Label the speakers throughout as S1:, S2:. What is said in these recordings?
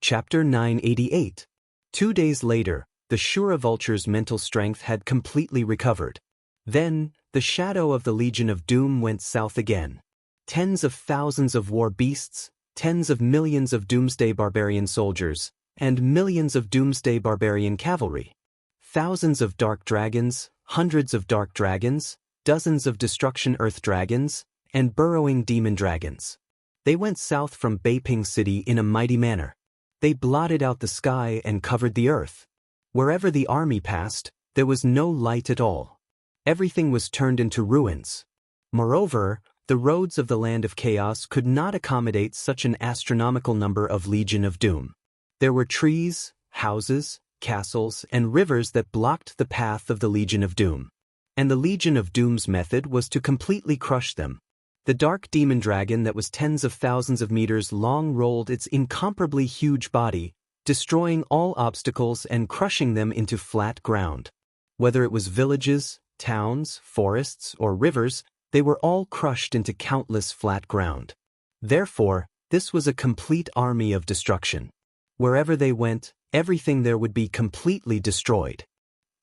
S1: Chapter 988. 2 days later, the Shura vulture's mental strength had completely recovered. Then, the shadow of the Legion of Doom went south again. Tens of thousands of war beasts, tens of millions of doomsday barbarian soldiers, and millions of doomsday barbarian cavalry. Thousands of dark dragons, hundreds of dark dragons, dozens of destruction earth dragons, and burrowing demon dragons. They went south from Beiping City in a mighty manner. They blotted out the sky and covered the earth. Wherever the army passed, there was no light at all. Everything was turned into ruins. Moreover, the roads of the land of chaos could not accommodate such an astronomical number of Legion of Doom. There were trees, houses, castles, and rivers that blocked the path of the Legion of Doom. And the Legion of Doom's method was to completely crush them. The dark demon dragon that was tens of thousands of meters long rolled its incomparably huge body, destroying all obstacles and crushing them into flat ground. Whether it was villages, towns, forests, or rivers, they were all crushed into countless flat ground. Therefore, this was a complete army of destruction. Wherever they went, everything there would be completely destroyed.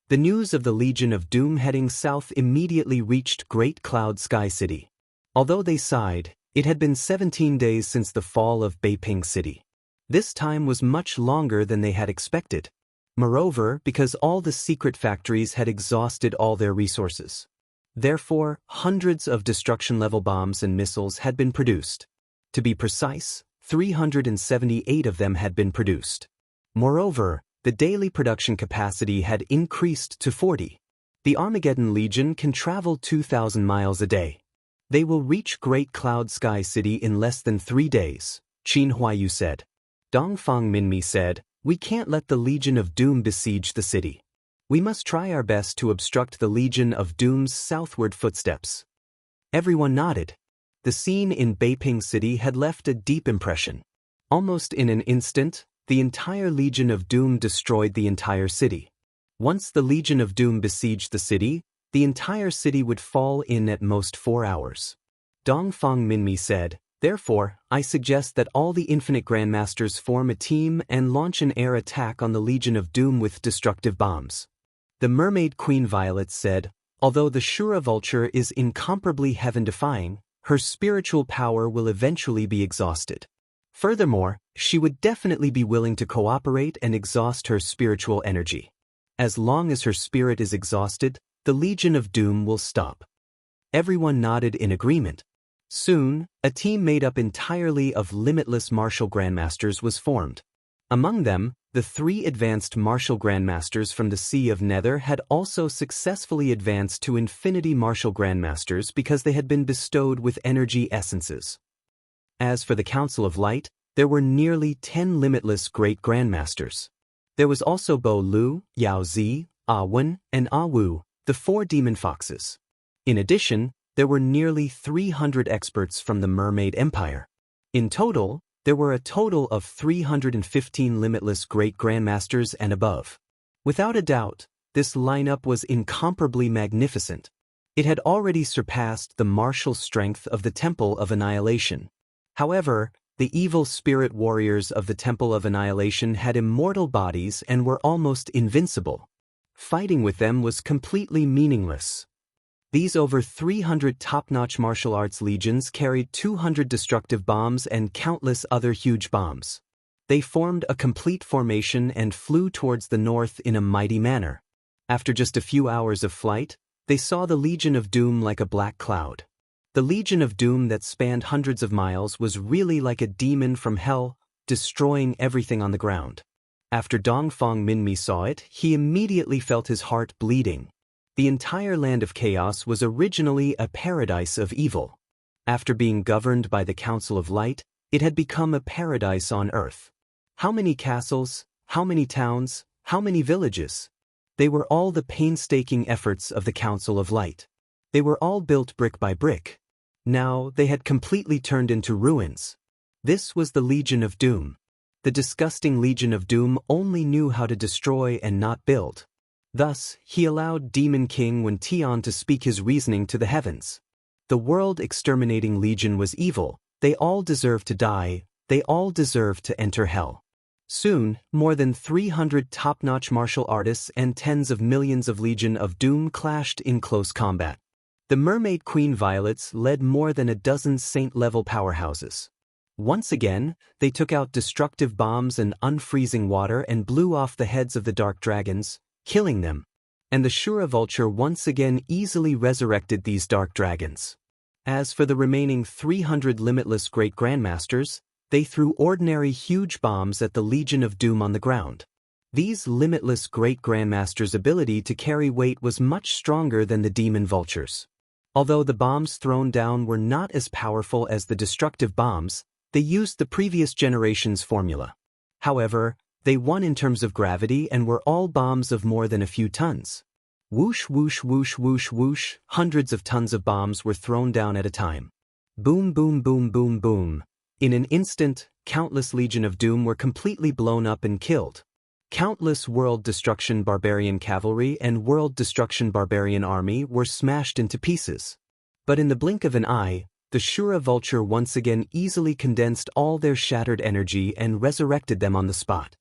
S1: The news of the Legion of Doom heading south immediately reached Great Cloud Sky City. Although they sighed, it had been 17 days since the fall of Beiping City. This time was much longer than they had expected. Moreover, because all the secret factories had exhausted all their resources. Therefore, hundreds of destruction-level bombs and missiles had been produced. To be precise, 378 of them had been produced. Moreover, the daily production capacity had increased to 40. The Armageddon Legion can travel 2,000 miles a day. They will reach Great Cloud Sky City in less than 3 days, Qin Huayu said. Dongfang Minmi said, "We can't let the Legion of Doom besiege the city. We must try our best to obstruct the Legion of Doom's southward footsteps." Everyone nodded. The scene in Beiping City had left a deep impression. Almost in an instant, the entire Legion of Doom destroyed the entire city. Once the Legion of Doom besieged the city, the entire city would fall in at most 4 hours. Dongfang Minmi said, "Therefore, I suggest that all the Infinite Grandmasters form a team and launch an air attack on the Legion of Doom with destructive bombs." The Mermaid Queen Violet said, "Although the Shura vulture is incomparably heaven-defying, her spiritual power will eventually be exhausted. Furthermore, she would definitely be willing to cooperate and exhaust her spiritual energy. As long as her spirit is exhausted, the Legion of Doom will stop." Everyone nodded in agreement. Soon, a team made up entirely of limitless martial grandmasters was formed. Among them, the 3 advanced martial grandmasters from the Sea of Nether had also successfully advanced to infinity martial grandmasters because they had been bestowed with energy essences. As for the Council of Light, there were nearly 10 limitless great grandmasters. There was also Bo Lu, Yao Zi, Ah Wen, and Ah Wu, the 4 demon foxes. In addition, there were nearly 300 experts from the Mermaid Empire. In total, there were a total of 315 limitless great grandmasters and above. Without a doubt, this lineup was incomparably magnificent. It had already surpassed the martial strength of the Temple of Annihilation. However, the evil spirit warriors of the Temple of Annihilation had immortal bodies and were almost invincible. Fighting with them was completely meaningless. These over 300 top-notch martial arts legions carried 200 destructive bombs and countless other huge bombs. They formed a complete formation and flew towards the north in a mighty manner. After just a few hours of flight, they saw the Legion of Doom like a black cloud. The Legion of Doom that spanned hundreds of miles was really like a demon from hell, destroying everything on the ground. After Dongfang Minmi saw it, he immediately felt his heart bleeding. The entire land of chaos was originally a paradise of evil. After being governed by the Council of Light, it had become a paradise on earth. How many castles, how many towns, how many villages? They were all the painstaking efforts of the Council of Light. They were all built brick by brick. Now they had completely turned into ruins. This was the Legion of Doom. The disgusting Legion of Doom only knew how to destroy and not build. Thus, he allowed Demon King Wen Tian to speak his reasoning to the heavens. The world-exterminating legion was evil, they all deserve to die, they all deserve to enter hell. Soon, more than 300 top-notch martial artists and tens of millions of Legion of Doom clashed in close combat. The Mermaid Queen Violets led more than a dozen saint-level powerhouses. Once again, they took out destructive bombs and unfreezing water and blew off the heads of the Dark Dragons, killing them. And the Shura Vulture once again easily resurrected these Dark Dragons. As for the remaining 300 limitless Great Grandmasters, they threw ordinary huge bombs at the Legion of Doom on the ground. These limitless Great Grandmasters' ability to carry weight was much stronger than the Demon Vultures. Although the bombs thrown down were not as powerful as the destructive bombs, they used the previous generation's formula. However, they won in terms of gravity and were all bombs of more than a few tons. Whoosh whoosh whoosh whoosh whoosh, hundreds of tons of bombs were thrown down at a time. Boom boom boom boom boom. In an instant, countless Legion of Doom were completely blown up and killed. Countless World Destruction Barbarian Cavalry and World Destruction Barbarian Army were smashed into pieces. But in the blink of an eye, the Shura Vulture once again easily condensed all their shattered energy and resurrected them on the spot.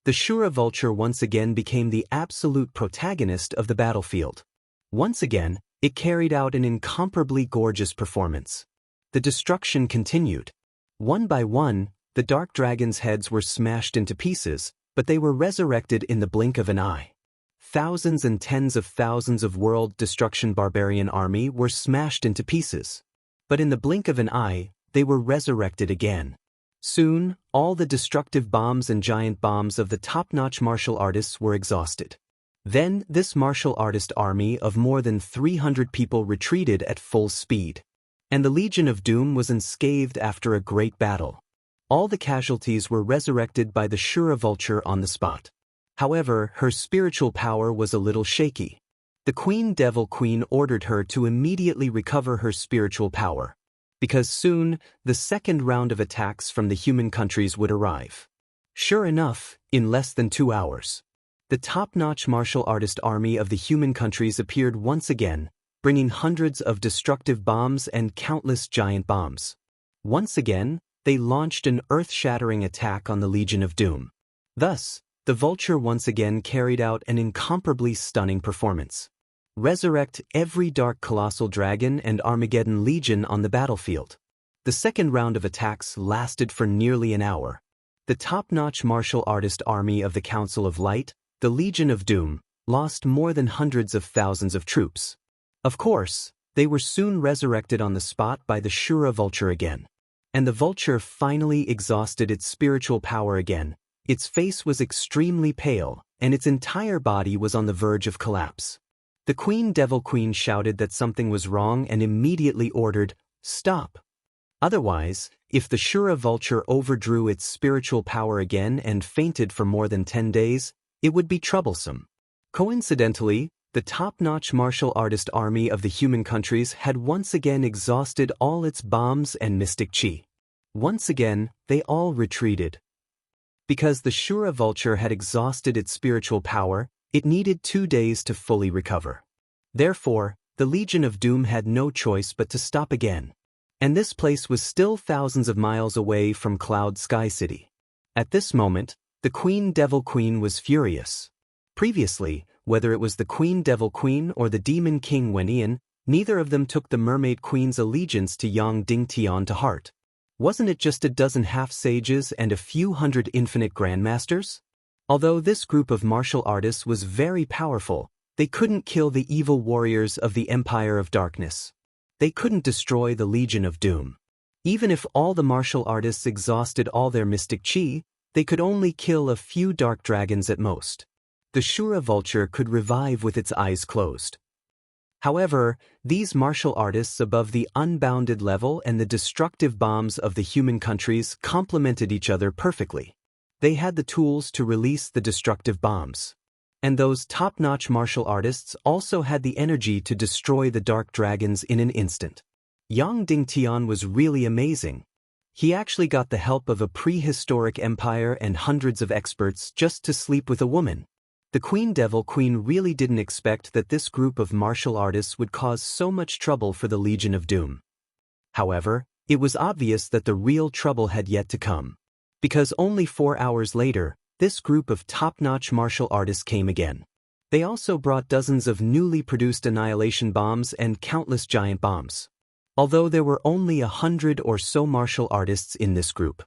S1: The Shura Vulture once again became the absolute protagonist of the battlefield. Once again, it carried out an incomparably gorgeous performance. The destruction continued. One by one, the Dark Dragons' heads were smashed into pieces, but they were resurrected in the blink of an eye. Thousands and tens of thousands of World Destruction Barbarian Army were smashed into pieces. But in the blink of an eye, they were resurrected again. Soon, all the destructive bombs and giant bombs of the top-notch martial artists were exhausted. Then, this martial artist army of more than 300 people retreated at full speed. And the Legion of Doom was unscathed after a great battle. All the casualties were resurrected by the Shura Vulture on the spot. However, her spiritual power was a little shaky. The Queen Devil Queen ordered her to immediately recover her spiritual power, because soon, the second round of attacks from the human countries would arrive. Sure enough, in less than 2 hours, the top-notch martial artist army of the human countries appeared once again, bringing hundreds of destructive bombs and countless giant bombs. Once again, they launched an earth-shattering attack on the Legion of Doom. Thus, the Vulture once again carried out an incomparably stunning performance. Resurrect every Dark Colossal Dragon and Armageddon Legion on the battlefield. The second round of attacks lasted for nearly an hour. The top-notch martial artist army of the Council of Light, the Legion of Doom, lost more than hundreds of thousands of troops. Of course, they were soon resurrected on the spot by the Shura Vulture again. And the Vulture finally exhausted its spiritual power again. Its face was extremely pale, and its entire body was on the verge of collapse. The Queen Devil Queen shouted that something was wrong and immediately ordered, "Stop!" Otherwise, if the Shura Vulture overdrew its spiritual power again and fainted for more than 10 days, it would be troublesome. Coincidentally, the top-notch martial artist army of the human countries had once again exhausted all its bombs and mystic chi. Once again, they all retreated. Because the Shura Vulture had exhausted its spiritual power, it needed 2 days to fully recover. Therefore, the Legion of Doom had no choice but to stop again. And this place was still thousands of miles away from Cloud Sky City. At this moment, the Queen Devil Queen was furious. Previously, whether it was the Queen Devil Queen or the Demon King Wenian, neither of them took the Mermaid Queen's allegiance to Yang Ding Tian to heart. Wasn't it just a dozen half-sages and a few hundred infinite grandmasters? Although this group of martial artists was very powerful, they couldn't kill the evil warriors of the Empire of Darkness. They couldn't destroy the Legion of Doom. Even if all the martial artists exhausted all their mystic chi, they could only kill a few dark dragons at most. The Shura Vulture could revive with its eyes closed. However, these martial artists above the unbounded level and the destructive bombs of the human countries complemented each other perfectly. They had the tools to release the destructive bombs. And those top-notch martial artists also had the energy to destroy the dark dragons in an instant. Yang Ding Tian was really amazing. He actually got the help of a prehistoric empire and hundreds of experts just to sleep with a woman. The Queen Devil Queen really didn't expect that this group of martial artists would cause so much trouble for the Legion of Doom. However, it was obvious that the real trouble had yet to come. Because only 4 hours later, this group of top-notch martial artists came again. They also brought dozens of newly produced annihilation bombs and countless giant bombs. Although there were only 100 or so martial artists in this group.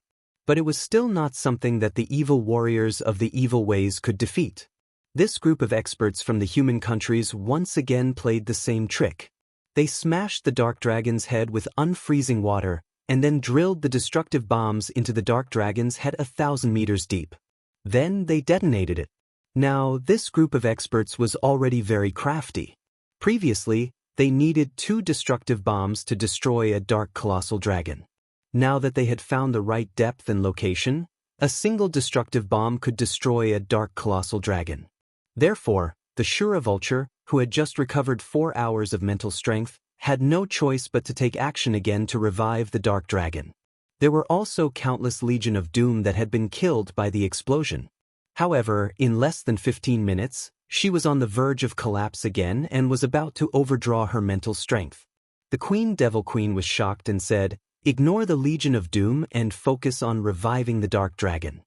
S1: But it was still not something that the evil warriors of the evil ways could defeat. This group of experts from the human countries once again played the same trick. They smashed the Dark Dragon's head with unfreezing water, and then drilled the destructive bombs into the Dark Dragon's head 1,000 meters deep. Then they detonated it. Now, this group of experts was already very crafty. Previously, they needed 2 destructive bombs to destroy a dark colossal dragon. Now that they had found the right depth and location, a single destructive bomb could destroy a dark colossal dragon. Therefore, the Shura vulture, who had just recovered 4 hours of mental strength, had no choice but to take action again to revive the dark dragon. There were also countless Legion of Doom that had been killed by the explosion. However, in less than 15 minutes, she was on the verge of collapse again and was about to overdraw her mental strength. The Devil Queen was shocked and said, "Ignore the Legion of Doom and focus on reviving the dark dragon."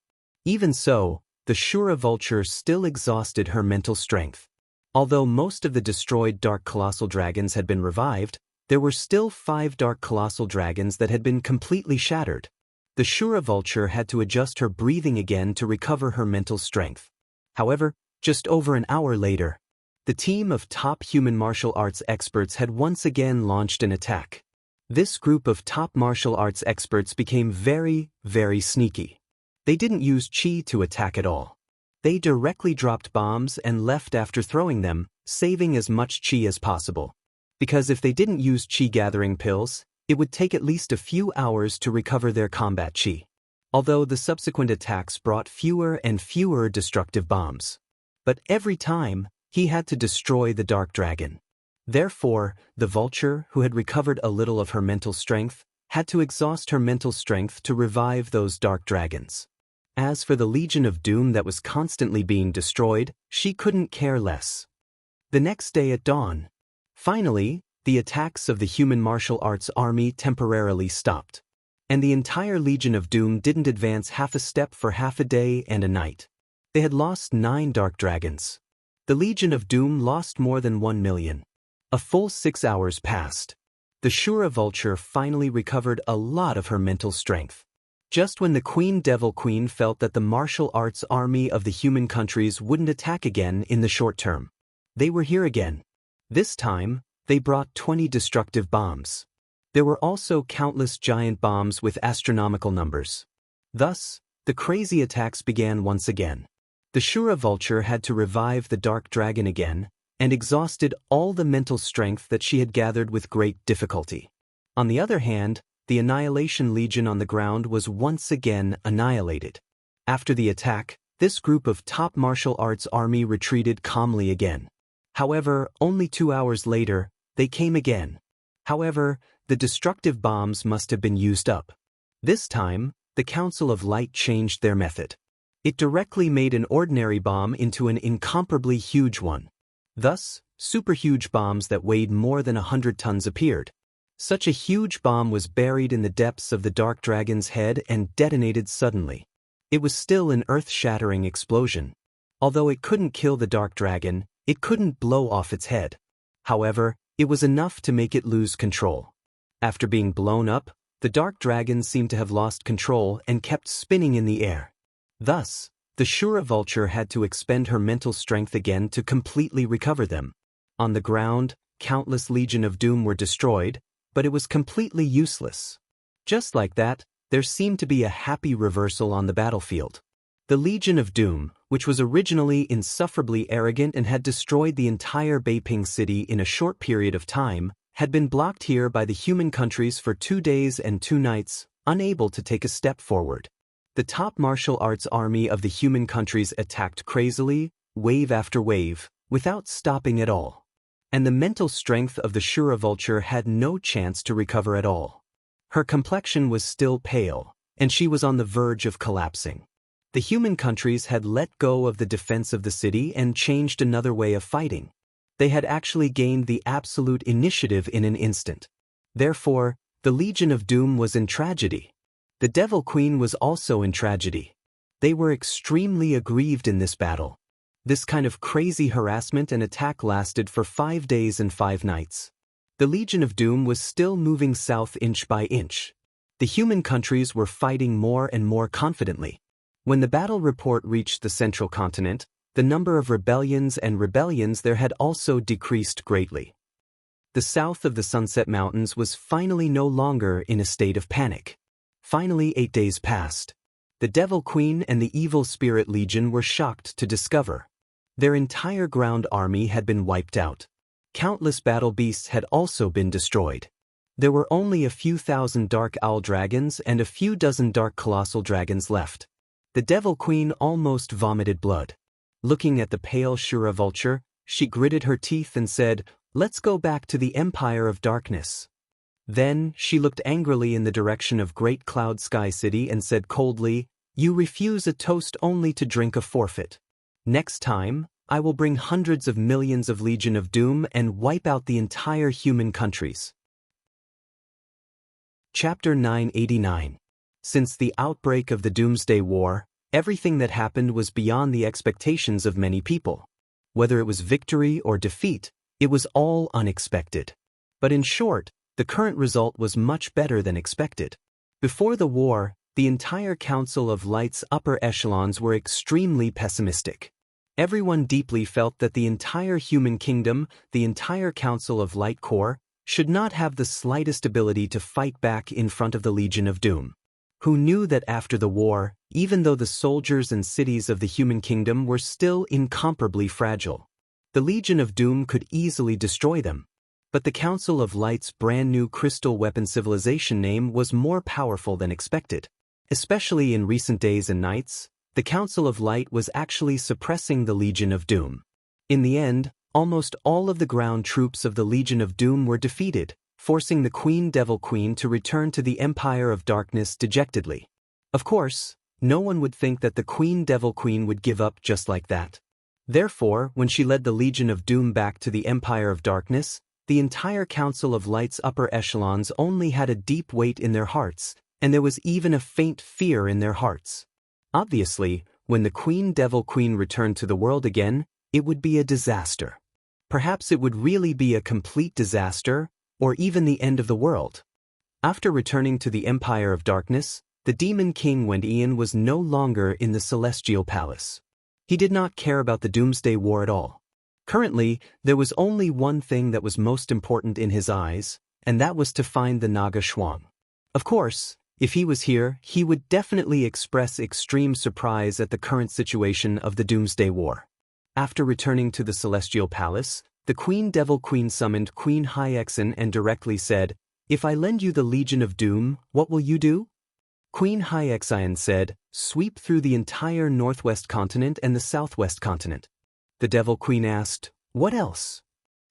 S1: Even so, the Shura vulture still exhausted her mental strength. Although most of the destroyed dark colossal dragons had been revived, there were still 5 dark colossal dragons that had been completely shattered. The Shura vulture had to adjust her breathing again to recover her mental strength. However, just over an hour later, the team of top human martial arts experts had once again launched an attack. This group of top martial arts experts became very, very sneaky. They didn't use chi to attack at all. They directly dropped bombs and left after throwing them, saving as much chi as possible. Because if they didn't use chi-gathering pills, it would take at least a few hours to recover their combat chi. Although the subsequent attacks brought fewer and fewer destructive bombs. But every time, he had to destroy the dark dragon. Therefore, the vulture, who had recovered a little of her mental strength, had to exhaust her mental strength to revive those dark dragons. As for the Legion of Doom that was constantly being destroyed, she couldn't care less. The next day at dawn, finally, the attacks of the human martial arts army temporarily stopped. And the entire Legion of Doom didn't advance half a step for half a day and a night. They had lost 9 dark dragons. The Legion of Doom lost more than 1 million. A full 6 hours passed. The Shura vulture finally recovered a lot of her mental strength. Just when the Devil Queen felt that the martial arts army of the human countries wouldn't attack again in the short term, they were here again. This time, they brought 20 destructive bombs. There were also countless giant bombs with astronomical numbers. Thus, the crazy attacks began once again. The Shura vulture had to revive the dark dragon again, and exhausted all the mental strength that she had gathered with great difficulty. On the other hand, the Annihilation Legion on the ground was once again annihilated. After the attack, this group of top martial arts army retreated calmly again. However, only 2 hours later, they came again. However, the destructive bombs must have been used up. This time, the Council of Light changed their method. It directly made an ordinary bomb into an incomparably huge one. Thus, super-huge bombs that weighed more than 100 tons appeared. Such a huge bomb was buried in the depths of the Dark Dragon's head and detonated suddenly. It was still an earth-shattering explosion. Although it couldn't kill the Dark Dragon, it couldn't blow off its head. However, it was enough to make it lose control. After being blown up, the Dark Dragon seemed to have lost control and kept spinning in the air. Thus, the Shura vulture had to expend her mental strength again to completely recover them. On the ground, countless Legion of Doom were destroyed, but it was completely useless. Just like that, there seemed to be a happy reversal on the battlefield. The Legion of Doom, which was originally insufferably arrogant and had destroyed the entire Beiping city in a short period of time, had been blocked here by the human countries for 2 days and 2 nights, unable to take a step forward. The top martial arts army of the human countries attacked crazily, wave after wave, without stopping at all. And the mental strength of the Shura vulture had no chance to recover at all. Her complexion was still pale, and she was on the verge of collapsing. The human countries had let go of the defense of the city and changed another way of fighting. They had actually gained the absolute initiative in an instant. Therefore, the Legion of Doom was in tragedy. The Devil Queen was also in tragedy. They were extremely aggrieved in this battle. This kind of crazy harassment and attack lasted for 5 days and 5 nights. The Legion of Doom was still moving south inch by inch. The human countries were fighting more and more confidently. When the battle report reached the central continent, the number of rebellions there had also decreased greatly. The south of the Sunset Mountains was finally no longer in a state of panic. Finally, 8 days passed. The Devil Queen and the Evil Spirit Legion were shocked to discover their entire ground army had been wiped out. Countless battle beasts had also been destroyed. There were only a few thousand dark owl dragons and a few dozen dark colossal dragons left. The Devil Queen almost vomited blood. Looking at the pale Shura vulture, she gritted her teeth and said, "Let's go back to the Empire of Darkness." Then, she looked angrily in the direction of Great Cloud Sky City and said coldly, "You refuse a toast only to drink a forfeit. Next time, I will bring hundreds of millions of Legion of Doom and wipe out the entire human countries." Chapter 989. Since the outbreak of the Doomsday War, everything that happened was beyond the expectations of many people. Whether it was victory or defeat, it was all unexpected. But in short, the current result was much better than expected. Before the war, the entire Council of Light's upper echelons were extremely pessimistic. Everyone deeply felt that the entire human kingdom, the entire Council of Light Corps, should not have the slightest ability to fight back in front of the Legion of Doom. Who knew that after the war, even though the soldiers and cities of the human kingdom were still incomparably fragile, the Legion of Doom could easily destroy them. But the Council of Light's brand new crystal weapon civilization name was more powerful than expected. Especially in recent days and nights, the Council of Light was actually suppressing the Legion of Doom. In the end, almost all of the ground troops of the Legion of Doom were defeated, forcing the Devil Queen to return to the Empire of Darkness dejectedly. Of course, no one would think that the Devil Queen would give up just like that. Therefore, when she led the Legion of Doom back to the Empire of Darkness, the entire Council of Light's upper echelons only had a deep weight in their hearts, and there was even a faint fear in their hearts. Obviously, when the Devil Queen returned to the world again, it would be a disaster. Perhaps it would really be a complete disaster, or even the end of the world. After returning to the Empire of Darkness, the Demon King Wendian was no longer in the Celestial Palace. He did not care about the Doomsday War at all. Currently, there was only one thing that was most important in his eyes, and that was to find the Naga Shuang. Of course, if he was here, he would definitely express extreme surprise at the current situation of the Doomsday War. After returning to the Celestial Palace, the Devil Queen summoned Queen Hyexin and directly said, "If I lend you the Legion of Doom, what will you do?" Queen Hyexin said, "Sweep through the entire Northwest Continent and the Southwest Continent." The Devil Queen asked, "What else?"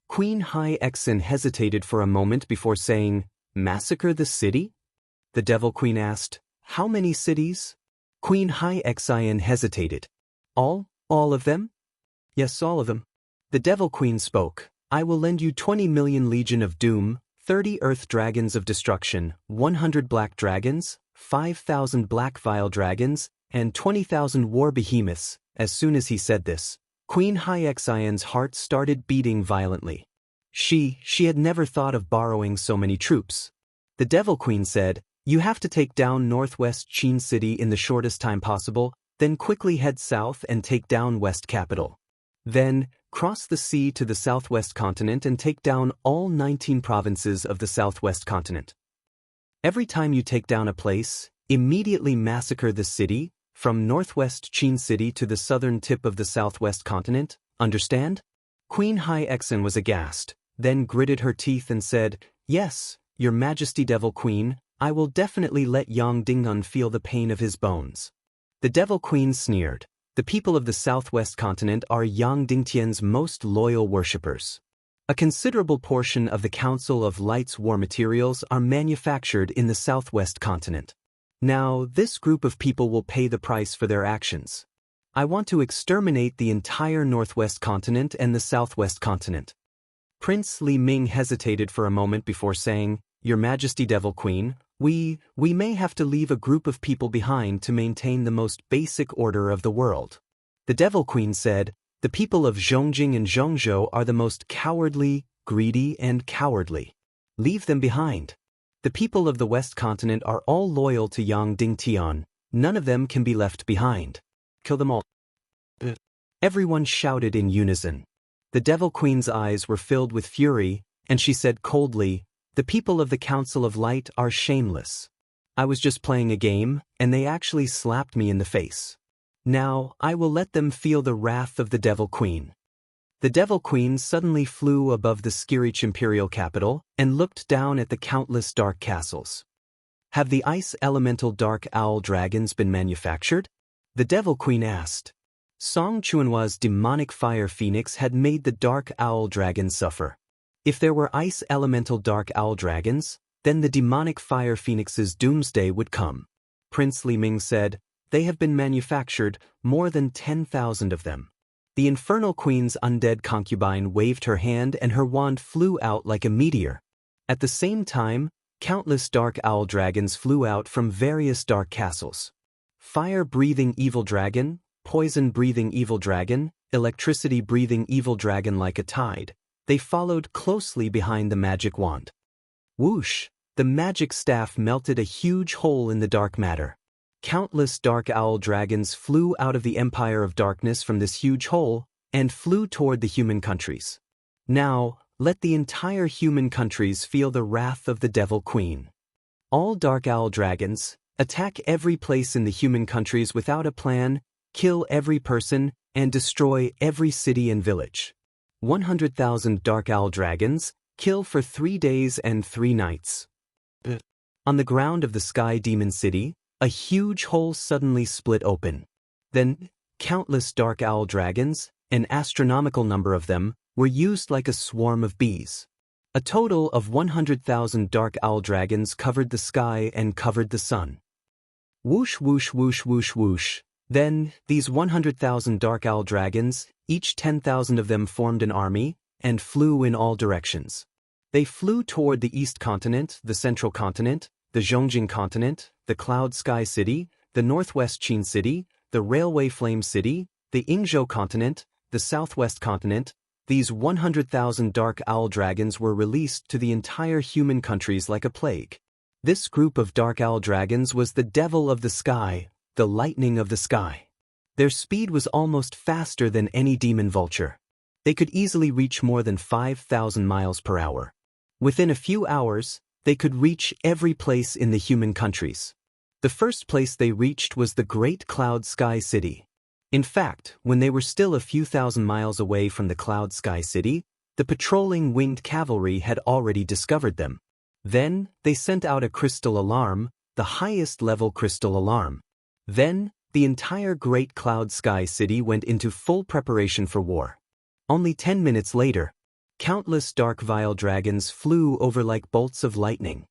S1: Queen Hyexin hesitated for a moment before saying, "Massacre the city?" The Devil Queen asked, "How many cities?" Queen Hyexin hesitated. All of them?" "Yes, all of them." The Devil Queen spoke, "I will lend you 20 million Legion of Doom, 30 Earth Dragons of Destruction, 100 Black Dragons, 5,000 Black Vile Dragons, and 20,000 War Behemoths." As soon as he said this, Queen Hyexion's heart started beating violently. She had never thought of borrowing so many troops. The Devil Queen said, "You have to take down Northwest Qin City in the shortest time possible, then quickly head south and take down West Capital. Then, cross the sea to the Southwest Continent and take down all 19 provinces of the Southwest Continent. Every time you take down a place, immediately massacre the city, from Northwest Qin City to the southern tip of the Southwest Continent, understand?" Queen Hyexin was aghast, then gritted her teeth and said, "Yes, Your Majesty Devil Queen, I will definitely let Yang Dingun feel the pain of his bones." The Devil Queen sneered, "The people of the Southwest Continent are Yang Dingtian's most loyal worshippers. A considerable portion of the Council of Light's war materials are manufactured in the Southwest Continent. Now, this group of people will pay the price for their actions. I want to exterminate the entire Northwest Continent and the Southwest Continent." Prince Li Ming hesitated for a moment before saying, "Your Majesty Devil Queen, we may have to leave a group of people behind to maintain the most basic order of the world." The Devil Queen said, "The people of Zhongjing and Zhongzhou are the most cowardly, greedy, and cowardly. Leave them behind. The people of the West Continent are all loyal to Yang Dingtian. None of them can be left behind. Kill them all." Everyone shouted in unison. The Devil Queen's eyes were filled with fury, and she said coldly, "The people of the Council of Light are shameless. I was just playing a game, and they actually slapped me in the face. Now, I will let them feel the wrath of the Devil Queen." The Devil Queen suddenly flew above the Skirich imperial capital and looked down at the countless dark castles. "Have the ice elemental dark owl dragons been manufactured?" the Devil Queen asked. Song Chuanhua's demonic fire phoenix had made the dark owl dragon suffer. If there were ice elemental dark owl dragons, then the demonic fire phoenix's doomsday would come. Prince Li Ming said, "They have been manufactured, more than 10,000 of them." The Infernal Queen's undead concubine waved her hand and her wand flew out like a meteor. At the same time, countless dark owl dragons flew out from various dark castles. Fire-breathing evil dragon, poison-breathing evil dragon, electricity-breathing evil dragon like a tide. They followed closely behind the magic wand. Whoosh! The magic staff melted a huge hole in the dark matter. Countless dark owl dragons flew out of the Empire of Darkness from this huge hole and flew toward the human countries. Now, let the entire human countries feel the wrath of the Devil Queen. All dark owl dragons, attack every place in the human countries without a plan, kill every person, and destroy every city and village. 100,000 dark owl dragons, kill for 3 days and 3 nights. On the ground of the Sky Demon City, a huge hole suddenly split open. Then, countless dark owl dragons, an astronomical number of them, were used like a swarm of bees. A total of 100,000 dark owl dragons covered the sky and covered the sun. Whoosh whoosh whoosh whoosh whoosh. Then, these 100,000 dark owl dragons, each 10,000 of them formed an army, and flew in all directions. They flew toward the East Continent, the Central Continent, the Zhongjing Continent, the Cloud Sky City, the Northwest Qin City, the Railway Flame City, the Yingzhou Continent, the Southwest Continent. These 100,000 dark owl dragons were released to the entire human countries like a plague. This group of dark owl dragons was the devil of the sky, the lightning of the sky. Their speed was almost faster than any demon vulture. They could easily reach more than 5,000 miles per hour. Within a few hours, they could reach every place in the human countries. The first place they reached was the Great Cloud Sky City. In fact, when they were still a few thousand miles away from the Cloud Sky City, the patrolling winged cavalry had already discovered them. Then, they sent out a crystal alarm, the highest level crystal alarm. Then, the entire Great Cloud Sky City went into full preparation for war. Only 10 minutes later, countless dark vile dragons flew over like bolts of lightning.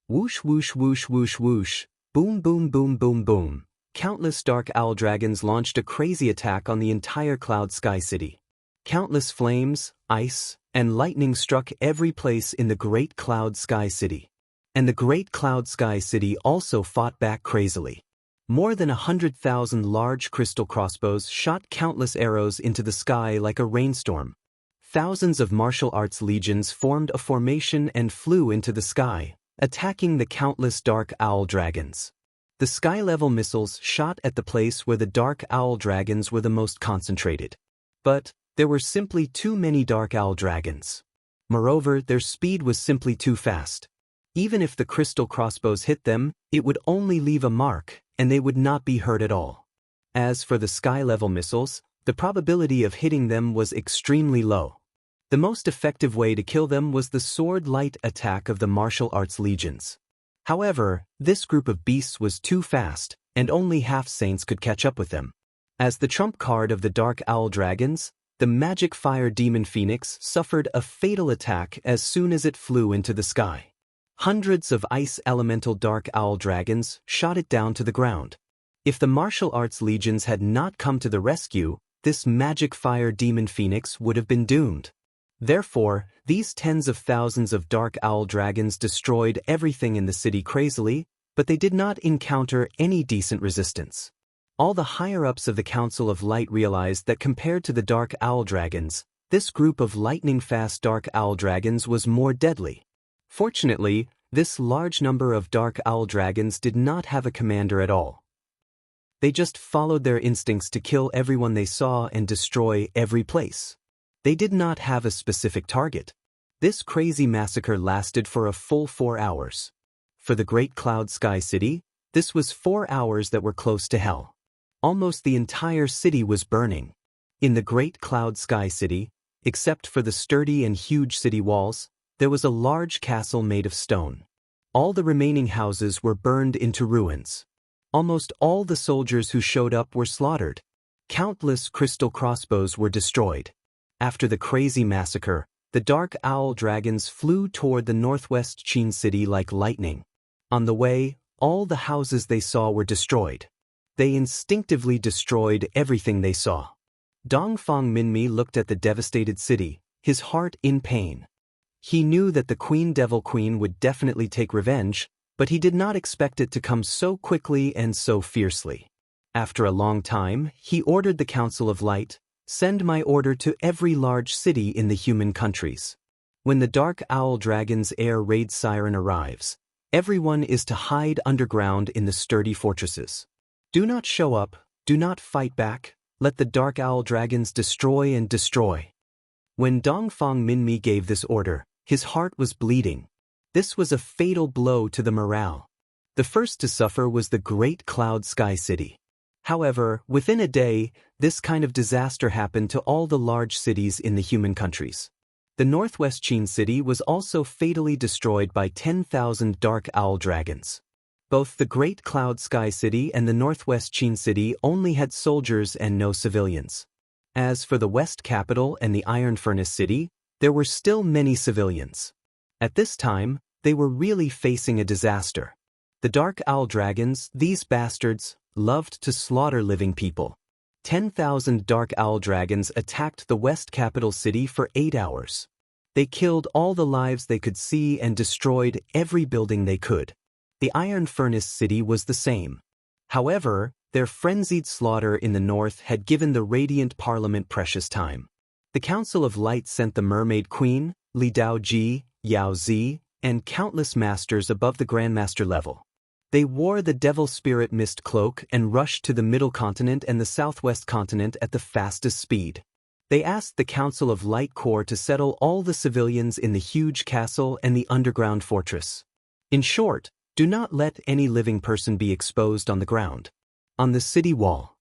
S1: Whoosh whoosh whoosh whoosh whoosh, boom boom boom boom boom. Countless dark owl dragons launched a crazy attack on the entire Cloud Sky City. Countless flames, ice, and lightning struck every place in the Great Cloud Sky City. And the Great Cloud Sky City also fought back crazily. More than 100,000 large crystal crossbows shot countless arrows into the sky like a rainstorm. Thousands of martial arts legions formed a formation and flew into the sky, attacking the countless dark owl dragons. The sky-level missiles shot at the place where the dark owl dragons were the most concentrated. But there were simply too many dark owl dragons. Moreover, their speed was simply too fast. Even if the crystal crossbows hit them, it would only leave a mark, and they would not be hurt at all. As for the sky-level missiles, the probability of hitting them was extremely low. The most effective way to kill them was the sword-light attack of the martial arts legions. However, this group of beasts was too fast, and only half-saints could catch up with them. As the trump card of the dark owl dragons, the magic fire demon phoenix suffered a fatal attack as soon as it flew into the sky. Hundreds of ice elemental dark owl dragons shot it down to the ground. If the martial arts legions had not come to the rescue, this magic fire demon phoenix would have been doomed. Therefore, these tens of thousands of dark owl dragons destroyed everything in the city crazily, but they did not encounter any decent resistance. All the higher-ups of the Council of Light realized that compared to the dark owl dragons, this group of lightning-fast dark owl dragons was more deadly. Fortunately, this large number of dark owl dragons did not have a commander at all. They just followed their instincts to kill everyone they saw and destroy every place. They did not have a specific target. This crazy massacre lasted for a full 4 hours. For the Great Cloud Sky City, this was 4 hours that were close to hell. Almost the entire city was burning. In the Great Cloud Sky City, except for the sturdy and huge city walls, there was a large castle made of stone. All the remaining houses were burned into ruins. Almost all the soldiers who showed up were slaughtered. Countless crystal crossbows were destroyed. After the crazy massacre, the dark owl dragons flew toward the northwest Qin city like lightning. On the way, all the houses they saw were destroyed. They instinctively destroyed everything they saw. Dongfang Minmi looked at the devastated city, his heart in pain. He knew that the Queen Devil Queen would definitely take revenge, but he did not expect it to come so quickly and so fiercely. After a long time, he ordered the Council of Light, "Send my order to every large city in the human countries. When the Dark Owl Dragon's air raid siren arrives, everyone is to hide underground in the sturdy fortresses. Do not show up, do not fight back, let the Dark Owl Dragons destroy and destroy." When Dongfang Minmi gave this order, his heart was bleeding. This was a fatal blow to the morale. The first to suffer was the Great Cloud Sky City. However, within a day, this kind of disaster happened to all the large cities in the human countries. The Northwest Qin city was also fatally destroyed by 10,000 dark owl dragons. Both the Great Cloud Sky City and the Northwest Qin city only had soldiers and no civilians. As for the West Capital and the Iron Furnace City, there were still many civilians. At this time, they were really facing a disaster. The Dark Owl Dragons, these bastards, loved to slaughter living people. 10,000 Dark Owl Dragons attacked the West Capital City for 8 hours. They killed all the lives they could see and destroyed every building they could. The Iron Furnace City was the same. However, their frenzied slaughter in the north had given the Radiant Parliament precious time. The Council of Light sent the Mermaid Queen, Li Daoji, Yao Zi, and countless masters above the Grandmaster level. They wore the Devil Spirit Mist Cloak and rushed to the Middle Continent and the Southwest Continent at the fastest speed. They asked the Council of Light Corps to settle all the civilians in the huge castle and the underground fortress. In short, do not let any living person be exposed on the ground. On the city wall,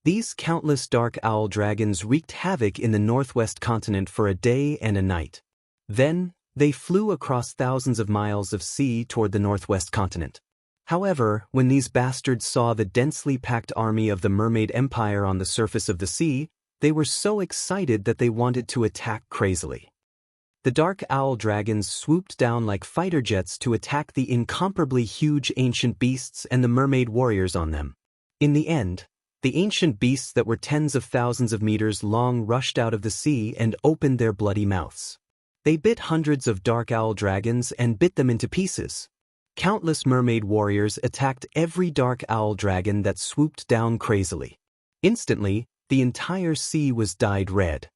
S1: these countless dark owl dragons wreaked havoc in the Northwest Continent for a day and a night. Then, they flew across thousands of miles of sea toward the Northwest Continent. However, when these bastards saw the densely packed army of the Mermaid Empire on the surface of the sea, they were so excited that they wanted to attack crazily. The Dark Owl Dragons swooped down like fighter jets to attack the incomparably huge ancient beasts and the mermaid warriors on them. In the end, the ancient beasts that were tens of thousands of meters long rushed out of the sea and opened their bloody mouths. They bit hundreds of Dark Owl Dragons and bit them into pieces. Countless mermaid warriors attacked every Dark Owl Dragon that swooped down crazily. Instantly, the entire sea was dyed red.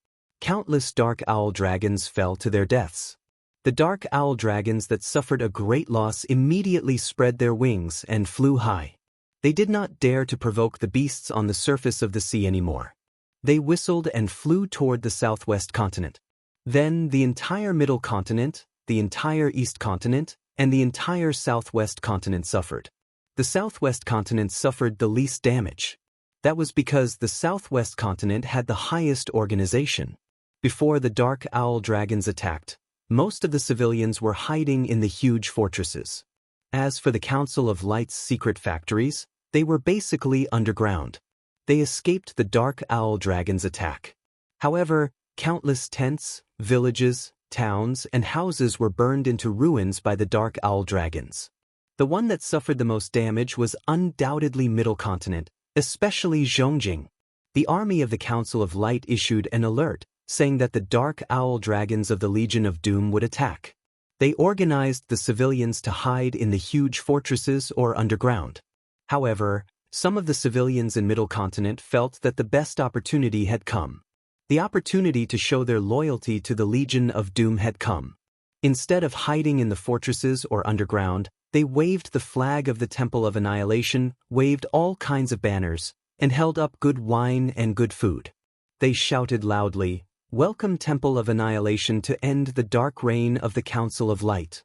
S1: Countless Dark Owl Dragons fell to their deaths. The Dark Owl Dragons that suffered a great loss immediately spread their wings and flew high. They did not dare to provoke the beasts on the surface of the sea anymore. They whistled and flew toward the Southwest Continent. Then the entire Middle Continent, the entire East Continent, and the entire Southwest Continent suffered. The Southwest Continent suffered the least damage. That was because the Southwest Continent had the highest organization. Before the Dark Owl Dragons attacked, most of the civilians were hiding in the huge fortresses. As for the Council of Light's secret factories, they were basically underground. They escaped the Dark Owl Dragons' attack. However, countless tents, villages, towns, and houses were burned into ruins by the Dark Owl Dragons. The one that suffered the most damage was undoubtedly Middle Continent, especially Zhongjing. The army of the Council of Light issued an alert, saying that the dark owl dragons of the Legion of Doom would attack. They organized the civilians to hide in the huge fortresses or underground. However, some of the civilians in Middle Continent felt that the best opportunity had come. The opportunity to show their loyalty to the Legion of Doom had come. Instead of hiding in the fortresses or underground, they waved the flag of the Temple of Annihilation, waved all kinds of banners, and held up good wine and good food. They shouted loudly, "Welcome Temple of Annihilation to end the dark reign of the Council of Light.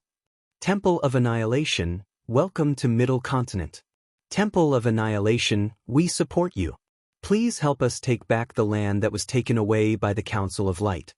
S1: Temple of Annihilation, welcome to Middle Continent. Temple of Annihilation, we support you. Please help us take back the land that was taken away by the Council of Light."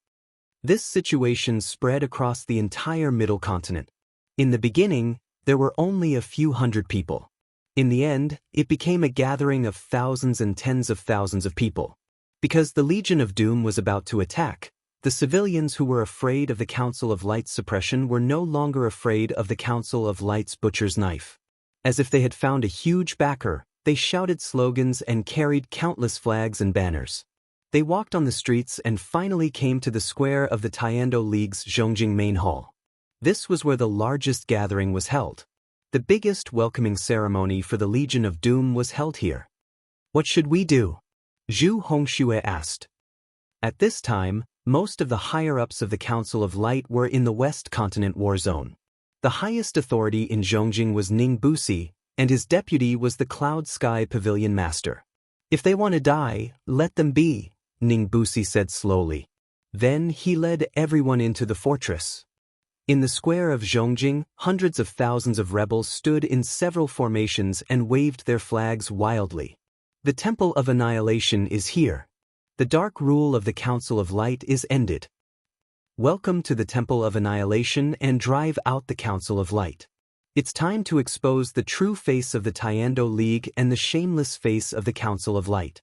S1: This situation spread across the entire Middle Continent. In the beginning, there were only a few hundred people. In the end, it became a gathering of thousands and tens of thousands of people. Because the Legion of Doom was about to attack, the civilians who were afraid of the Council of Light's suppression were no longer afraid of the Council of Light's butcher's knife. As if they had found a huge backer, they shouted slogans and carried countless flags and banners. They walked on the streets and finally came to the square of the Taekwondo League's Zhongjing Main Hall. This was where the largest gathering was held. The biggest welcoming ceremony for the Legion of Doom was held here. "What should we do?" Zhu Hongxue asked. At this time, most of the higher-ups of the Council of Light were in the West Continent war zone. The highest authority in Zhongjing was Ning Busi, and his deputy was the Cloud Sky Pavilion Master. "If they want to die, let them be," Ning Busi said slowly. Then he led everyone into the fortress. In the square of Zhongjing, hundreds of thousands of rebels stood in several formations and waved their flags wildly. "The Temple of Annihilation is here. The dark rule of the Council of Light is ended. Welcome to the Temple of Annihilation and drive out the Council of Light. It's time to expose the true face of the Taekwondo League and the shameless face of the Council of Light.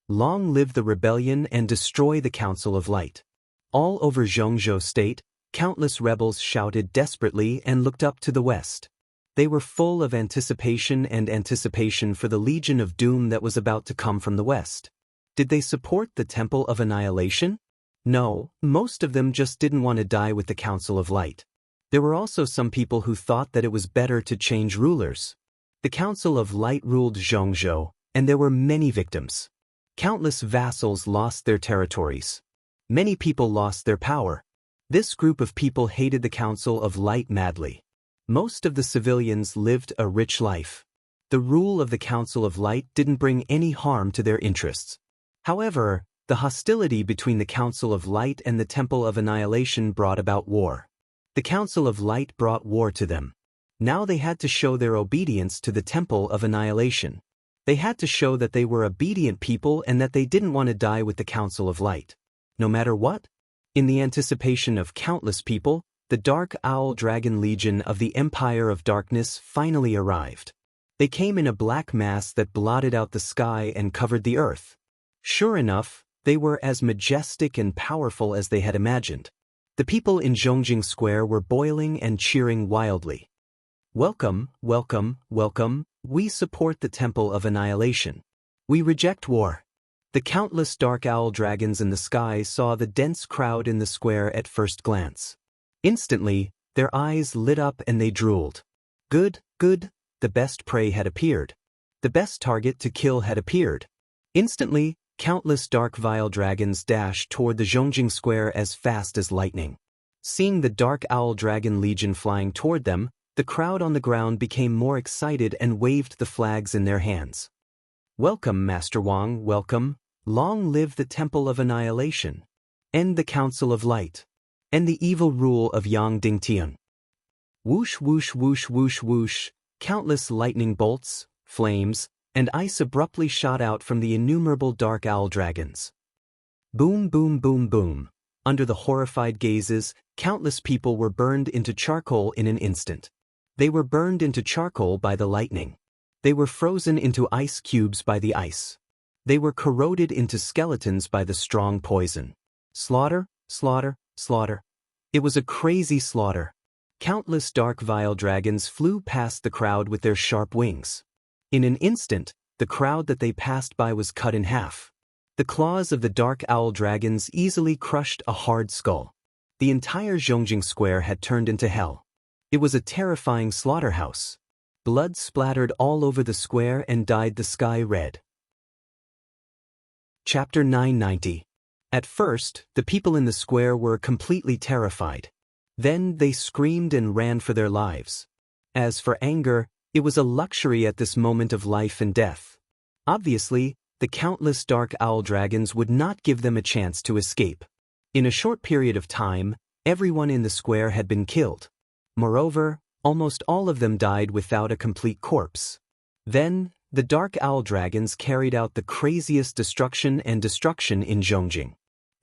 S1: Long live the rebellion and destroy the Council of Light." All over Zhongzhou State, countless rebels shouted desperately and looked up to the west. They were full of anticipation for the Legion of Doom that was about to come from the west. Did they support the Temple of Annihilation? No, most of them just didn't want to die with the Council of Light. There were also some people who thought that it was better to change rulers. The Council of Light ruled Zhongzhou, and there were many victims. Countless vassals lost their territories. Many people lost their power. This group of people hated the Council of Light madly. Most of the civilians lived a rich life. The rule of the Council of Light didn't bring any harm to their interests. However, the hostility between the Council of Light and the Temple of Annihilation brought about war. The Council of Light brought war to them. Now they had to show their obedience to the Temple of Annihilation. They had to show that they were obedient people and that they didn't want to die with the Council of Light. No matter what? In the anticipation of countless people, the Dark Owl Dragon Legion of the Empire of Darkness finally arrived. They came in a black mass that blotted out the sky and covered the earth. Sure enough, they were as majestic and powerful as they had imagined. The people in Zhongjing Square were boiling and cheering wildly. "Welcome, welcome, welcome. We support the Temple of Annihilation. We reject war." The countless dark owl dragons in the sky saw the dense crowd in the square at first glance. Instantly, their eyes lit up and they drooled. Good, good, the best prey had appeared. The best target to kill had appeared. Instantly, countless dark vile dragons dashed toward the Zhongjing Square as fast as lightning. Seeing the Dark Owl Dragon Legion flying toward them, the crowd on the ground became more excited and waved the flags in their hands. "Welcome, Master Wang, welcome. Long live the Temple of Annihilation. End the Council of Light. End the evil rule of Yang Dingtian." Whoosh, whoosh, whoosh, whoosh, whoosh, countless lightning bolts, flames, and ice abruptly shot out from the innumerable dark owl dragons. Boom, boom, boom, boom. Under the horrified gazes, countless people were burned into charcoal in an instant. They were burned into charcoal by the lightning. They were frozen into ice cubes by the ice. They were corroded into skeletons by the strong poison. Slaughter, slaughter, slaughter. It was a crazy slaughter. Countless dark vile dragons flew past the crowd with their sharp wings. In an instant, the crowd that they passed by was cut in half. The claws of the dark owl dragons easily crushed a hard skull. The entire Zhongjing Square had turned into hell. It was a terrifying slaughterhouse. Blood splattered all over the square and dyed the sky red. Chapter 990. At first, the people in the square were completely terrified. Then they screamed and ran for their lives. As for anger, it was a luxury at this moment of life and death. Obviously, the countless dark owl dragons would not give them a chance to escape. In a short period of time, everyone in the square had been killed. Moreover, almost all of them died without a complete corpse. Then, the dark owl dragons carried out the craziest destruction in Zhongjing.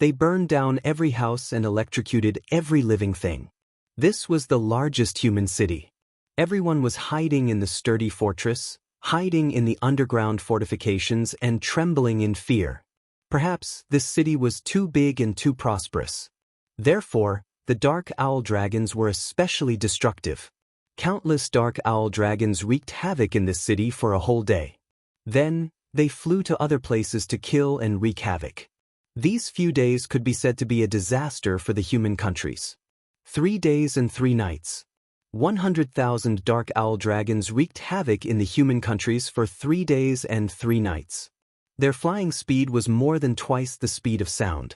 S1: They burned down every house and electrocuted every living thing. This was the largest human city. Everyone was hiding in the sturdy fortress, hiding in the underground fortifications and trembling in fear. Perhaps this city was too big and too prosperous. Therefore, the dark owl dragons were especially destructive. Countless dark owl dragons wreaked havoc in this city for a whole day. Then, they flew to other places to kill and wreak havoc. These few days could be said to be a disaster for the human countries. 3 days and 3 nights. 100,000 dark owl dragons wreaked havoc in the human countries for 3 days and 3 nights. Their flying speed was more than twice the speed of sound.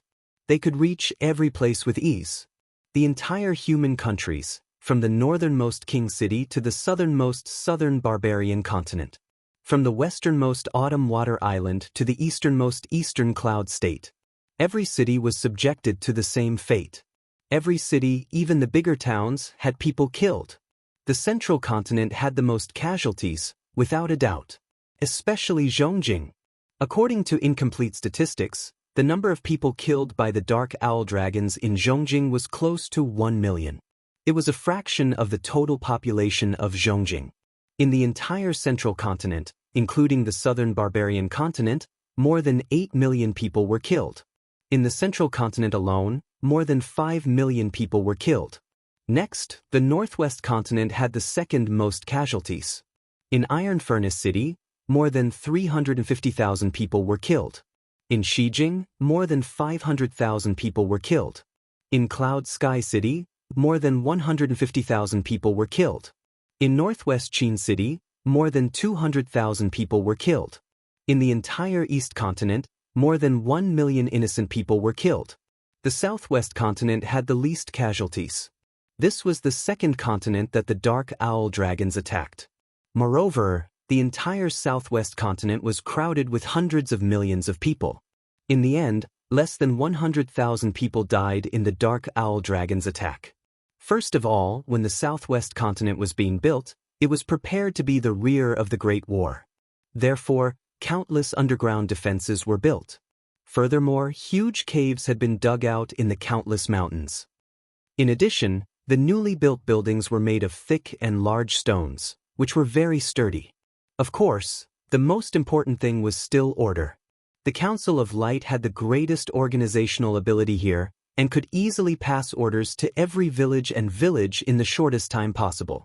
S1: They could reach every place with ease. The entire human countries, from the northernmost king city to the southernmost southern barbarian continent. From the westernmost autumn water island to the easternmost eastern cloud state. Every city was subjected to the same fate. Every city, even the bigger towns, had people killed. The central continent had the most casualties, without a doubt. Especially Zhongjing. According to incomplete statistics, the number of people killed by the dark owl dragons in Zhongjing was close to 1 million. It was a fraction of the total population of Zhongjing. In the entire central continent, including the southern barbarian continent, more than 8 million people were killed. In the central continent alone, more than 5 million people were killed. Next, the northwest continent had the second most casualties. In Iron Furnace City, more than 350,000 people were killed. In Xijing, more than 500,000 people were killed. In Cloud Sky City, more than 150,000 people were killed. In Northwest Qin City, more than 200,000 people were killed. In the entire East Continent, more than 1 million innocent people were killed. The Southwest Continent had the least casualties. This was the second continent that the dark owl dragons attacked. Moreover, the entire Southwest Continent was crowded with hundreds of millions of people. In the end, less than 100,000 people died in the dark owl dragons' attack. First of all, when the Southwest Continent was being built, it was prepared to be the rear of the Great War. Therefore, countless underground defenses were built. Furthermore, huge caves had been dug out in the countless mountains. In addition, the newly built buildings were made of thick and large stones, which were very sturdy. Of course, the most important thing was still order. The Council of Light had the greatest organizational ability here, and could easily pass orders to every village in the shortest time possible.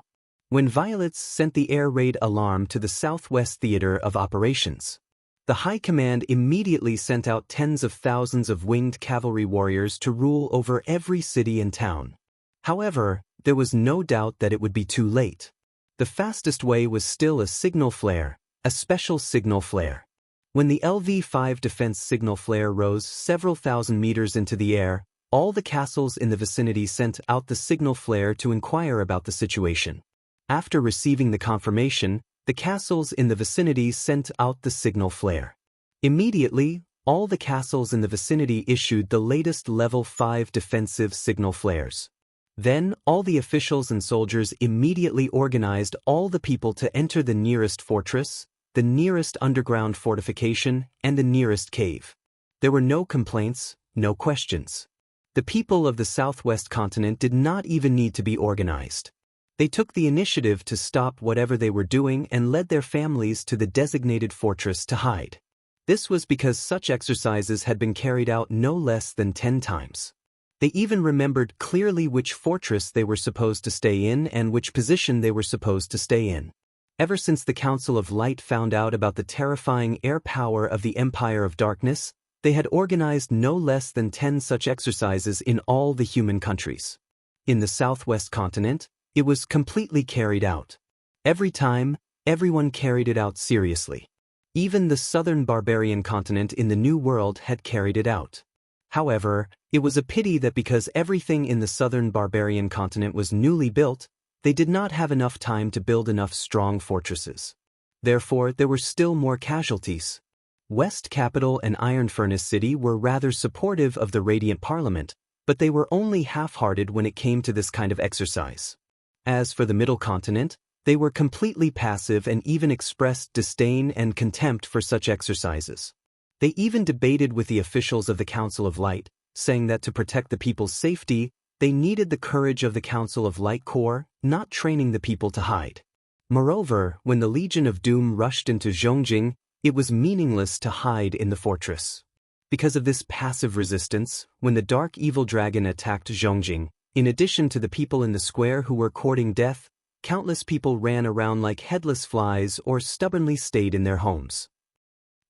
S1: When Violets sent the air raid alarm to the Southwest Theater of Operations, the High Command immediately sent out tens of thousands of winged cavalry warriors to rule over every city and town. However, there was no doubt that it would be too late. The fastest way was still a signal flare, a special signal flare. When the LV-5 defense signal flare rose several thousand meters into the air, all the castles in the vicinity sent out the signal flare to inquire about the situation. After receiving the confirmation, the castles in the vicinity sent out the signal flare. Immediately, all the castles in the vicinity issued the latest level 5 defensive signal flares. Then, all the officials and soldiers immediately organized all the people to enter the nearest fortress, the nearest underground fortification, and the nearest cave. There were no complaints, no questions. The people of the Southwest Continent did not even need to be organized. They took the initiative to stop whatever they were doing and led their families to the designated fortress to hide. This was because such exercises had been carried out no less than 10 times. They even remembered clearly which fortress they were supposed to stay in and which position they were supposed to stay in. Ever since the Council of Light found out about the terrifying air power of the Empire of Darkness, They had organized no less than 10 such exercises in all the human countries. In the southwest continent, it was completely carried out. Every time, everyone carried it out seriously. Even the southern barbarian continent in the New World had carried it out. However, it was a pity that because everything in the southern barbarian continent was newly built, they did not have enough time to build enough strong fortresses. Therefore, there were still more casualties. West Capital and Iron Furnace City were rather supportive of the Radiant Parliament, but they were only half-hearted when it came to this kind of exercise. As for the Middle Continent, they were completely passive and even expressed disdain and contempt for such exercises. They even debated with the officials of the Council of Light, saying that to protect the people's safety, they needed the courage of the Council of Light Corps, not training the people to hide. Moreover, when the Legion of Doom rushed into Zhongjing, it was meaningless to hide in the fortress. Because of this passive resistance, when the Dark Evil Dragon attacked Zhongjing, in addition to the people in the square who were courting death, countless people ran around like headless flies or stubbornly stayed in their homes.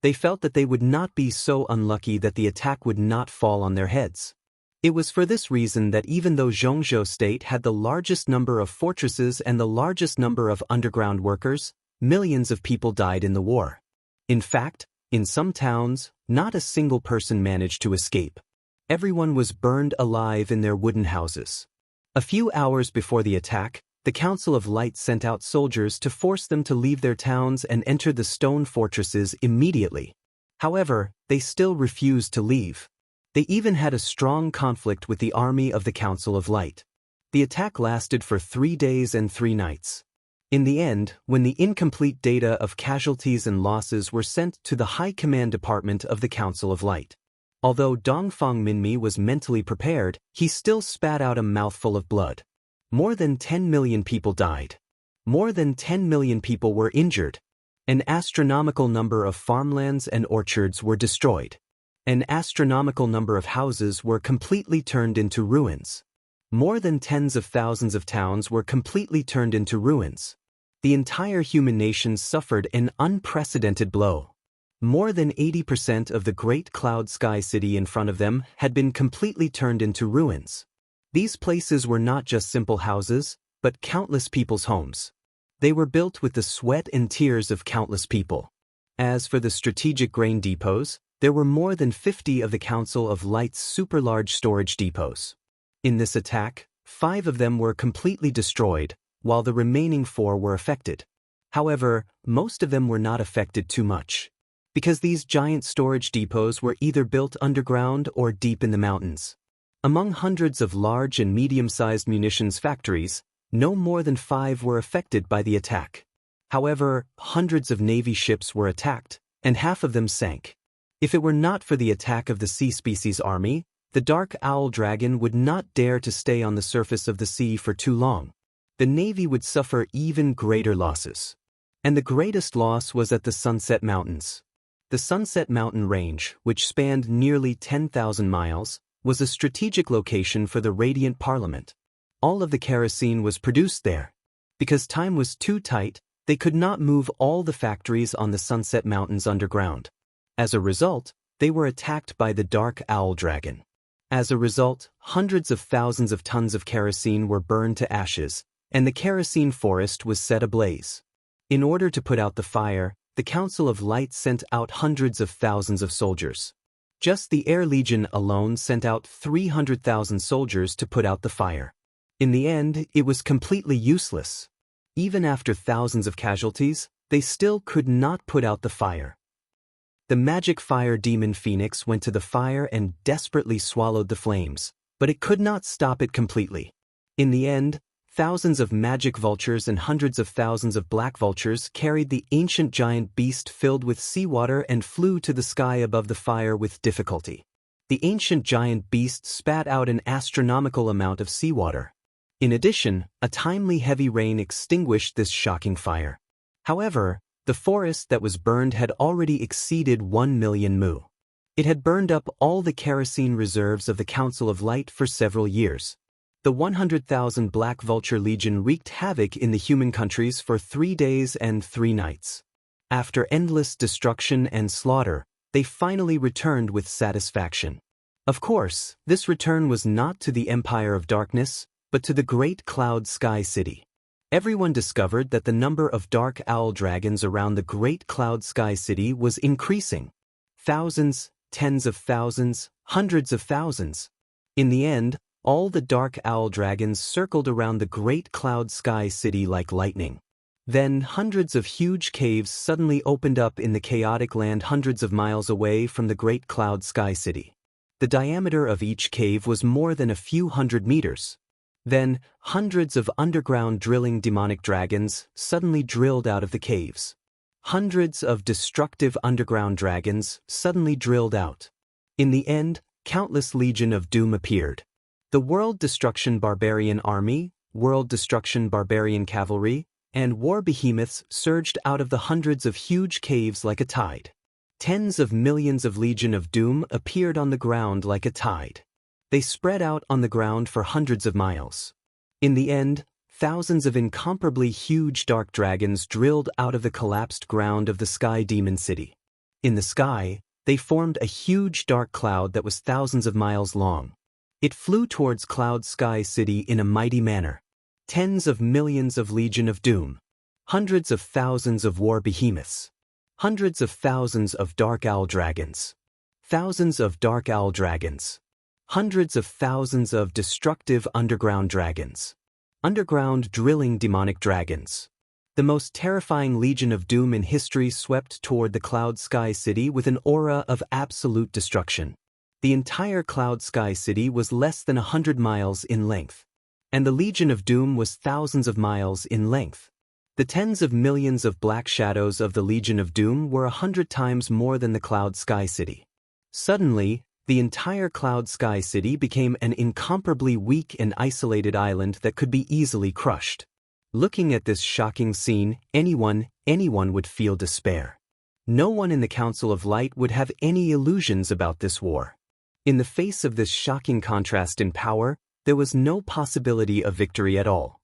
S1: They felt that they would not be so unlucky that the attack would not fall on their heads. It was for this reason that even though Zhongzhou State had the largest number of fortresses and the largest number of underground workers, millions of people died in the war. In fact, in some towns, not a single person managed to escape. Everyone was burned alive in their wooden houses. A few hours before the attack, the Council of Light sent out soldiers to force them to leave their towns and enter the stone fortresses immediately. However, they still refused to leave. They even had a strong conflict with the army of the Council of Light. The attack lasted for 3 days and 3 nights. In the end, when the incomplete data of casualties and losses were sent to the High Command Department of the Council of Light, although Dongfang Minmi was mentally prepared, he still spat out a mouthful of blood. More than 10 million people died. More than 10 million people were injured. An astronomical number of farmlands and orchards were destroyed. An astronomical number of houses were completely turned into ruins. More than tens of thousands of towns were completely turned into ruins. The entire human nation suffered an unprecedented blow. More than 80% of the Great Cloud Sky City in front of them had been completely turned into ruins. These places were not just simple houses, but countless people's homes. They were built with the sweat and tears of countless people. As for the strategic grain depots, there were more than 50 of the Council of Light's super-large storage depots. In this attack, 5 of them were completely destroyed, while the remaining 4 were affected. However, most of them were not affected too much, because these giant storage depots were either built underground or deep in the mountains. Among hundreds of large and medium-sized munitions factories, no more than 5 were affected by the attack. However, hundreds of Navy ships were attacked, and half of them sank. If it were not for the attack of the Sea Species Army, the Dark Owl Dragon would not dare to stay on the surface of the sea for too long. The Navy would suffer even greater losses. And the greatest loss was at the Sunset Mountains. The Sunset Mountain Range, which spanned nearly 10,000 miles, was a strategic location for the Radiant Parliament. All of the kerosene was produced there. Because time was too tight, they could not move all the factories on the Sunset Mountains underground. As a result, they were attacked by the Dark Owl Dragon. As a result, hundreds of thousands of tons of kerosene were burned to ashes, and the kerosene forest was set ablaze. In order to put out the fire, the Council of Light sent out hundreds of thousands of soldiers. Just the Air Legion alone sent out 300,000 soldiers to put out the fire. In the end, it was completely useless. Even after thousands of casualties, they still could not put out the fire. The magic fire demon Phoenix went to the fire and desperately swallowed the flames, but it could not stop it completely. In the end, thousands of magic vultures and hundreds of thousands of black vultures carried the ancient giant beast filled with seawater and flew to the sky above the fire with difficulty. The ancient giant beast spat out an astronomical amount of seawater. In addition, a timely heavy rain extinguished this shocking fire. However, the forest that was burned had already exceeded 1 million mu. It had burned up all the kerosene reserves of the Council of Light for several years. The 100,000 Black Vulture Legion wreaked havoc in the human countries for 3 days and 3 nights. After endless destruction and slaughter, They finally returned with satisfaction. Of course, this return was not to the Empire of Darkness, but to the Great Cloud Sky City. Everyone discovered that the number of dark owl dragons around the Great Cloud Sky City was increasing. Thousands, tens of thousands, hundreds of thousands. In the end, all the dark owl dragons circled around the Great Cloud Sky City like lightning. Then hundreds of huge caves suddenly opened up in the chaotic land hundreds of miles away from the Great Cloud Sky City. The diameter of each cave was more than a few hundred meters. Then, hundreds of underground drilling demonic dragons suddenly drilled out of the caves. Hundreds of destructive underground dragons suddenly drilled out. In the end, countless legion of doom appeared. The World Destruction Barbarian Army, World Destruction Barbarian Cavalry, and war behemoths surged out of the hundreds of huge caves like a tide. Tens of millions of Legion of Doom appeared on the ground like a tide. They spread out on the ground for hundreds of miles. In the end, thousands of incomparably huge dark dragons drilled out of the collapsed ground of the Sky Demon City. In the sky, they formed a huge dark cloud that was thousands of miles long. It flew towards Cloud Sky City in a mighty manner. Tens of millions of Legion of Doom. Hundreds of thousands of war behemoths. Hundreds of thousands of dark owl dragons. Thousands of dark owl dragons. Hundreds of thousands of destructive underground dragons. Underground drilling demonic dragons. The most terrifying Legion of Doom in history swept toward the Cloud Sky City with an aura of absolute destruction. The entire Cloud Sky City was less than 100 miles in length. And the Legion of Doom was thousands of miles in length. The tens of millions of black shadows of the Legion of Doom were 100 times more than the Cloud Sky City. Suddenly, the entire Cloud Sky City became an incomparably weak and isolated island that could be easily crushed. Looking at this shocking scene, anyone would feel despair. No one in the Council of Light would have any illusions about this war. In the face of this shocking contrast in power, there was no possibility of victory at all.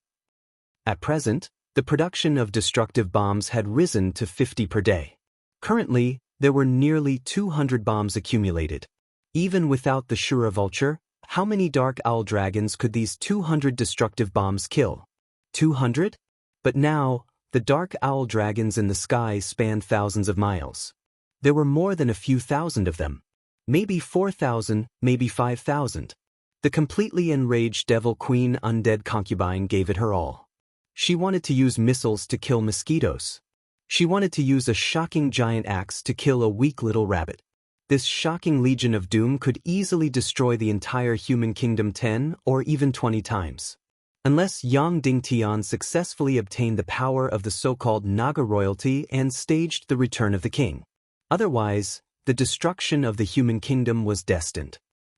S1: At present, the production of destructive bombs had risen to 50 per day. Currently, there were nearly 200 bombs accumulated. Even without the Shura Vulture, how many dark owl dragons could these 200 destructive bombs kill? 200? But now, the dark owl dragons in the sky spanned thousands of miles. There were more than a few thousand of them. Maybe 4,000, maybe 5,000. The completely enraged Devil Queen Undead Concubine gave it her all. She wanted to use missiles to kill mosquitoes. She wanted to use a shocking giant axe to kill a weak little rabbit. This shocking Legion of Doom could easily destroy the entire human kingdom 10 or even 20 times. Unless Yang Dingtian successfully obtained the power of the so-called Naga royalty and staged the return of the king. Otherwise, the destruction of the human kingdom was destined.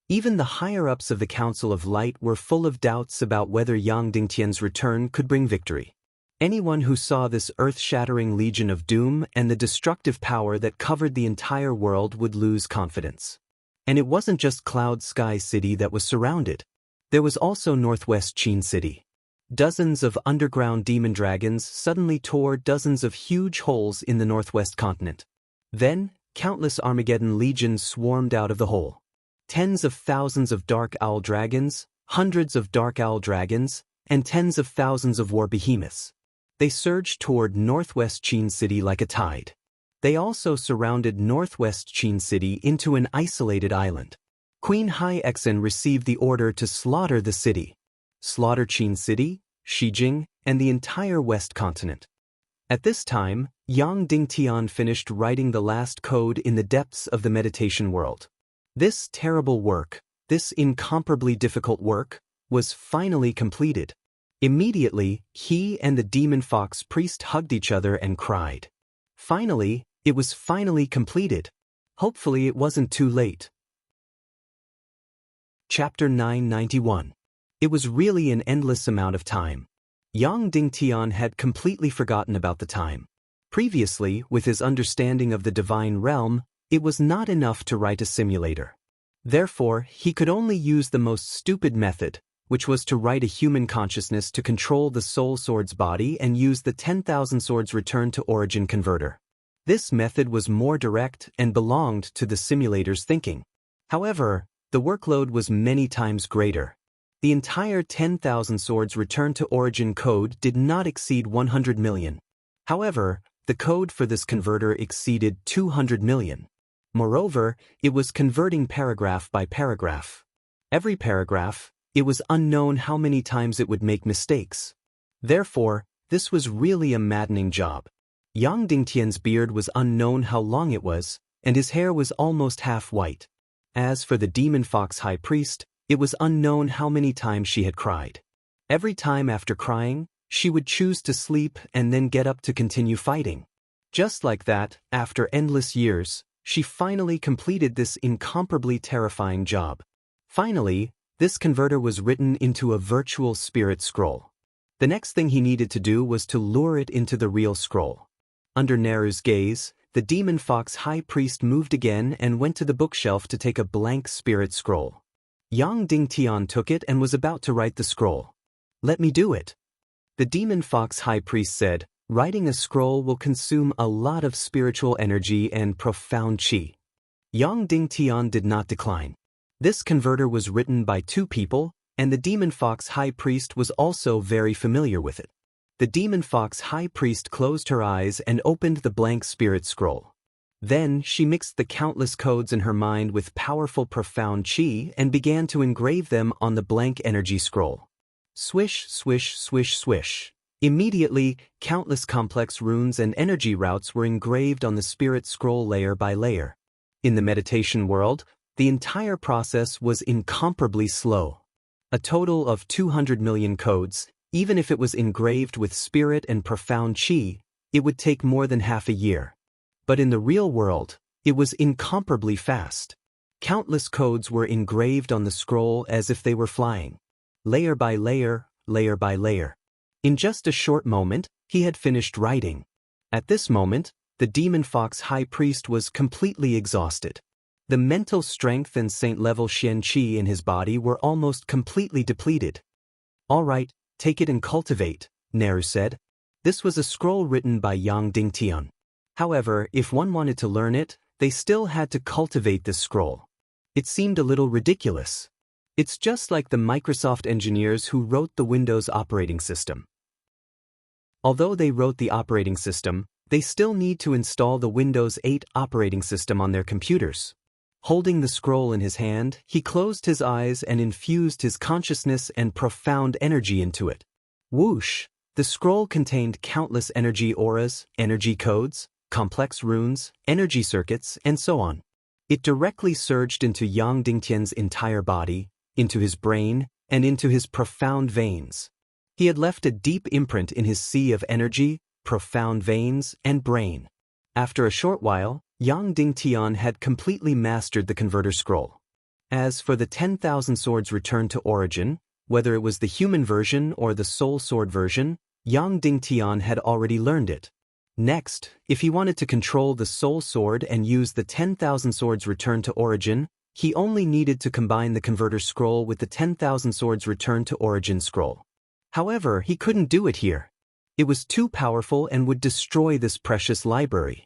S1: Even the higher-ups of the Council of Light were full of doubts about whether Yang Dingtian's return could bring victory. Anyone who saw this earth-shattering Legion of Doom and the destructive power that covered the entire world would lose confidence. And it wasn't just Cloud Sky City that was surrounded. There was also Northwest Qin City. Dozens of underground demon dragons suddenly tore dozens of huge holes in the northwest continent. Then, countless Armageddon legions swarmed out of the hole. Tens of thousands of dark owl dragons, hundreds of dark owl dragons, and tens of thousands of war behemoths. They surged toward Northwest Qin City like a tide. They also surrounded Northwest Qin City into an isolated island. Queen Hai Exen received the order to slaughter the city. Slaughter Qin City, Shijing, and the entire West continent. At this time, Yang Dingtian finished writing the last code in the depths of the meditation world. This terrible work, this incomparably difficult work, was finally completed. Immediately, he and the demon fox priest hugged each other and cried. Finally, it was finally completed. Hopefully it wasn't too late. Chapter 991. It was really an endless amount of time. Yang Dingtian had completely forgotten about the time. Previously, with his understanding of the divine realm, it was not enough to write a simulator. Therefore, he could only use the most stupid method, which was to write a human consciousness to control the soul sword's body and use the 10,000 swords return to origin converter. This method was more direct and belonged to the simulator's thinking. However, the workload was many times greater. The entire 10,000 swords return to origin code did not exceed 100 million. However, the code for this converter exceeded 200 million. Moreover, it was converting paragraph by paragraph. Every paragraph, it was unknown how many times it would make mistakes. Therefore, this was really a maddening job. Yang Dingtian's beard was unknown how long it was, and his hair was almost half white. As for the demon fox high priest, it was unknown how many times she had cried. Every time after crying, she would choose to sleep and then get up to continue fighting. Just like that, after endless years, she finally completed this incomparably terrifying job. Finally, this converter was written into a virtual spirit scroll. The next thing he needed to do was to lure it into the real scroll. Under Neru's gaze, the demon fox high priest moved again and went to the bookshelf to take a blank spirit scroll. Yang Dingtian took it and was about to write the scroll. "Let me do it." The demon fox high priest said, "Writing a scroll will consume a lot of spiritual energy and profound qi." Yang Dingtian did not decline. This converter was written by two people, and the demon fox high priest was also very familiar with it. The demon fox high priest closed her eyes and opened the blank spirit scroll. Then she mixed the countless codes in her mind with powerful profound qi and began to engrave them on the blank energy scroll. Swish, swish, swish, swish. Immediately, countless complex runes and energy routes were engraved on the spirit scroll layer by layer. In the meditation world, the entire process was incomparably slow. A total of 200 million codes, even if it was engraved with spirit and profound qi, it would take more than half a year. But in the real world, it was incomparably fast. Countless codes were engraved on the scroll as if they were flying. Layer by layer, layer by layer. In just a short moment, he had finished writing. At this moment, the demon fox high priest was completely exhausted. The mental strength and saint-level Xian Qi in his body were almost completely depleted. "All right, take it and cultivate," Neru said. This was a scroll written by Yang Dingtian. However, if one wanted to learn it, they still had to cultivate this scroll. It seemed a little ridiculous. It's just like the Microsoft engineers who wrote the Windows operating system. Although they wrote the operating system, they still need to install the Windows 8 operating system on their computers. Holding the scroll in his hand, he closed his eyes and infused his consciousness and profound energy into it. Whoosh! The scroll contained countless energy auras, energy codes, complex runes, energy circuits, and so on. It directly surged into Yang Dingtian's entire body, into his brain, and into his profound veins. He had left a deep imprint in his sea of energy, profound veins, and brain. After a short while, Yang Dingtian had completely mastered the converter scroll. As for the 10,000 swords returned to origin, whether it was the human version or the soul sword version, Yang Dingtian had already learned it. Next, if he wanted to control the soul sword and use the 10,000 swords returned to origin, he only needed to combine the converter scroll with the 10,000 swords returned to origin scroll. However, he couldn't do it here. It was too powerful and would destroy this precious library.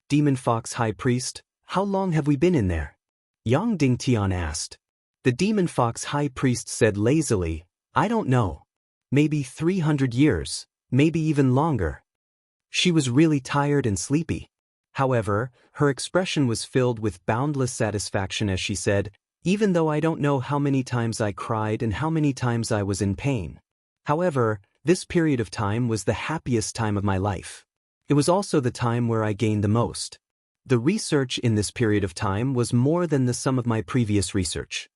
S1: "Demon Fox High Priest, how long have we been in there?" Yang Dingtian asked. The Demon Fox High Priest said lazily, "I don't know. Maybe 300 years, maybe even longer." She was really tired and sleepy. However, her expression was filled with boundless satisfaction as she said, "Even though I don't know how many times I cried and how many times I was in pain. However, this period of time was the happiest time of my life. It was also the time where I gained the most. The research in this period of time was more than the sum of my previous research."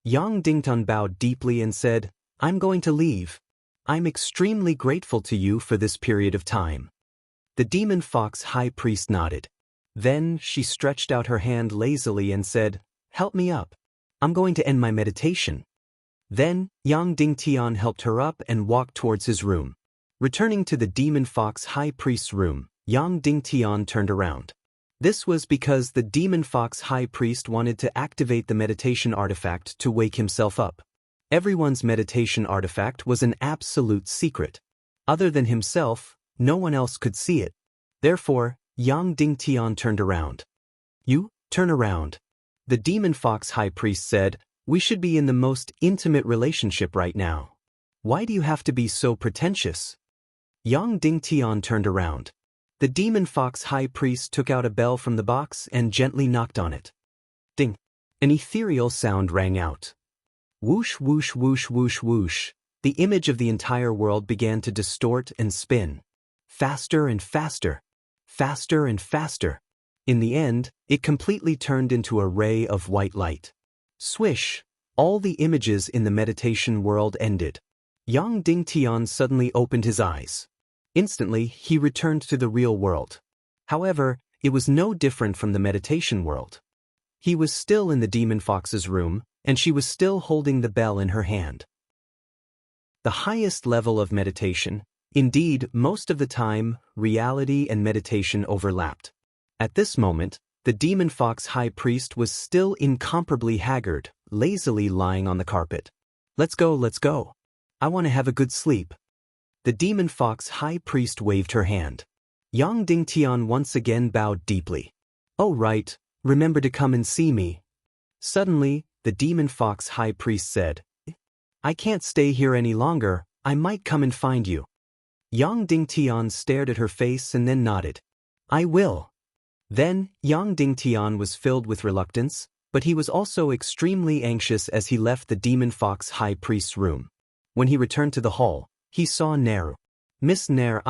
S1: Yang Dingtian bowed deeply and said, "I'm going to leave. I'm extremely grateful to you for this period of time." The Demon Fox High Priest nodded. Then she stretched out her hand lazily and said, "Help me up. I'm going to end my meditation." Then, Yang Dingtian helped her up and walked towards his room. Returning to the Demon Fox High Priest's room, Yang Dingtian turned around. This was because the Demon Fox High Priest wanted to activate the meditation artifact to wake himself up. Everyone's meditation artifact was an absolute secret. Other than himself, no one else could see it. Therefore, Yang Dingtian turned around. You, turn around. The demon fox high priest said, we should be in the most intimate relationship right now. Why do you have to be so pretentious? Yang Dingtian turned around. The demon fox high priest took out a bell from the box and gently knocked on it. Ding! An ethereal sound rang out. Whoosh whoosh whoosh whoosh whoosh. The image of the entire world began to distort and spin. Faster and faster. Faster and faster. In the end, it completely turned into a ray of white light. Swish! All the images in the meditation world ended. Yang Dingtian suddenly opened his eyes. Instantly, he returned to the real world. However, it was no different from the meditation world. He was still in the demon fox's room, and she was still holding the bell in her hand. The highest level of meditation, indeed, most of the time, reality and meditation overlapped. At this moment, the demon fox high priest was still incomparably haggard, lazily lying on the carpet. Let's go, let's go. I want to have a good sleep. The demon fox high priest waved her hand. Yang Dingtian once again bowed deeply. Oh right, remember to come and see me. Suddenly, the demon fox high priest said, I can't stay here any longer, I might come and find you. Yang Dingtian stared at her face and then nodded. I will. Then, Yang Dingtian was filled with reluctance, but he was also extremely anxious as he left the demon fox high priest's room. When he returned to the hall, he saw Naru. Miss Nair,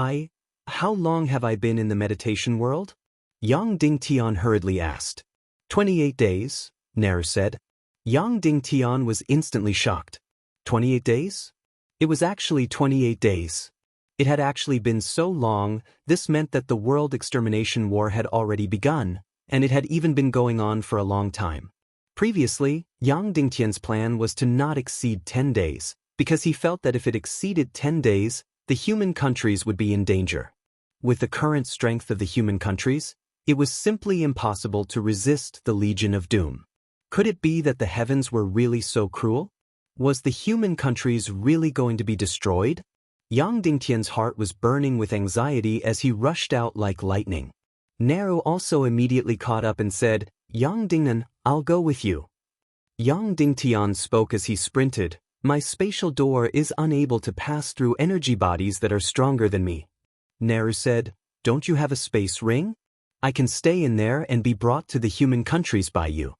S1: how long have I been in the meditation world? Yang Dingtian hurriedly asked. 28 days, Naru said. Yang Dingtian was instantly shocked. 28 days? It was actually 28 days. It had actually been so long, this meant that the world extermination war had already begun, and it had even been going on for a long time. Previously, Yang Dingtian's plan was to not exceed 10 days, because he felt that if it exceeded 10 days, the human countries would be in danger. With the current strength of the human countries, it was simply impossible to resist the Legion of Doom. Could it be that the heavens were really so cruel? Was the human countries really going to be destroyed? Yang Dingtian's heart was burning with anxiety as he rushed out like lightning. Naru also immediately caught up and said, Yang Dingnan, I'll go with you. Yang Dingtian spoke as he sprinted, my spatial door is unable to pass through energy bodies that are stronger than me. Naru said, don't you have a space ring? I can stay in there and be brought to the human countries by you.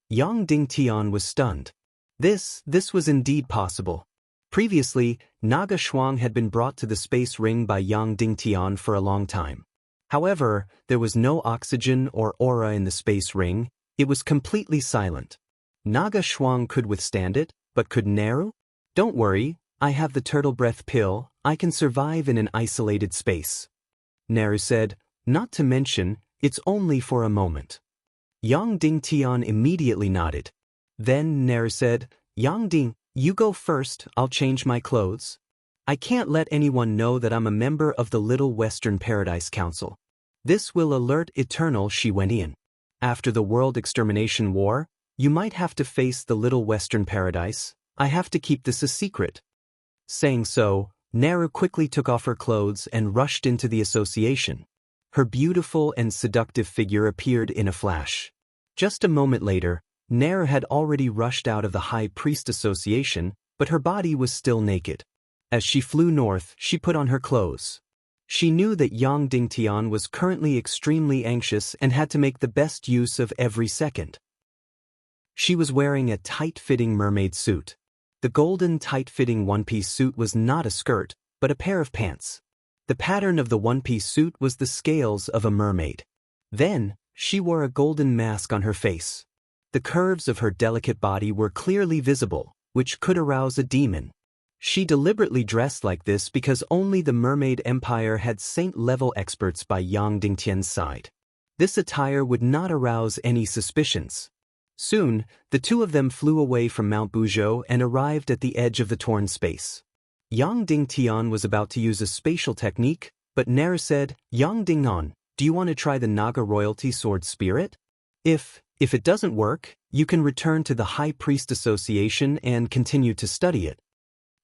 S1: Yang Dingtian was stunned. This was indeed possible. Previously, Naga Shuang had been brought to the space ring by Yang Dingtian for a long time. However, there was no oxygen or aura in the space ring, it was completely silent. Naga Shuang could withstand it, but could Naru? Don't worry, I have the turtle breath pill, I can survive in an isolated space. Naru said, not to mention, it's only for a moment. Yang Dingtian immediately nodded. Then Naru said, Yang Ding, you go first, I'll change my clothes. I can't let anyone know that I'm a member of the Little Western Paradise Council. This will alert Eternal Shi Wenyan. After the World Extermination War, you might have to face the Little Western Paradise, I have to keep this a secret. Saying so, Naru quickly took off her clothes and rushed into the association. Her beautiful and seductive figure appeared in a flash. Just a moment later, Nair had already rushed out of the High Priest Association, but her body was still naked. As she flew north, she put on her clothes. She knew that Yang Dingtian was currently extremely anxious and had to make the best use of every second. She was wearing a tight-fitting mermaid suit. The golden tight-fitting one-piece suit was not a skirt, but a pair of pants. The pattern of the one-piece suit was the scales of a mermaid. Then, she wore a golden mask on her face. The curves of her delicate body were clearly visible, which could arouse a demon. She deliberately dressed like this because only the Mermaid Empire had saint-level experts by Yang Dingtian's side. This attire would not arouse any suspicions. Soon, the two of them flew away from Mount Buzhou and arrived at the edge of the torn space. Yang Dingtian was about to use a spatial technique, but Nair said, Yang Dingnan, do you want to try the Naga royalty sword spirit? If it doesn't work, you can return to the High Priest Association and continue to study it.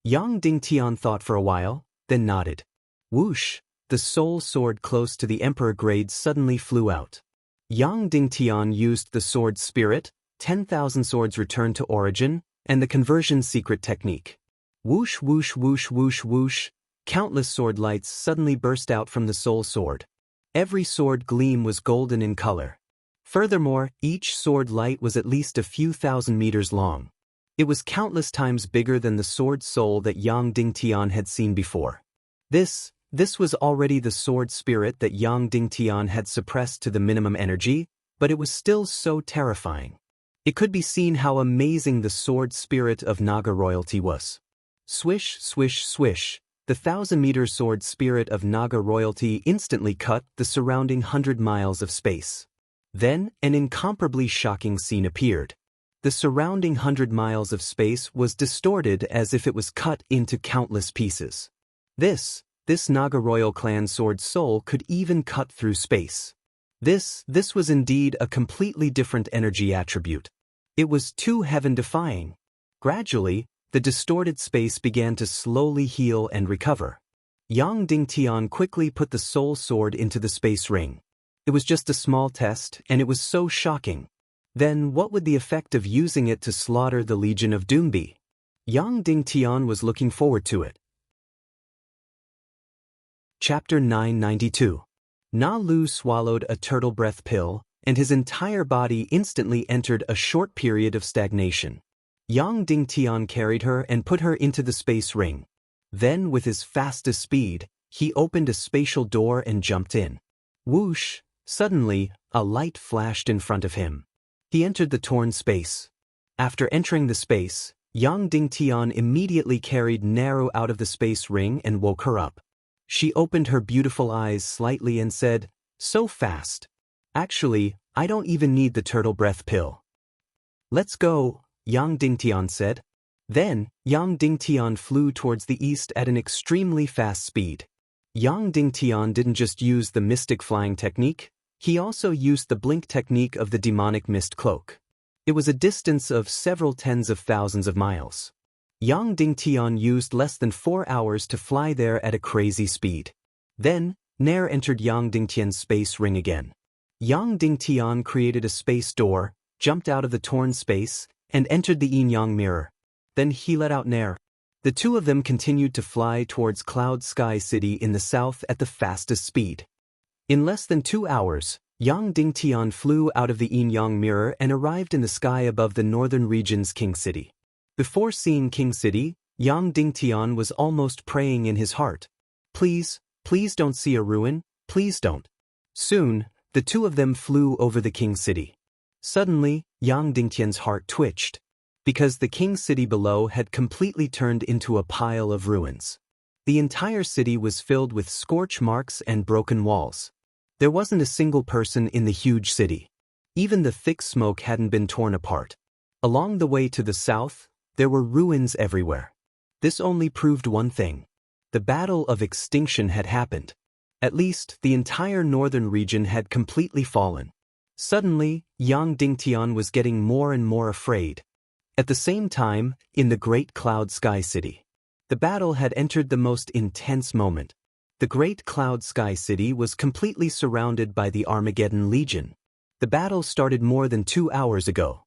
S1: Yang Dingtian thought for a while, then nodded. Whoosh! the soul sword close to the emperor grade suddenly flew out. Yang Dingtian used the sword spirit, 10,000 swords return to origin, and the conversion secret technique. Whoosh whoosh whoosh whoosh whoosh, countless sword lights suddenly burst out from the soul sword. Every sword gleam was golden in color. Furthermore, each sword light was at least a few thousand meters long. It was countless times bigger than the sword soul that Yang Dingtian had seen before. This was already the sword spirit that Yang Dingtian had suppressed to the minimum energy, but it was still so terrifying. It could be seen how amazing the sword spirit of Naga royalty was. Swish, swish, swish, the 1,000-meter sword spirit of Naga royalty instantly cut the surrounding 100 miles of space. Then, an incomparably shocking scene appeared. The surrounding 100 miles of space was distorted as if it was cut into countless pieces. This Naga royal clan sword soul could even cut through space. This was indeed a completely different energy attribute. It was too heaven-defying. Gradually, the distorted space began to slowly heal and recover. Yang Dingtian quickly put the soul sword into the space ring. It was just a small test, and it was so shocking. Then what would the effect of using it to slaughter the Legion of Doom be? Yang Dingtian was looking forward to it. Chapter 992. Na Lu swallowed a turtle breath pill, and his entire body instantly entered a short period of stagnation. Yang Dingtian carried her and put her into the space ring. Then, with his fastest speed, he opened a spatial door and jumped in. Whoosh! Suddenly, a light flashed in front of him. He entered the torn space. After entering the space, Yang Dingtian immediately carried Naru out of the space ring and woke her up. She opened her beautiful eyes slightly and said, "So fast. Actually, I don't even need the turtle breath pill." "Let's go," Yang Dingtian said. Then, Yang Dingtian flew towards the east at an extremely fast speed. Yang Dingtian didn't just use the mystic flying technique, he also used the blink technique of the demonic mist cloak. It was a distance of several tens of thousands of miles. Yang Dingtian used less than 4 hours to fly there at a crazy speed. Then, Nair entered Yang Dingtian's space ring again. Yang Dingtian created a space door, jumped out of the torn space, and entered the yin-yang mirror. Then he let out Nair. The two of them continued to fly towards Cloud Sky City in the south at the fastest speed. In less than 2 hours, Yang Dingtian flew out of the yin-yang mirror and arrived in the sky above the northern region's King City. Before seeing King City, Yang Dingtian was almost praying in his heart. Please don't see a ruin, please don't. Soon, the two of them flew over the King City. Suddenly, Yang Dingtian's heart twitched, because the King City below had completely turned into a pile of ruins. The entire city was filled with scorch marks and broken walls. There wasn't a single person in the huge city. Even the thick smoke hadn't been torn apart. Along the way to the south, there were ruins everywhere. This only proved one thing. The battle of extinction had happened. At least, the entire northern region had completely fallen. Suddenly, Yang Dingtian was getting more and more afraid. At the same time, in the Great Cloud Sky City, the battle had entered the most intense moment. The Great Cloud Sky City was completely surrounded by the Armageddon Legion. The battle started more than 2 hours ago.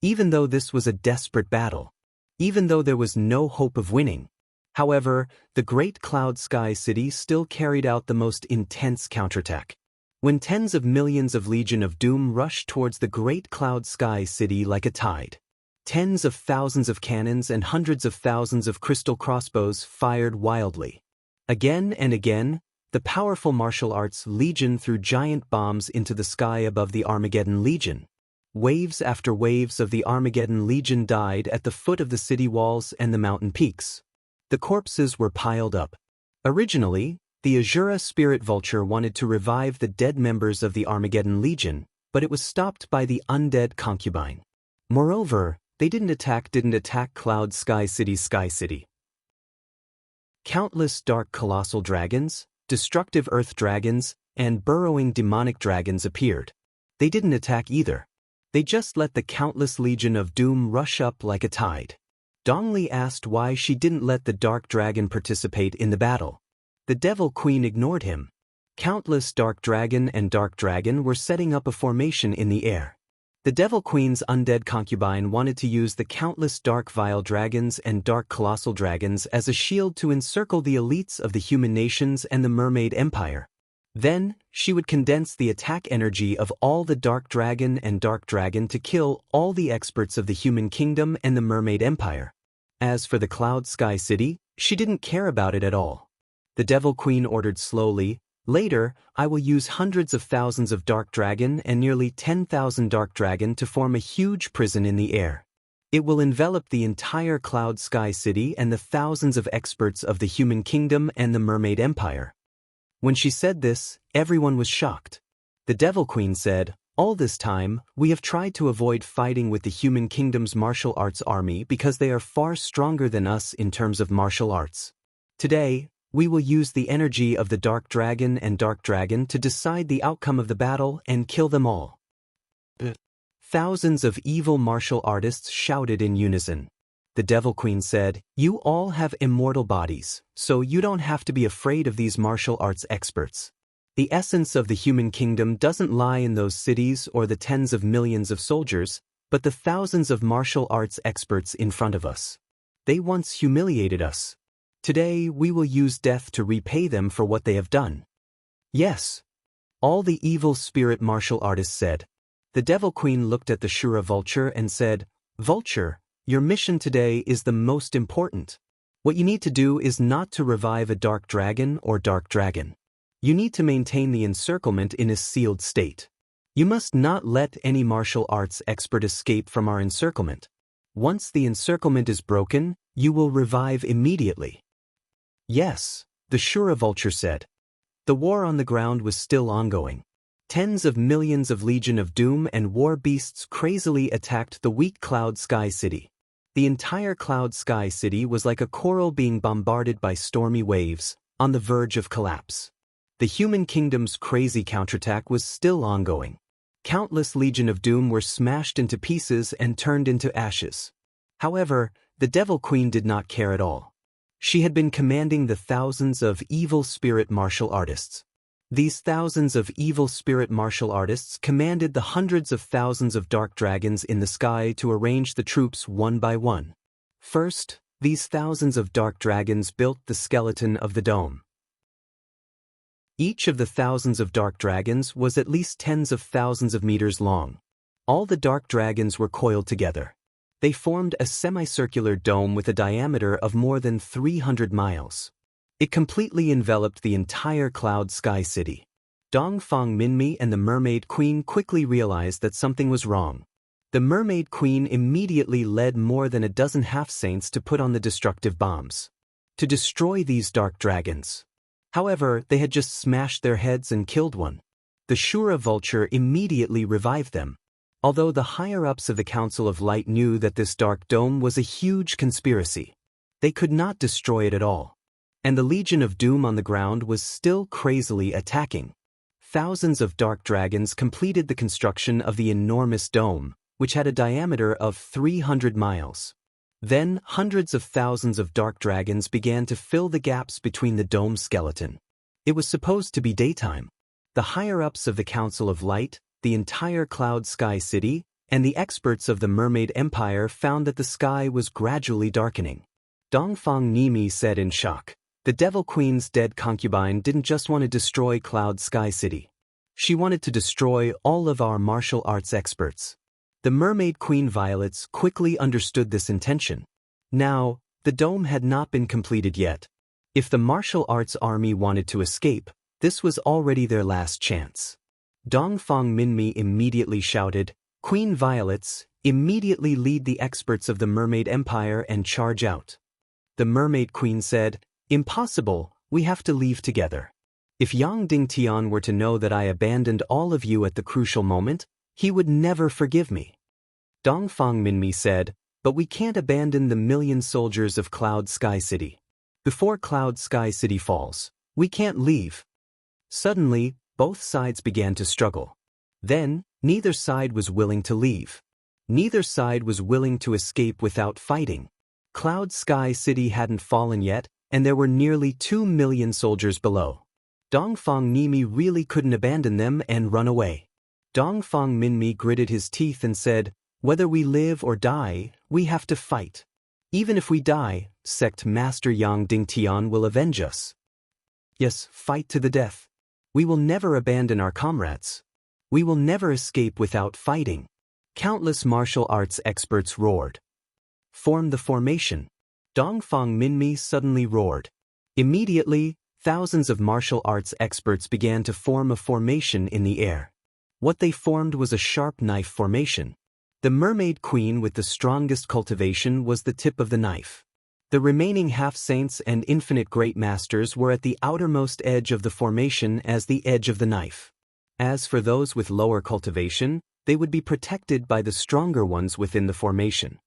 S1: Even though this was a desperate battle, even though there was no hope of winning, however, the Great Cloud Sky City still carried out the most intense counterattack. When tens of millions of Legion of Doom rushed towards the Great Cloud Sky City like a tide, tens of thousands of cannons and hundreds of thousands of crystal crossbows fired wildly. Again and again, the powerful martial arts Legion threw giant bombs into the sky above the Armageddon Legion. Waves after waves of the Armageddon Legion died at the foot of the city walls and the mountain peaks. The corpses were piled up. Originally, the Azura Spirit Vulture wanted to revive the dead members of the Armageddon Legion, but it was stopped by the undead concubine. Moreover, they didn't attack Cloud Sky City. Countless dark colossal dragons, destructive earth dragons, and burrowing demonic dragons appeared. They didn't attack either. They just let the countless Legion of Doom rush up like a tide. Dongli asked why she didn't let the dark dragon participate in the battle. The Devil Queen ignored him. Countless Dark Dragon and Dark Dragon were setting up a formation in the air. The Devil Queen's undead concubine wanted to use the countless Dark Vile Dragons and Dark Colossal Dragons as a shield to encircle the elites of the human nations and the Mermaid Empire. Then, she would condense the attack energy of all the Dark Dragon and Dark Dragon to kill all the experts of the human kingdom and the Mermaid Empire. As for the Cloud Sky City, she didn't care about it at all. The Devil Queen ordered slowly, "Later, I will use hundreds of thousands of Dark Dragon and nearly 10,000 Dark Dragon to form a huge prison in the air. It will envelop the entire Cloud Sky City and the thousands of experts of the human kingdom and the Mermaid Empire." When she said this, everyone was shocked. The Devil Queen said, "All this time, we have tried to avoid fighting with the human kingdom's martial arts army because they are far stronger than us in terms of martial arts. Today, we will use the energy of the Dark Dragon and Dark Dragon to decide the outcome of the battle and kill them all." Thousands of evil martial artists shouted in unison. The Devil Queen said, "You all have immortal bodies, so you don't have to be afraid of these martial arts experts. The essence of the human kingdom doesn't lie in those cities or the tens of millions of soldiers, but the thousands of martial arts experts in front of us. They once humiliated us. Today we will use death to repay them for what they have done." "Yes," all the evil spirit martial artists said. The Devil Queen looked at the Shura Vulture and said, "Vulture, your mission today is the most important. What you need to do is not to revive a Dark Dragon or Dark Dragon. You need to maintain the encirclement in a sealed state. You must not let any martial arts expert escape from our encirclement. Once the encirclement is broken, you will revive immediately." "Yes," the Shura Vulture said. The war on the ground was still ongoing. Tens of millions of Legion of Doom and war beasts crazily attacked the weak Cloud Sky City. The entire Cloud Sky City was like a coral being bombarded by stormy waves, on the verge of collapse. The human kingdom's crazy counterattack was still ongoing. Countless Legion of Doom were smashed into pieces and turned into ashes. However, the Devil Queen did not care at all. She had been commanding the thousands of evil spirit martial artists. These thousands of evil spirit martial artists commanded the hundreds of thousands of Dark Dragons in the sky to arrange the troops one by one. First, these thousands of Dark Dragons built the skeleton of the dome. Each of the thousands of Dark Dragons was at least tens of thousands of meters long. All the Dark Dragons were coiled together. They formed a semicircular dome with a diameter of more than 300 miles. It completely enveloped the entire Cloud Sky City. Dongfang Minmi and the Mermaid Queen quickly realized that something was wrong. The Mermaid Queen immediately led more than a dozen half-saints to put on the destructive bombs, to destroy these Dark Dragons. However, they had just smashed their heads and killed one. The Shura Vulture immediately revived them. Although the higher-ups of the Council of Light knew that this Dark Dome was a huge conspiracy, they could not destroy it at all. And the Legion of Doom on the ground was still crazily attacking. Thousands of Dark Dragons completed the construction of the enormous dome, which had a diameter of 300 miles. Then, hundreds of thousands of Dark Dragons began to fill the gaps between the dome skeleton. It was supposed to be daytime. The higher-ups of the Council of Light, the entire Cloud Sky City, and the experts of the Mermaid Empire found that the sky was gradually darkening. Dongfang Nimi said in shock. The Devil Queen's dead concubine didn't just want to destroy Cloud Sky City. She wanted to destroy all of our martial arts experts. The Mermaid Queen Violets quickly understood this intention. Now, the dome had not been completed yet. If the martial arts army wanted to escape, this was already their last chance. Dongfang Minmi immediately shouted, "Queen Violets, immediately lead the experts of the Mermaid Empire and charge out." The Mermaid Queen said, "Impossible, we have to leave together. If Yang Dingtian were to know that I abandoned all of you at the crucial moment, he would never forgive me." Dongfang Minmi said, "But we can't abandon the million soldiers of Cloud Sky City. Before Cloud Sky City falls, we can't leave." Suddenly, both sides began to struggle. Then, neither side was willing to leave. Neither side was willing to escape without fighting. Cloud Sky City hadn't fallen yet, and there were nearly 2 million soldiers below. Dongfang Nimi really couldn't abandon them and run away. Dongfang Minmi gritted his teeth and said, "Whether we live or die, we have to fight. Even if we die, sect master Yang Dingtian will avenge us. Yes, fight to the death. We will never abandon our comrades. We will never escape without fighting." Countless martial arts experts roared. "Form the formation." Dongfang Minmi suddenly roared. Immediately, thousands of martial arts experts began to form a formation in the air. What they formed was a sharp knife formation. The mermaid queen with the strongest cultivation was the tip of the knife. The remaining half-saints and infinite great masters were at the outermost edge of the formation as the edge of the knife. As for those with lower cultivation, they would be protected by the stronger ones within the formation.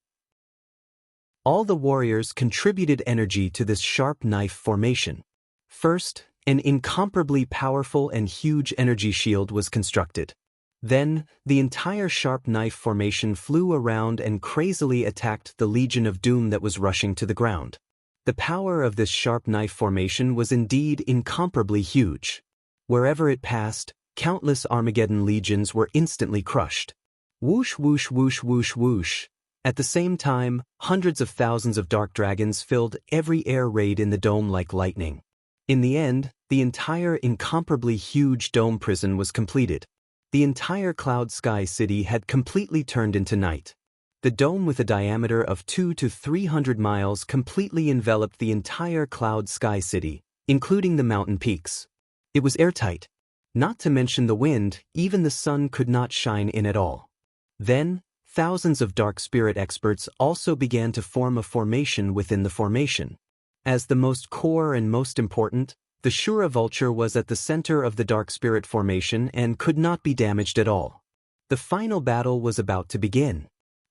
S1: All the warriors contributed energy to this sharp knife formation. First, an incomparably powerful and huge energy shield was constructed. Then, the entire sharp knife formation flew around and crazily attacked the Legion of Doom that was rushing to the ground. The power of this sharp knife formation was indeed incomparably huge. Wherever it passed, countless Armageddon legions were instantly crushed. Whoosh whoosh whoosh whoosh whoosh. At the same time, hundreds of thousands of dark dragons filled every air raid in the dome like lightning. In the end, the entire incomparably huge dome prison was completed. The entire Cloud Sky City had completely turned into night. The dome with a diameter of 200 to 300 miles completely enveloped the entire Cloud Sky City, including the mountain peaks. It was airtight. Not to mention the wind, even the sun could not shine in at all. Then, thousands of dark spirit experts also began to form a formation within the formation. As the most core and most important, the Shura vulture was at the center of the dark spirit formation and could not be damaged at all. The final battle was about to begin.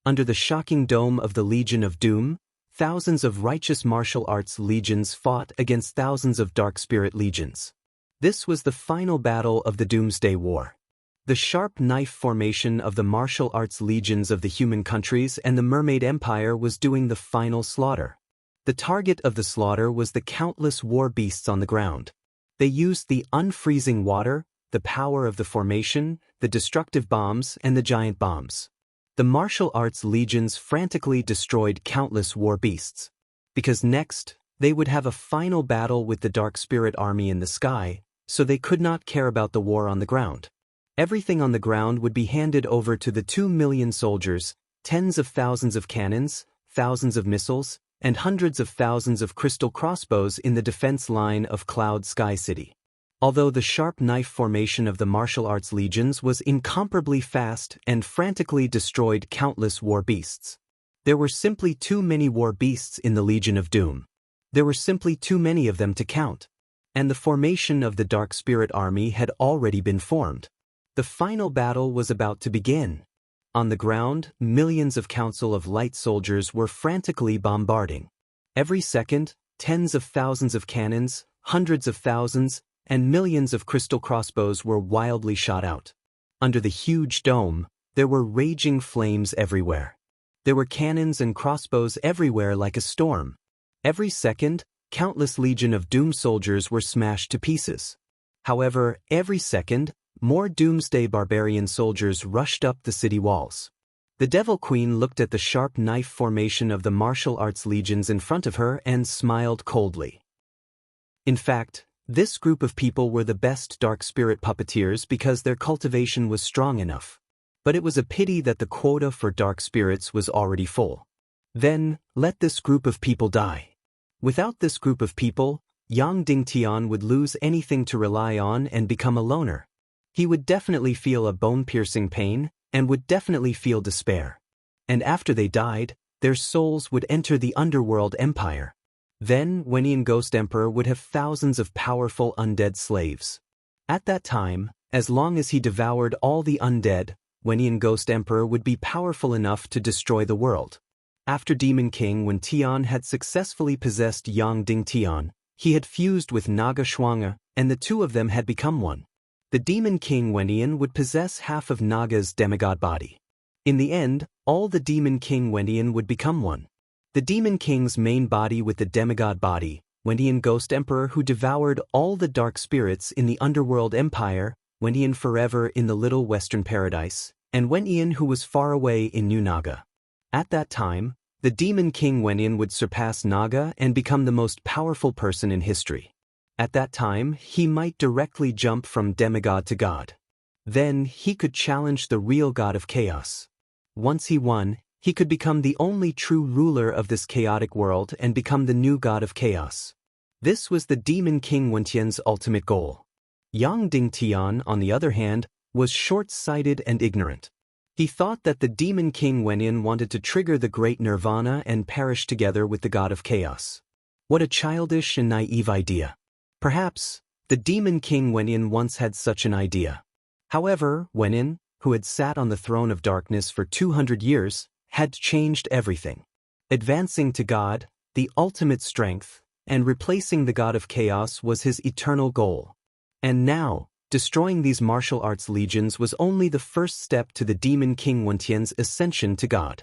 S1: Under the shocking dome of the Legion of Doom, thousands of righteous martial arts legions fought against thousands of dark spirit legions. This was the final battle of the Doomsday War. The sharp knife formation of the martial arts legions of the human countries and the Mermaid Empire was doing the final slaughter. The target of the slaughter was the countless war beasts on the ground. They used the unfreezing water, the power of the formation, the destructive bombs, and the giant bombs. The martial arts legions frantically destroyed countless war beasts. Because next, they would have a final battle with the Dark Spirit Army in the sky, so they could not care about the war on the ground. Everything on the ground would be handed over to the 2 million soldiers, tens of thousands of cannons, thousands of missiles, and hundreds of thousands of crystal crossbows in the defense line of Cloud Sky City. Although the sharp knife formation of the martial arts legions was incomparably fast and frantically destroyed countless war beasts. There were simply too many war beasts in the Legion of Doom. There were simply too many of them to count. And the formation of the Dark Spirit Army had already been formed. The final battle was about to begin. On the ground, millions of Council of Light soldiers were frantically bombarding. Every second, tens of thousands of cannons, hundreds of thousands, and millions of crystal crossbows were wildly shot out. Under the huge dome, there were raging flames everywhere. There were cannons and crossbows everywhere like a storm. Every second, countless Legion of Doom soldiers were smashed to pieces. However, every second, more Doomsday barbarian soldiers rushed up the city walls. The Devil Queen looked at the sharp knife formation of the martial arts legions in front of her and smiled coldly. In fact, this group of people were the best dark spirit puppeteers because their cultivation was strong enough. But it was a pity that the quota for dark spirits was already full. Then, let this group of people die. Without this group of people, Yang Dingtian would lose anything to rely on and become a loner. He would definitely feel a bone-piercing pain, and would definitely feel despair. And after they died, their souls would enter the underworld empire. Then, Wenian Ghost Emperor would have thousands of powerful undead slaves. At that time, as long as he devoured all the undead, Wenian Ghost Emperor would be powerful enough to destroy the world. After Demon King Wen Tian had successfully possessed Yang Dingtian, he had fused with Naga Shuanga, and the two of them had become one. The Demon King Wenian would possess half of Naga's demigod body. In the end, all the Demon King Wenian would become one. The Demon King's main body with the demigod body, Wendian Ghost Emperor who devoured all the dark spirits in the Underworld Empire, Wendian forever in the Little Western Paradise, and Wendian who was far away in New Naga. At that time, the Demon King Wendian would surpass Naga and become the most powerful person in history. At that time, he might directly jump from demigod to god. Then, he could challenge the real god of chaos. Once he won, he could become the only true ruler of this chaotic world and become the new god of chaos. This was the Demon King Wendian's ultimate goal. Yang Dingtian, on the other hand, was short-sighted and ignorant. He thought that the Demon King Wendian wanted to trigger the great nirvana and perish together with the god of chaos. What a childish and naive idea. Perhaps, the Demon King Wendian once had such an idea. However, Wendian, who had sat on the throne of darkness for 200 years, had changed everything. Advancing to God, the ultimate strength, and replacing the god of chaos was his eternal goal. And now, destroying these martial arts legions was only the first step to the Demon King Wendian's ascension to God.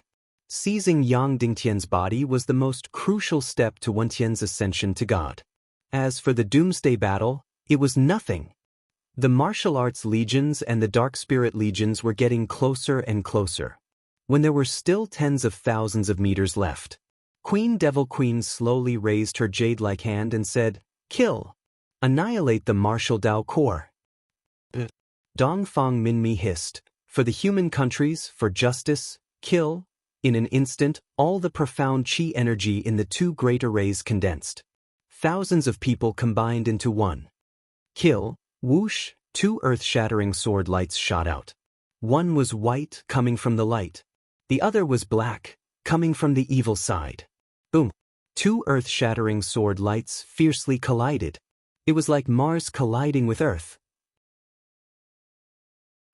S1: Seizing Yang Dingtian's body was the most crucial step to Wendian's ascension to God. As for the Doomsday Battle, it was nothing. The martial arts legions and the dark spirit legions were getting closer and closer. When there were still tens of thousands of meters left, Queen Devil Queen slowly raised her jade-like hand and said, "Kill! Annihilate the martial Dao core." Dongfang Minmi hissed, "For the human countries, for justice, kill." In an instant, all the profound chi energy in the two great arrays condensed. Thousands of people combined into one. Kill, whoosh, two earth-shattering sword lights shot out. One was white, coming from the light. The other was black, coming from the evil side. Boom! Two earth-shattering sword lights fiercely collided. It was like Mars colliding with Earth.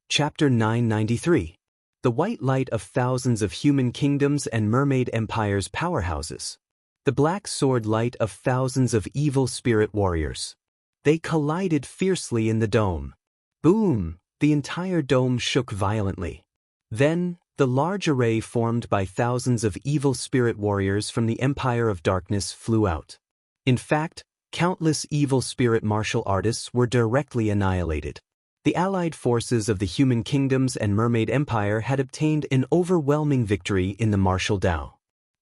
S1: Chapter 993. The white light of thousands of human kingdoms and mermaid empires' powerhouses. The black sword light of thousands of evil spirit warriors. They collided fiercely in the dome. Boom! The entire dome shook violently. Then, the large array formed by thousands of evil spirit warriors from the Empire of Darkness flew out. In fact, countless evil spirit martial artists were directly annihilated. The allied forces of the human kingdoms and mermaid empire had obtained an overwhelming victory in the martial Dao.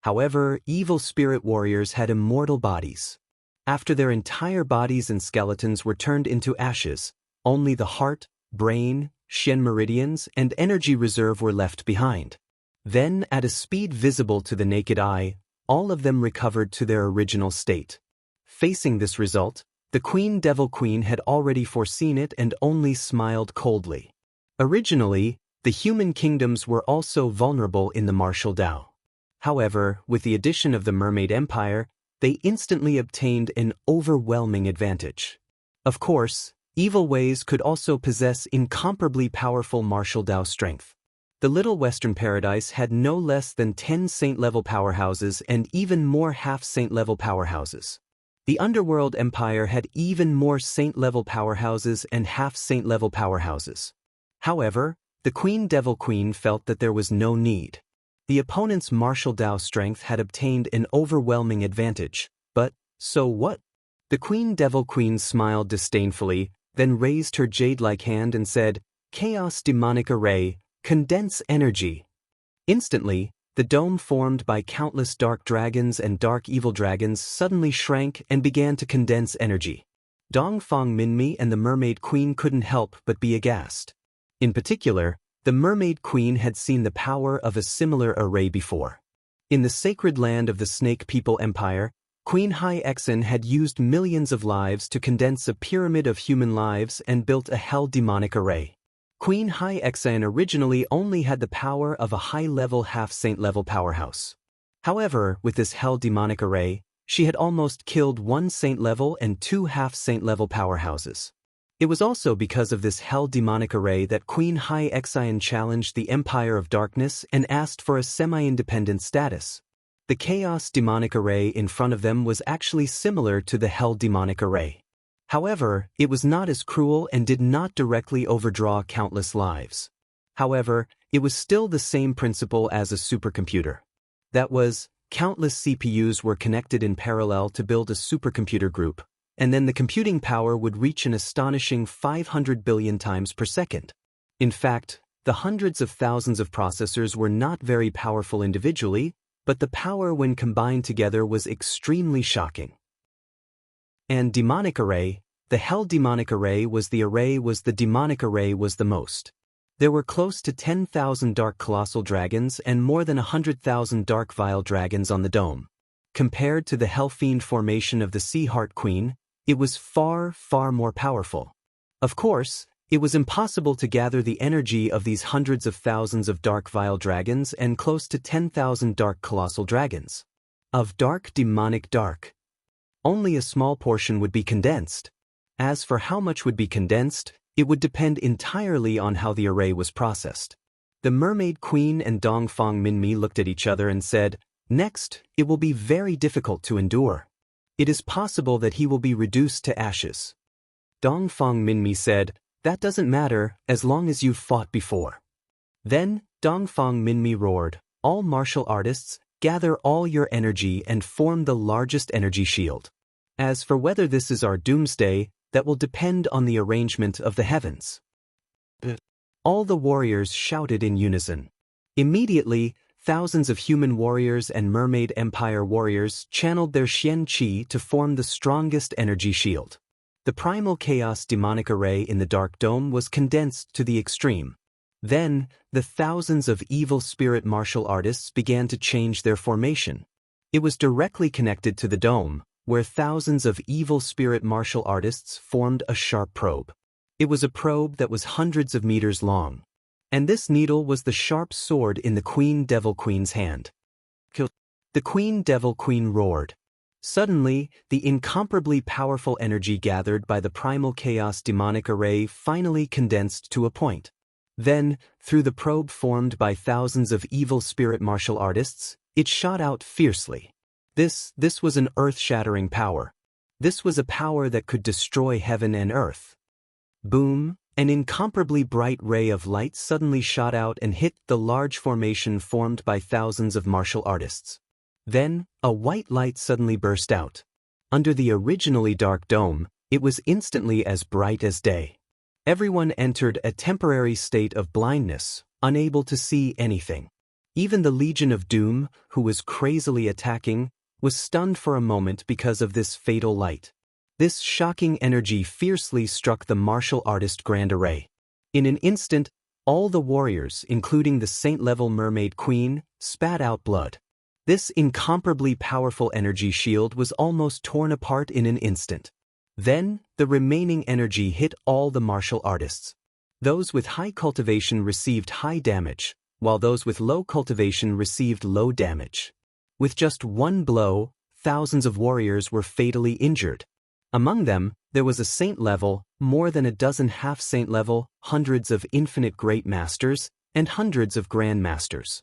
S1: However, evil spirit warriors had immortal bodies. After their entire bodies and skeletons were turned into ashes, only the heart, brain, Shen meridians, and energy reserve were left behind. Then, at a speed visible to the naked eye, all of them recovered to their original state. Facing this result, the Queen Devil Queen had already foreseen it and only smiled coldly. Originally, the human kingdoms were also vulnerable in the martial Dao. However, with the addition of the Mermaid Empire, they instantly obtained an overwhelming advantage. Of course, evil ways could also possess incomparably powerful martial Dao strength. The Little Western Paradise had no less than 10 saint-level powerhouses and even more half-saint-level powerhouses. The Underworld Empire had even more saint-level powerhouses and half-saint-level powerhouses. However, the Queen Devil Queen felt that there was no need. The opponent's martial Dao strength had obtained an overwhelming advantage, but, so what? The Queen Devil Queen smiled disdainfully, then raised her jade-like hand and said, "Chaos Demonic Array, condense energy." Instantly, the dome formed by countless dark dragons and dark evil dragons suddenly shrank and began to condense energy. Dongfang Minmi and the Mermaid Queen couldn't help but be aghast. In particular, the Mermaid Queen had seen the power of a similar array before. In the sacred land of the Snake People Empire, Queen Hai Exen had used millions of lives to condense a pyramid of human lives and built a hell demonic array. Queen Hai Exen originally only had the power of a high-level half-saint-level powerhouse. However, with this hell demonic array, she had almost killed one saint-level and two half-saint-level powerhouses. It was also because of this hell demonic array that Queen Hai Exen challenged the Empire of Darkness and asked for a semi-independent status. The chaos demonic array in front of them was actually similar to the hell demonic array. However, it was not as cruel and did not directly overdraw countless lives. However, it was still the same principle as a supercomputer. That was, Countless CPUs were connected in parallel to build a supercomputer group, and then the computing power would reach an astonishing 500 billion times per second. In fact, the hundreds of thousands of processors were not very powerful individually, but the power when combined together was extremely shocking. And demonic array, the hell demonic array was the demonic array was the most. There were close to 10,000 dark colossal dragons and more than 100,000 dark vile dragons on the dome. Compared to the Hellfiend formation of the Sea Heart Queen, it was far, far more powerful. Of course, it was impossible to gather the energy of these hundreds of thousands of dark vile dragons and close to 10,000 dark colossal dragons. Of dark demonic dark. Only a small portion would be condensed. As for how much would be condensed, it would depend entirely on how the array was processed. The Mermaid Queen and Dongfang Minmi looked at each other and said, "Next, it will be very difficult to endure. It is possible that he will be reduced to ashes." Dongfang Minmi said, "That doesn't matter as long as you've fought before." Then, Dongfang Minmi roared, "All martial artists, gather all your energy and form the largest energy shield. As for whether this is our doomsday, that will depend on the arrangement of the heavens." All the warriors shouted in unison. Immediately, thousands of human warriors and Mermaid Empire warriors channeled their Xian Qi to form the strongest energy shield. The primal chaos demonic array in the Dark Dome was condensed to the extreme. Then, the thousands of evil spirit martial artists began to change their formation. It was directly connected to the dome, where thousands of evil spirit martial artists formed a sharp probe. It was a probe that was hundreds of meters long. And this needle was the sharp sword in the Queen Devil Queen's hand. The Queen Devil Queen roared. Suddenly, the incomparably powerful energy gathered by the primal chaos demonic array finally condensed to a point. Then, through the probe formed by thousands of evil spirit martial artists, it shot out fiercely. This was an earth-shattering power. This was a power that could destroy heaven and earth. Boom! An incomparably bright ray of light suddenly shot out and hit the large formation formed by thousands of martial artists. Then, a white light suddenly burst out. Under the originally dark dome, it was instantly as bright as day. Everyone entered a temporary state of blindness, unable to see anything. Even the Legion of Doom, who was crazily attacking, was stunned for a moment because of this fatal light. This shocking energy fiercely struck the martial artist Grand Array. In an instant, all the warriors, including the saint-level Mermaid Queen, spat out blood. This incomparably powerful energy shield was almost torn apart in an instant. Then, the remaining energy hit all the martial artists. Those with high cultivation received high damage, while those with low cultivation received low damage. With just one blow, thousands of warriors were fatally injured. Among them, there was a saint-level, more than a dozen half-saint-level, hundreds of infinite great masters, and hundreds of grand masters.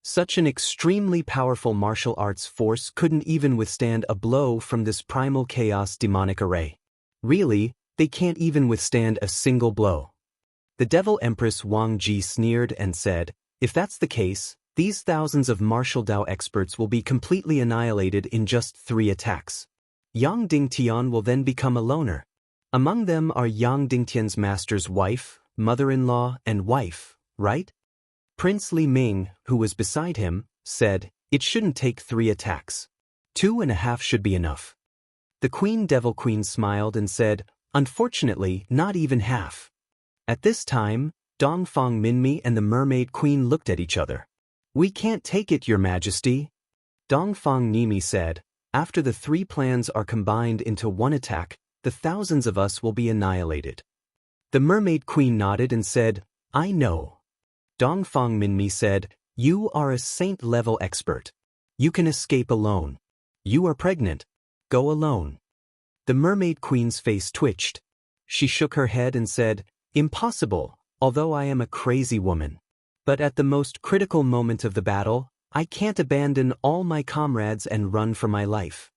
S1: Such an extremely powerful martial arts force couldn't even withstand a blow from this primal chaos demonic array. Really, they can't even withstand a single blow. The Devil Empress Wang Ji sneered and said, "If that's the case, these thousands of martial Dao experts will be completely annihilated in just 3 attacks. Yang Dingtian will then become a loner. Among them are Yang Dingtian's master's wife, mother-in-law, and wife, right?" Prince Li Ming, who was beside him, said, "It shouldn't take 3 attacks. 2.5 should be enough." The Queen Devil Queen smiled and said, "Unfortunately, not even half." At this time, Dongfang Minmi and the Mermaid Queen looked at each other. "We can't take it, Your Majesty." Dongfang Nimi said, "After the 3 plans are combined into one attack, the thousands of us will be annihilated." The Mermaid Queen nodded and said, "I know." Dongfang Minmi said, "You are a saint-level expert. You can escape alone. You are pregnant. Go alone." The Mermaid Queen's face twitched. She shook her head and said, "Impossible, although I am a crazy woman. But at the most critical moment of the battle, I can't abandon all my comrades and run for my life."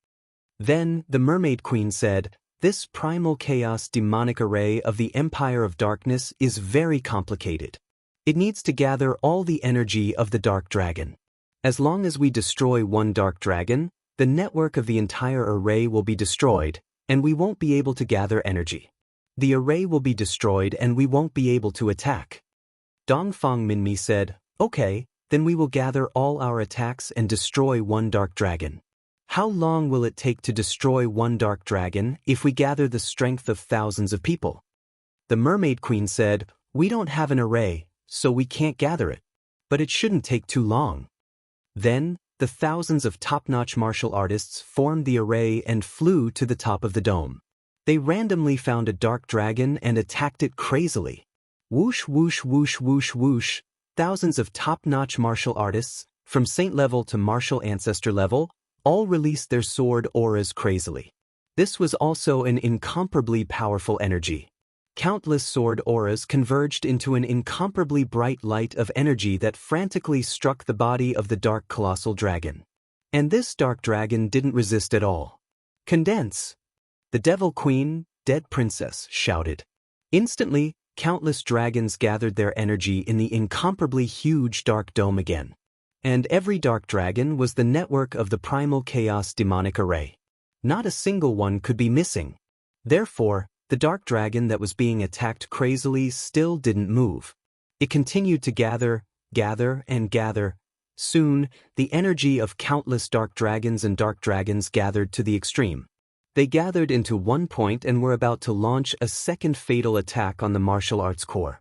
S1: Then the Mermaid Queen said, "This primal chaos demonic array of the Empire of Darkness is very complicated. It needs to gather all the energy of the Dark Dragon. As long as we destroy one dark dragon, the network of the entire array will be destroyed, and we won't be able to gather energy. The array will be destroyed and we won't be able to attack. Dongfang Minmi said, "Okay, then we will gather all our attacks and destroy one dark dragon." How long will it take to destroy one dark dragon if we gather the strength of thousands of people? The Mermaid Queen said, "We don't have an array, so we can't gather it. But it shouldn't take too long." Then, the thousands of top-notch martial artists formed the array and flew to the top of the dome. They randomly found a dark dragon and attacked it crazily. Whoosh, whoosh, whoosh, whoosh, whoosh. Thousands of top-notch martial artists, from saint level to martial ancestor level, all released their sword auras crazily. This was also an incomparably powerful energy. Countless sword auras converged into an incomparably bright light of energy that frantically struck the body of the dark colossal dragon. And this dark dragon didn't resist at all. "Condense!" The Devil Queen, Dead Princess, shouted. Instantly, countless dragons gathered their energy in the incomparably huge dark dome again. And every dark dragon was the network of the primal chaos demonic array. Not a single one could be missing. Therefore, the dark dragon that was being attacked crazily still didn't move. It continued to gather, and gather. Soon, the energy of countless dark dragons and dark dragons gathered to the extreme. They gathered into one point and were about to launch a second fatal attack on the martial arts core.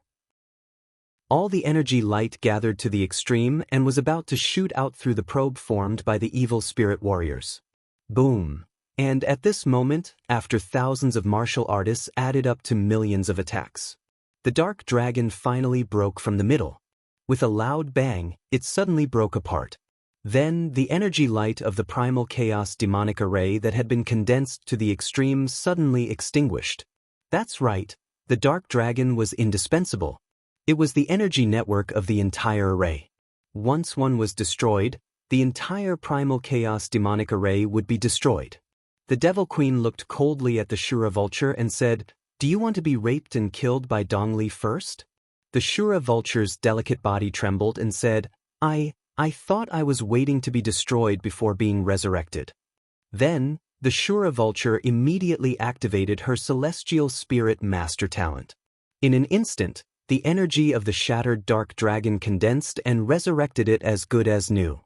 S1: All the energy light gathered to the extreme and was about to shoot out through the probe formed by the evil spirit warriors. Boom. And at this moment, after thousands of martial artists added up to millions of attacks, the dark dragon finally broke from the middle. With a loud bang, it suddenly broke apart. Then, the energy light of the primal chaos demonic array that had been condensed to the extreme suddenly extinguished. That's right, the dark dragon was indispensable. It was the energy network of the entire array. Once one was destroyed, the entire primal chaos demonic array would be destroyed. The Devil Queen looked coldly at the Shura Vulture and said, "Do you want to be raped and killed by Dongli first?" The Shura Vulture's delicate body trembled and said, I thought I was waiting to be destroyed before being resurrected." Then, the Shura Vulture immediately activated her celestial spirit master talent. In an instant, the energy of the shattered dark dragon condensed and resurrected it as good as new.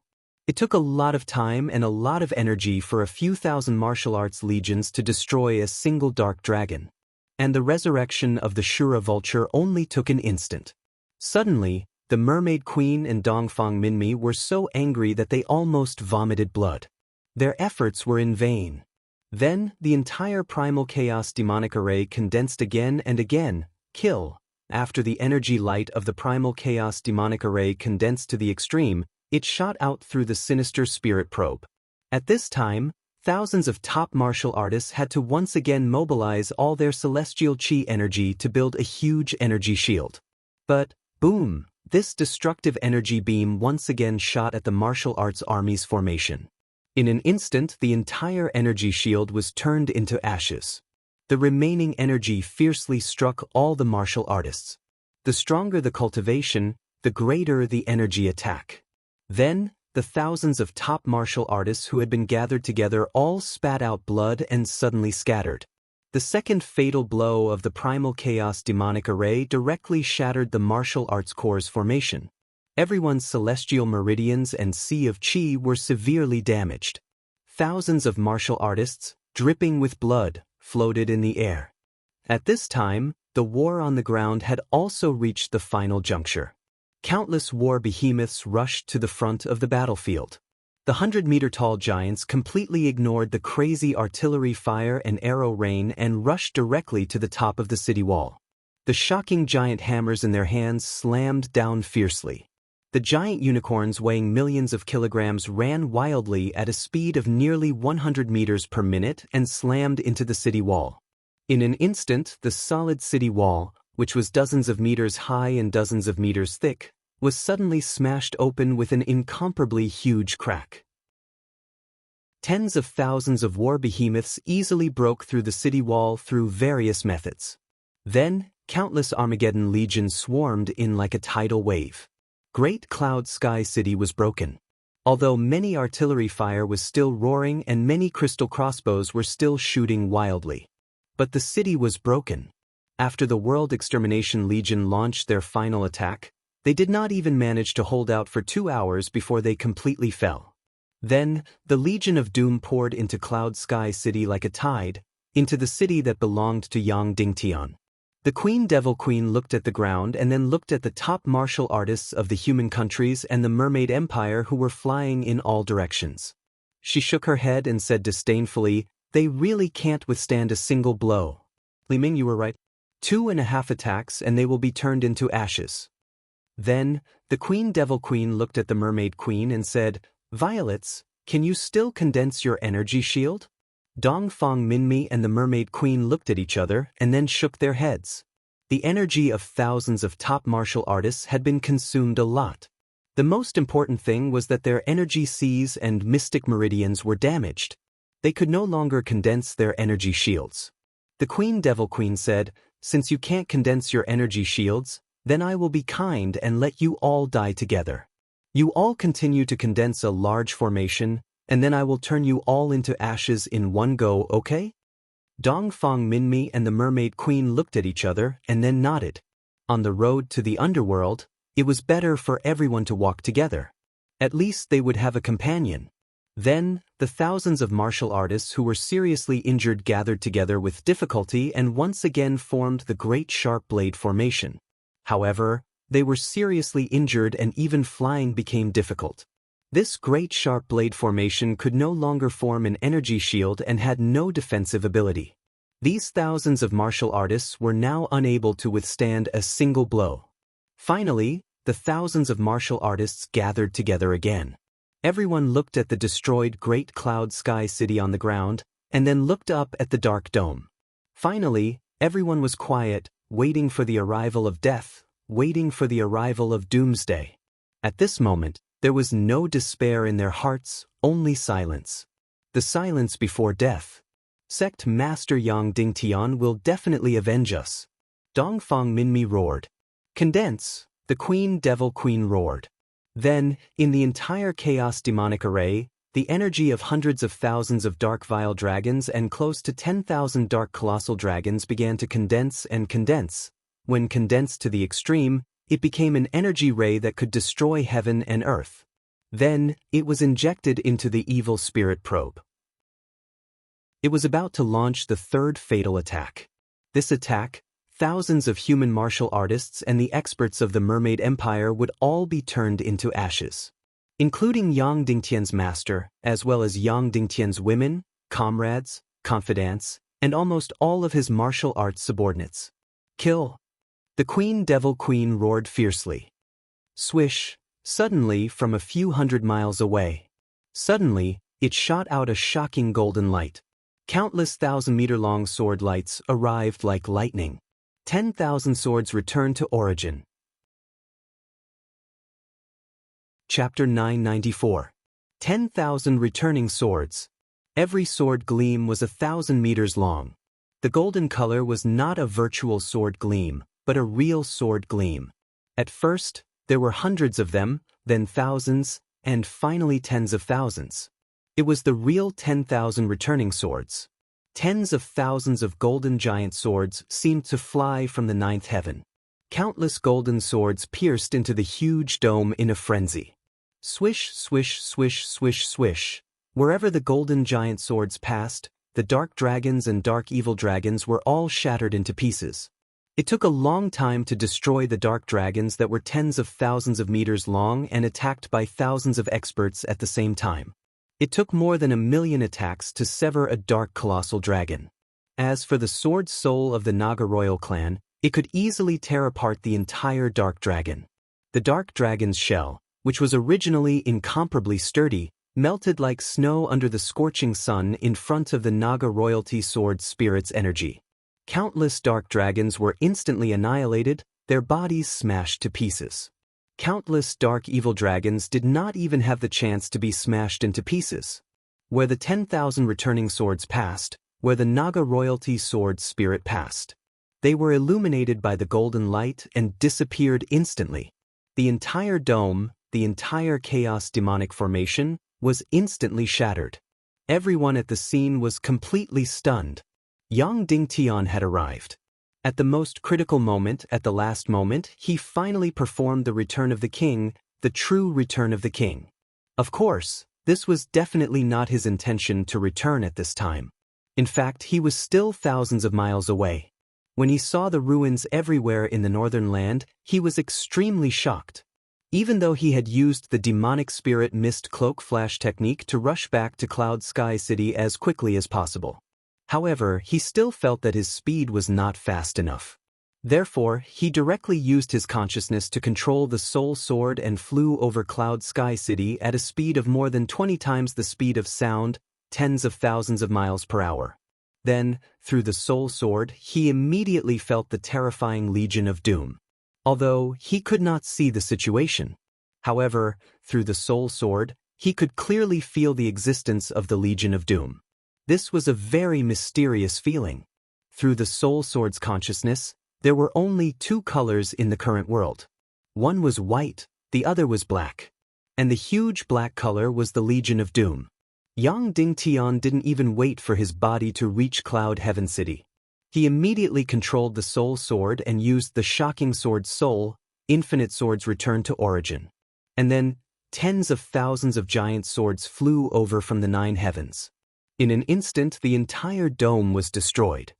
S1: It took a lot of time and a lot of energy for a few thousand martial arts legions to destroy a single dark dragon. And the resurrection of the Shura Vulture only took an instant. Suddenly, the Mermaid Queen and Dongfang Minmi were so angry that they almost vomited blood. Their efforts were in vain. Then, the entire primal chaos demonic array condensed again and again. Kill. After the energy light of the primal chaos demonic array condensed to the extreme, it shot out through the sinister spirit probe. At this time, thousands of top martial artists had to once again mobilize all their celestial chi energy to build a huge energy shield. But, boom, this destructive energy beam once again shot at the martial arts army's formation. In an instant, the entire energy shield was turned into ashes. The remaining energy fiercely struck all the martial artists. The stronger the cultivation, the greater the energy attack. Then, the thousands of top martial artists who had been gathered together all spat out blood and suddenly scattered. The second fatal blow of the primal chaos demonic array directly shattered the martial arts core's formation. Everyone's celestial meridians and sea of chi were severely damaged. Thousands of martial artists, dripping with blood, floated in the air. At this time, the war on the ground had also reached the final juncture. Countless war behemoths rushed to the front of the battlefield. The 100-meter-tall giants completely ignored the crazy artillery fire and arrow rain and rushed directly to the top of the city wall. The shocking giant hammers in their hands slammed down fiercely. The giant unicorns weighing millions of kilograms ran wildly at a speed of nearly 100 meters per minute and slammed into the city wall. In an instant, the solid city wall, which was dozens of meters high and dozens of meters thick, was suddenly smashed open with an incomparably huge crack. Tens of thousands of war behemoths easily broke through the city wall through various methods. Then, countless Armageddon legions swarmed in like a tidal wave. Great Cloud Sky City was broken. Although many artillery fire was still roaring and many crystal crossbows were still shooting wildly. But the city was broken. After the World Extermination Legion launched their final attack, they did not even manage to hold out for 2 hours before they completely fell. Then, the Legion of Doom poured into Cloud Sky City like a tide, into the city that belonged to Yang Dingtian. The Queen Devil Queen looked at the ground and then looked at the top martial artists of the human countries and the Mermaid Empire who were flying in all directions. She shook her head and said disdainfully, "They really can't withstand a single blow." Li Ming, you were right. 2.5 attacks and they will be turned into ashes. Then, the Queen Devil Queen looked at the Mermaid Queen and said, "Violets, can you still condense your energy shield?" Dongfang Minmi and the Mermaid Queen looked at each other and then shook their heads. The energy of thousands of top martial artists had been consumed a lot. The most important thing was that their energy seas and mystic meridians were damaged. They could no longer condense their energy shields. The Queen Devil Queen said, "Since you can't condense your energy shields, then I will be kind and let you all die together. You all continue to condense a large formation, and then I will turn you all into ashes in one go, okay?" Dongfang Minmi and the Mermaid Queen looked at each other and then nodded. On the road to the underworld, it was better for everyone to walk together. At least they would have a companion. Then, the thousands of martial artists who were seriously injured gathered together with difficulty and once again formed the Great Sharp Blade Formation. However, they were seriously injured and even flying became difficult. This Great Sharp Blade Formation could no longer form an energy shield and had no defensive ability. These thousands of martial artists were now unable to withstand a single blow. Finally, the thousands of martial artists gathered together again. Everyone looked at the destroyed Great Cloud Sky City on the ground, and then looked up at the Dark Dome. Finally, everyone was quiet, waiting for the arrival of death, waiting for the arrival of doomsday. At this moment, there was no despair in their hearts, only silence. The silence before death. Sect Master Yang Dingtian will definitely avenge us. Dongfang Minmi roared. Condense, the Queen Devil Queen roared. Then, in the entire Chaos Demonic Array, the energy of hundreds of thousands of Dark Vile Dragons and close to 10,000 Dark Colossal Dragons began to condense and condense. When condensed to the extreme, it became an energy ray that could destroy heaven and earth. Then, it was injected into the evil spirit probe. It was about to launch the third fatal attack. This attack, thousands of human martial artists and the experts of the Mermaid Empire would all be turned into ashes. Including Yang Dingtian's master, as well as Yang Dingtian's women, comrades, confidants, and almost all of his martial arts subordinates. Kill! The Queen Devil Queen roared fiercely. Swish! Suddenly, from a few hundred miles away. Suddenly, it shot out a shocking golden light. Countless 1,000-meter-long sword lights arrived like lightning. 10,000 swords returned to origin. Chapter 994. 10,000 returning swords. Every sword gleam was 1,000 meters long. The golden color was not a virtual sword gleam, but a real sword gleam. At first, there were hundreds of them, then thousands, and finally tens of thousands. It was the real 10,000 returning swords. Tens of thousands of golden giant swords seemed to fly from the ninth heaven. Countless golden swords pierced into the huge dome in a frenzy. Swish, swish, swish, swish, swish. Wherever the golden giant swords passed, the dark dragons and dark evil dragons were all shattered into pieces. It took a long time to destroy the dark dragons that were tens of thousands of meters long and attacked by thousands of experts at the same time. It took more than 1,000,000 attacks to sever a dark colossal dragon. As for the sword soul of the Naga royal clan, it could easily tear apart the entire dark dragon. The dark dragon's shell, which was originally incomparably sturdy, melted like snow under the scorching sun in front of the Naga royalty sword spirit's energy. Countless dark dragons were instantly annihilated, their bodies smashed to pieces. Countless dark evil dragons did not even have the chance to be smashed into pieces. Where the 10,000 returning swords passed, where the Naga royalty sword spirit passed, they were illuminated by the golden light and disappeared instantly. The entire dome, the entire Chaos Demonic Formation, was instantly shattered. Everyone at the scene was completely stunned. Yang Dingtian had arrived. At the most critical moment, at the last moment, he finally performed the return of the king, the true return of the king. Of course, this was definitely not his intention to return at this time. In fact, he was still thousands of miles away. When he saw the ruins everywhere in the northern land, he was extremely shocked. Even though he had used the demonic spirit mist cloak flash technique to rush back to Cloud Sky City as quickly as possible. However, he still felt that his speed was not fast enough. Therefore, he directly used his consciousness to control the Soul Sword and flew over Cloud Sky City at a speed of more than 20 times the speed of sound, tens of thousands of miles per hour. Then, through the Soul Sword, he immediately felt the terrifying Legion of Doom. Although he could not see the situation. However, through the Soul Sword, he could clearly feel the existence of the Legion of Doom. This was a very mysterious feeling. Through the Soul Sword's consciousness, there were only two colors in the current world. One was white, the other was black. And the huge black color was the Legion of Doom. Yang Dingtian didn't even wait for his body to reach Cloud Heaven City. He immediately controlled the Soul Sword and used the Shocking Sword's soul, Infinite Sword's return to origin. And then, tens of thousands of giant swords flew over from the 9 heavens. In an instant, the entire dome was destroyed.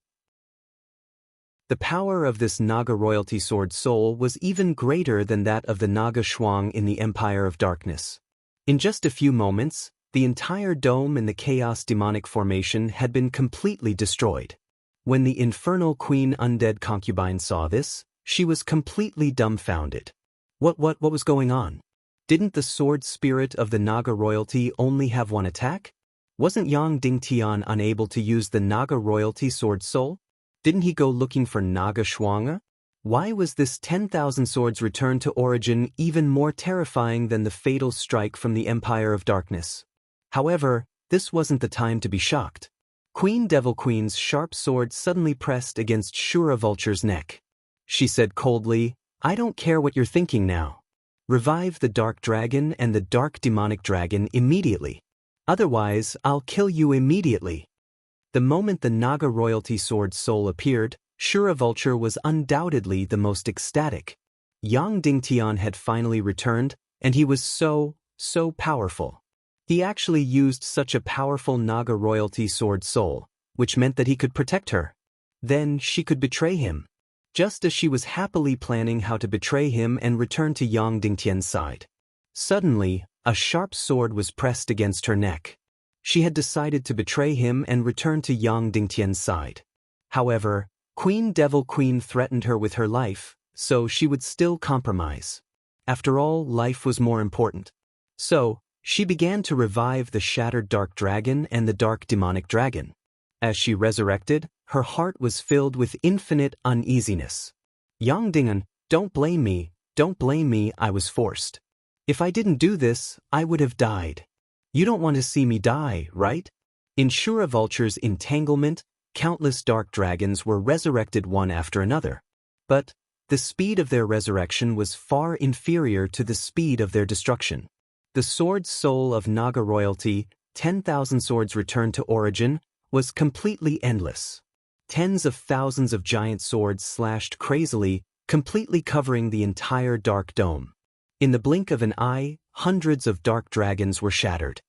S1: The power of this Naga royalty sword soul was even greater than that of the Naga Shuang in the Empire of Darkness. In just a few moments, the entire dome and the Chaos Demonic Formation had been completely destroyed. When the Infernal Queen Undead Concubine saw this, she was completely dumbfounded. What was going on? Didn't the sword spirit of the Naga royalty only have one attack? Wasn't Yang Dingtian unable to use the Naga royalty sword soul? Didn't he go looking for Naga Shuanga? Why was this 10,000 swords return to origin even more terrifying than the fatal strike from the Empire of Darkness? However, this wasn't the time to be shocked. Queen Devil Queen's sharp sword suddenly pressed against Shura Vulture's neck. She said coldly, "I don't care what you're thinking now. Revive the Dark Dragon and the Dark Demonic Dragon immediately. Otherwise, I'll kill you immediately." The moment the Naga royalty sword soul appeared, Shura Vulture was undoubtedly the most ecstatic. Yang Dingtian had finally returned, and he was so powerful. He actually used such a powerful Naga royalty sword soul, which meant that he could protect her. Then she could betray him. Just as she was happily planning how to betray him and return to Yang Dingtian's side. Suddenly, a sharp sword was pressed against her neck. She had decided to betray him and return to Yang Dingtian's side. However, Queen Devil Queen threatened her with her life, so she would still compromise. After all, life was more important. So, she began to revive the shattered Dark Dragon and the Dark Demonic Dragon. As she resurrected, her heart was filled with infinite uneasiness. "Yang Dingen, don't blame me, I was forced. If I didn't do this, I would have died. You don't want to see me die, right?" In Shura Vulture's entanglement, countless dark dragons were resurrected one after another. But the speed of their resurrection was far inferior to the speed of their destruction. The sword soul of Naga royalty, 10,000 swords returned to origin, was completely endless. Tens of thousands of giant swords slashed crazily, completely covering the entire dark dome. In the blink of an eye, hundreds of dark dragons were shattered.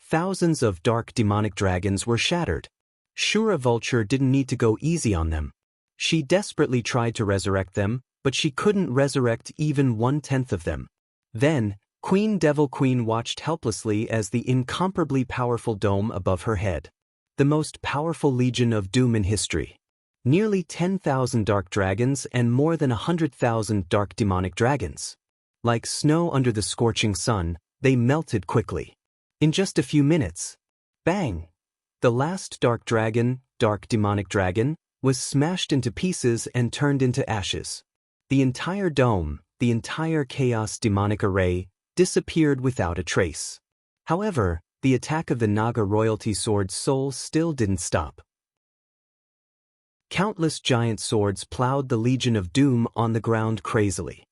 S1: Thousands of dark demonic dragons were shattered. Shura Vulture didn't need to go easy on them. She desperately tried to resurrect them, but she couldn't resurrect even 1/10 of them. Then, Queen Devil Queen watched helplessly as the incomparably powerful dome above her head. The most powerful Legion of Doom in history. Nearly 10,000 dark dragons and more than 100,000 dark demonic dragons. Like snow under the scorching sun, they melted quickly. In just a few minutes, bang! The last dark dragon, dark demonic dragon, was smashed into pieces and turned into ashes. The entire dome, the entire chaos demonic array, disappeared without a trace. However, the attack of the Naga royalty sword soul still didn't stop. Countless giant swords plowed the Legion of Doom on the ground crazily.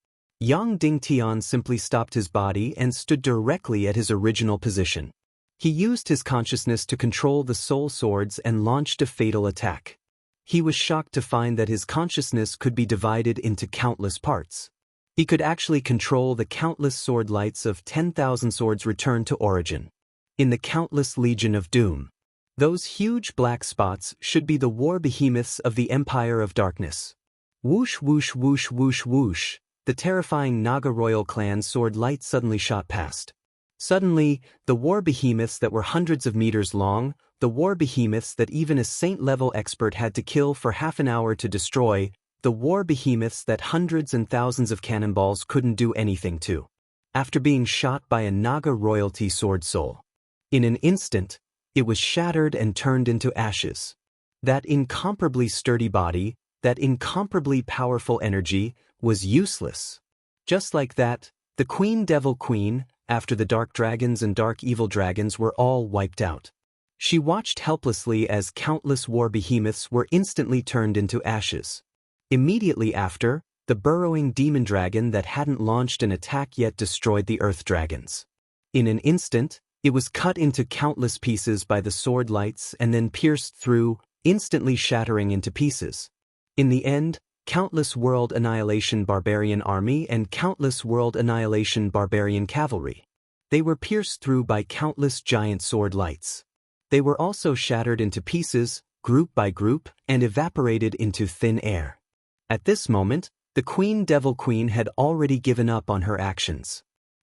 S1: Yang Dingtian simply stopped his body and stood directly at his original position. He used his consciousness to control the soul swords and launched a fatal attack. He was shocked to find that his consciousness could be divided into countless parts. He could actually control the countless sword lights of 10,000 swords returned to origin. In the countless Legion of Doom. Those huge black spots should be the war behemoths of the Empire of Darkness. Whoosh whoosh whoosh whoosh whoosh, the terrifying Naga royal clan sword light suddenly shot past. Suddenly, the war behemoths that were hundreds of meters long, the war behemoths that even a saint-level expert had to kill for half an hour to destroy, the war behemoths that hundreds and thousands of cannonballs couldn't do anything to. After being shot by a Naga royalty sword soul. In an instant, it was shattered and turned into ashes. That incomparably sturdy body, that incomparably powerful energy, was useless. Just like that, the Queen Devil Queen, after the Dark Dragons and Dark Evil Dragons were all wiped out. She watched helplessly as countless war behemoths were instantly turned into ashes. Immediately after, the burrowing demon dragon that hadn't launched an attack yet destroyed the earth dragons. In an instant, it was cut into countless pieces by the sword lights and then pierced through, instantly shattering into pieces. In the end, countless World Annihilation Barbarian Army and countless World Annihilation Barbarian Cavalry. They were pierced through by countless giant sword lights. They were also shattered into pieces, group by group, and evaporated into thin air. At this moment, the Queen Devil Queen had already given up on her actions.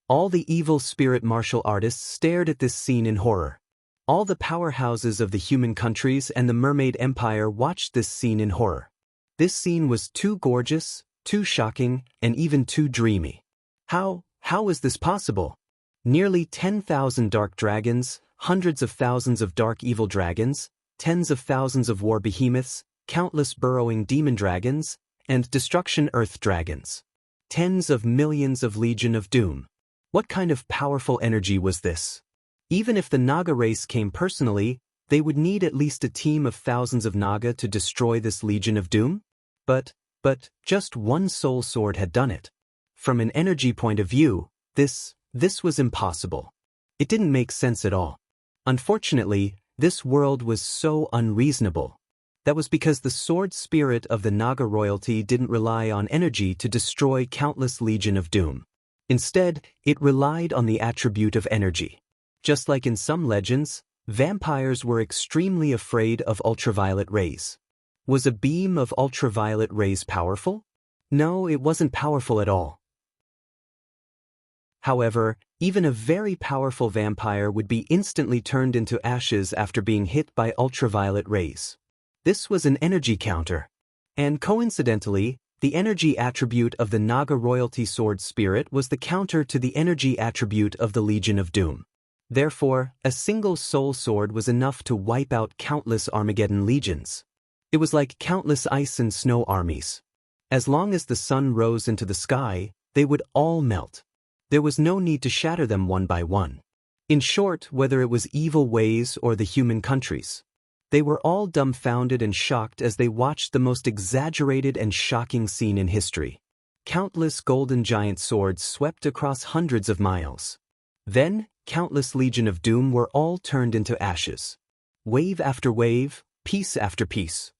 S1: All the evil spirit martial artists stared at this scene in horror. All the powerhouses of the human countries and the Mermaid Empire watched this scene in horror. This scene was too gorgeous, too shocking, and even too dreamy. How is this possible? Nearly 10,000 dark dragons, hundreds of thousands of dark evil dragons, tens of thousands of war behemoths, countless burrowing demon dragons, and destruction earth dragons. Tens of millions of Legion of Doom. What kind of powerful energy was this? Even if the Naga race came personally, they would need at least a team of thousands of Naga to destroy this Legion of Doom? But just one soul sword had done it. From an energy point of view, this was impossible. It didn't make sense at all. Unfortunately, this world was so unreasonable. That was because the sword spirit of the Naga royalty didn't rely on energy to destroy countless Legion of Doom. Instead, it relied on the attribute of energy. Just like in some legends, vampires were extremely afraid of ultraviolet rays. Was a beam of ultraviolet rays powerful? No, it wasn't powerful at all. However, even a very powerful vampire would be instantly turned into ashes after being hit by ultraviolet rays. This was an energy counter. And coincidentally, the energy attribute of the Naga royalty sword spirit was the counter to the energy attribute of the Legion of Doom. Therefore, a single soul sword was enough to wipe out countless Armageddon legions. It was like countless ice and snow armies. As long as the sun rose into the sky, they would all melt. There was no need to shatter them one by one. In short, whether it was evil ways or the human countries, they were all dumbfounded and shocked as they watched the most exaggerated and shocking scene in history. Countless golden giant swords swept across hundreds of miles. Then, countless Legion of Doom were all turned into ashes. Wave after wave, piece after piece.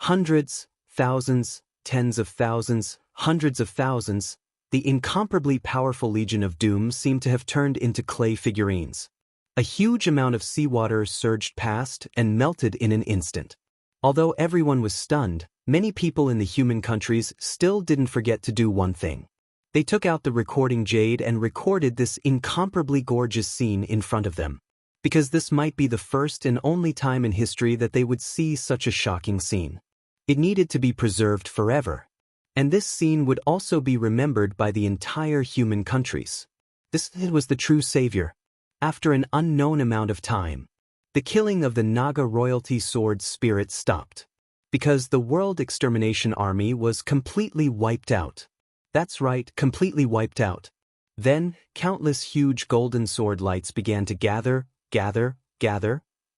S1: Hundreds, thousands, tens of thousands, hundreds of thousands, the incomparably powerful Legion of Doom seemed to have turned into clay figurines. A huge amount of seawater surged past and melted in an instant. Although everyone was stunned, many people in the human countries still didn't forget to do one thing. They took out the recording jade and recorded this incomparably gorgeous scene in front of them. Because this might be the first and only time in history that they would see such a shocking scene. It needed to be preserved forever. And this scene would also be remembered by the entire human countries. This was the true savior. After an unknown amount of time, the killing of the Naga royalty sword spirit stopped. Because the World Extermination Army was completely wiped out. That's right, completely wiped out. Then, countless huge golden sword lights began to gather.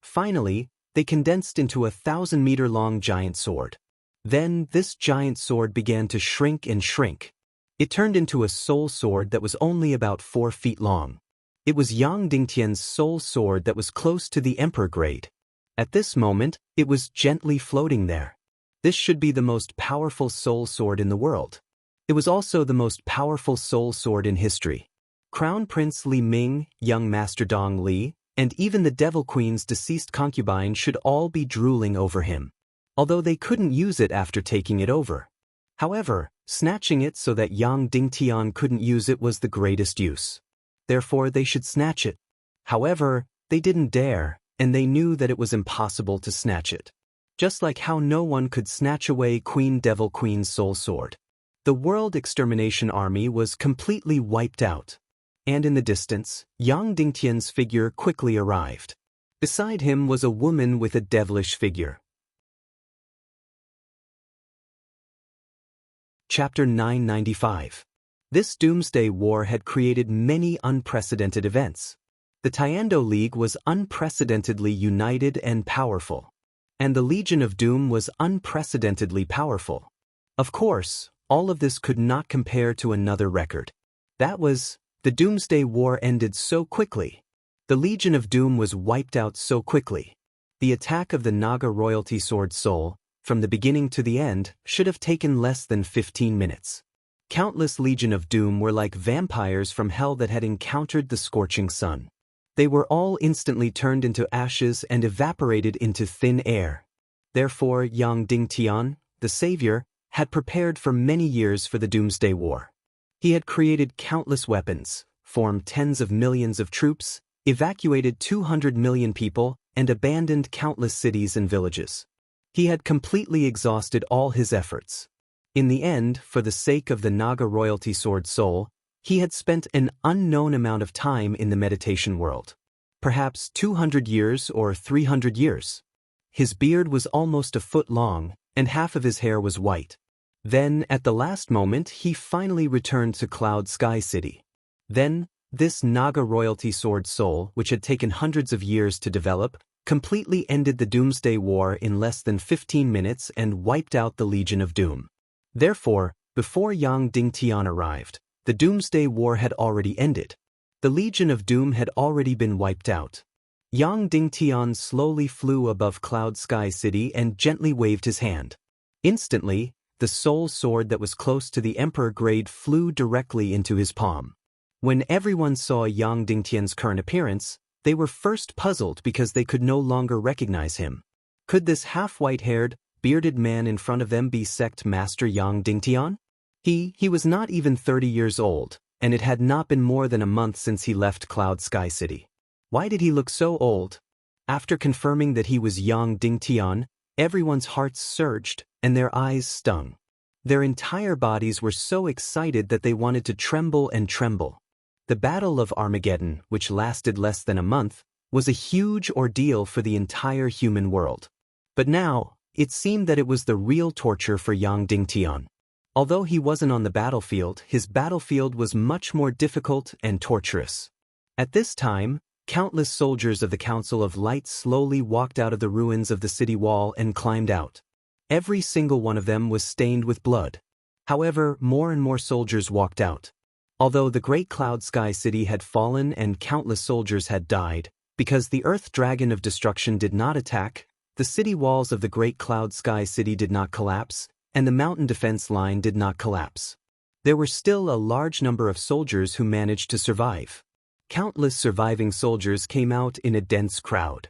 S1: Finally, they condensed into a 1,000-meter-long giant sword. Then, this giant sword began to shrink and shrink. It turned into a soul sword that was only about 4 feet long. It was Yang Dingtian's soul sword that was close to the emperor grade. At this moment, it was gently floating there. This should be the most powerful soul sword in the world. It was also the most powerful soul sword in history. Crown Prince Li Ming, young Master Dong Li, and even the Devil Queen's deceased concubine should all be drooling over him, although they couldn't use it after taking it over. However, snatching it so that Yang Dingtian couldn't use it was the greatest use. Therefore, they should snatch it. However, they didn't dare, and they knew that it was impossible to snatch it. Just like how no one could snatch away Queen Devil Queen's soul sword. The World Extermination Army was completely wiped out. And in the distance, Yang Dingtian's figure quickly arrived. Beside him was a woman with a devilish figure. Chapter 995. This Doomsday War had created many unprecedented events. The Tiando League was unprecedentedly united and powerful. And the Legion of Doom was unprecedentedly powerful. Of course, all of this could not compare to another record. That was, the Doomsday War ended so quickly. The Legion of Doom was wiped out so quickly. The attack of the Naga royalty sword soul, from the beginning to the end, should have taken less than 15 minutes. Countless Legion of Doom were like vampires from hell that had encountered the scorching sun. They were all instantly turned into ashes and evaporated into thin air. Therefore, Yang Dingtian, the savior, had prepared for many years for the Doomsday War. He had created countless weapons, formed tens of millions of troops, evacuated 200 million people, and abandoned countless cities and villages. He had completely exhausted all his efforts. In the end, for the sake of the Naga royalty sword soul, he had spent an unknown amount of time in the meditation world. Perhaps 200 years or 300 years. His beard was almost a foot long, and half of his hair was white. Then, at the last moment, he finally returned to Cloud Sky City. Then, this Naga royalty sword soul, which had taken hundreds of years to develop, completely ended the Doomsday War in less than 15 minutes and wiped out the Legion of Doom. Therefore, before Yang Dingtian arrived, the Doomsday War had already ended. The Legion of Doom had already been wiped out. Yang Dingtian slowly flew above Cloud Sky City and gently waved his hand. Instantly, the soul sword that was close to the Emperor grade flew directly into his palm. When everyone saw Yang Dingtian's current appearance, they were first puzzled because they could no longer recognize him. Could this half-white-haired, bearded man in front of them be Sect Master Yang Dingtian? He was not even 30 years old, and it had not been more than a month since he left Cloud Sky City. Why did he look so old? After confirming that he was Yang Dingtian, everyone's hearts surged, and their eyes stung. Their entire bodies were so excited that they wanted to tremble and tremble. The Battle of Armageddon, which lasted less than a month, was a huge ordeal for the entire human world. But now, it seemed that it was the real torture for Yang Dingtian. Although he wasn't on the battlefield, his battlefield was much more difficult and torturous. At this time, countless soldiers of the Council of Light slowly walked out of the ruins of the city wall and climbed out. Every single one of them was stained with blood. However, more and more soldiers walked out. Although the Great Cloud Sky City had fallen and countless soldiers had died, because the Earth Dragon of Destruction did not attack, the city walls of the Great Cloud Sky City did not collapse, and the mountain defense line did not collapse. There were still a large number of soldiers who managed to survive. Countless surviving soldiers came out in a dense crowd.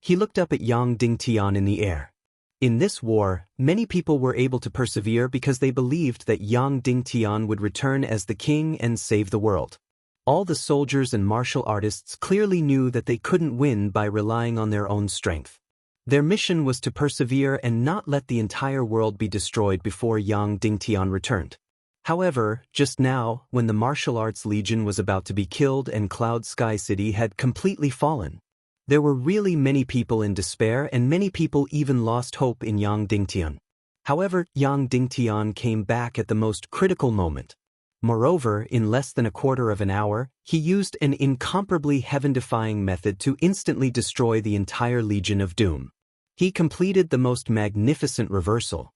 S1: He looked up at Yang Dingtian in the air. In this war, many people were able to persevere because they believed that Yang Dingtian would return as the king and save the world. All the soldiers and martial artists clearly knew that they couldn't win by relying on their own strength. Their mission was to persevere and not let the entire world be destroyed before Yang Dingtian returned. However, just now, when the Martial Arts Legion was about to be killed and Cloud Sky City had completely fallen, there were really many people in despair and many people even lost hope in Yang Dingtian. However, Yang Dingtian came back at the most critical moment. Moreover, in less than a quarter of an hour, he used an incomparably heaven-defying method to instantly destroy the entire Legion of Doom. He completed the most magnificent reversal.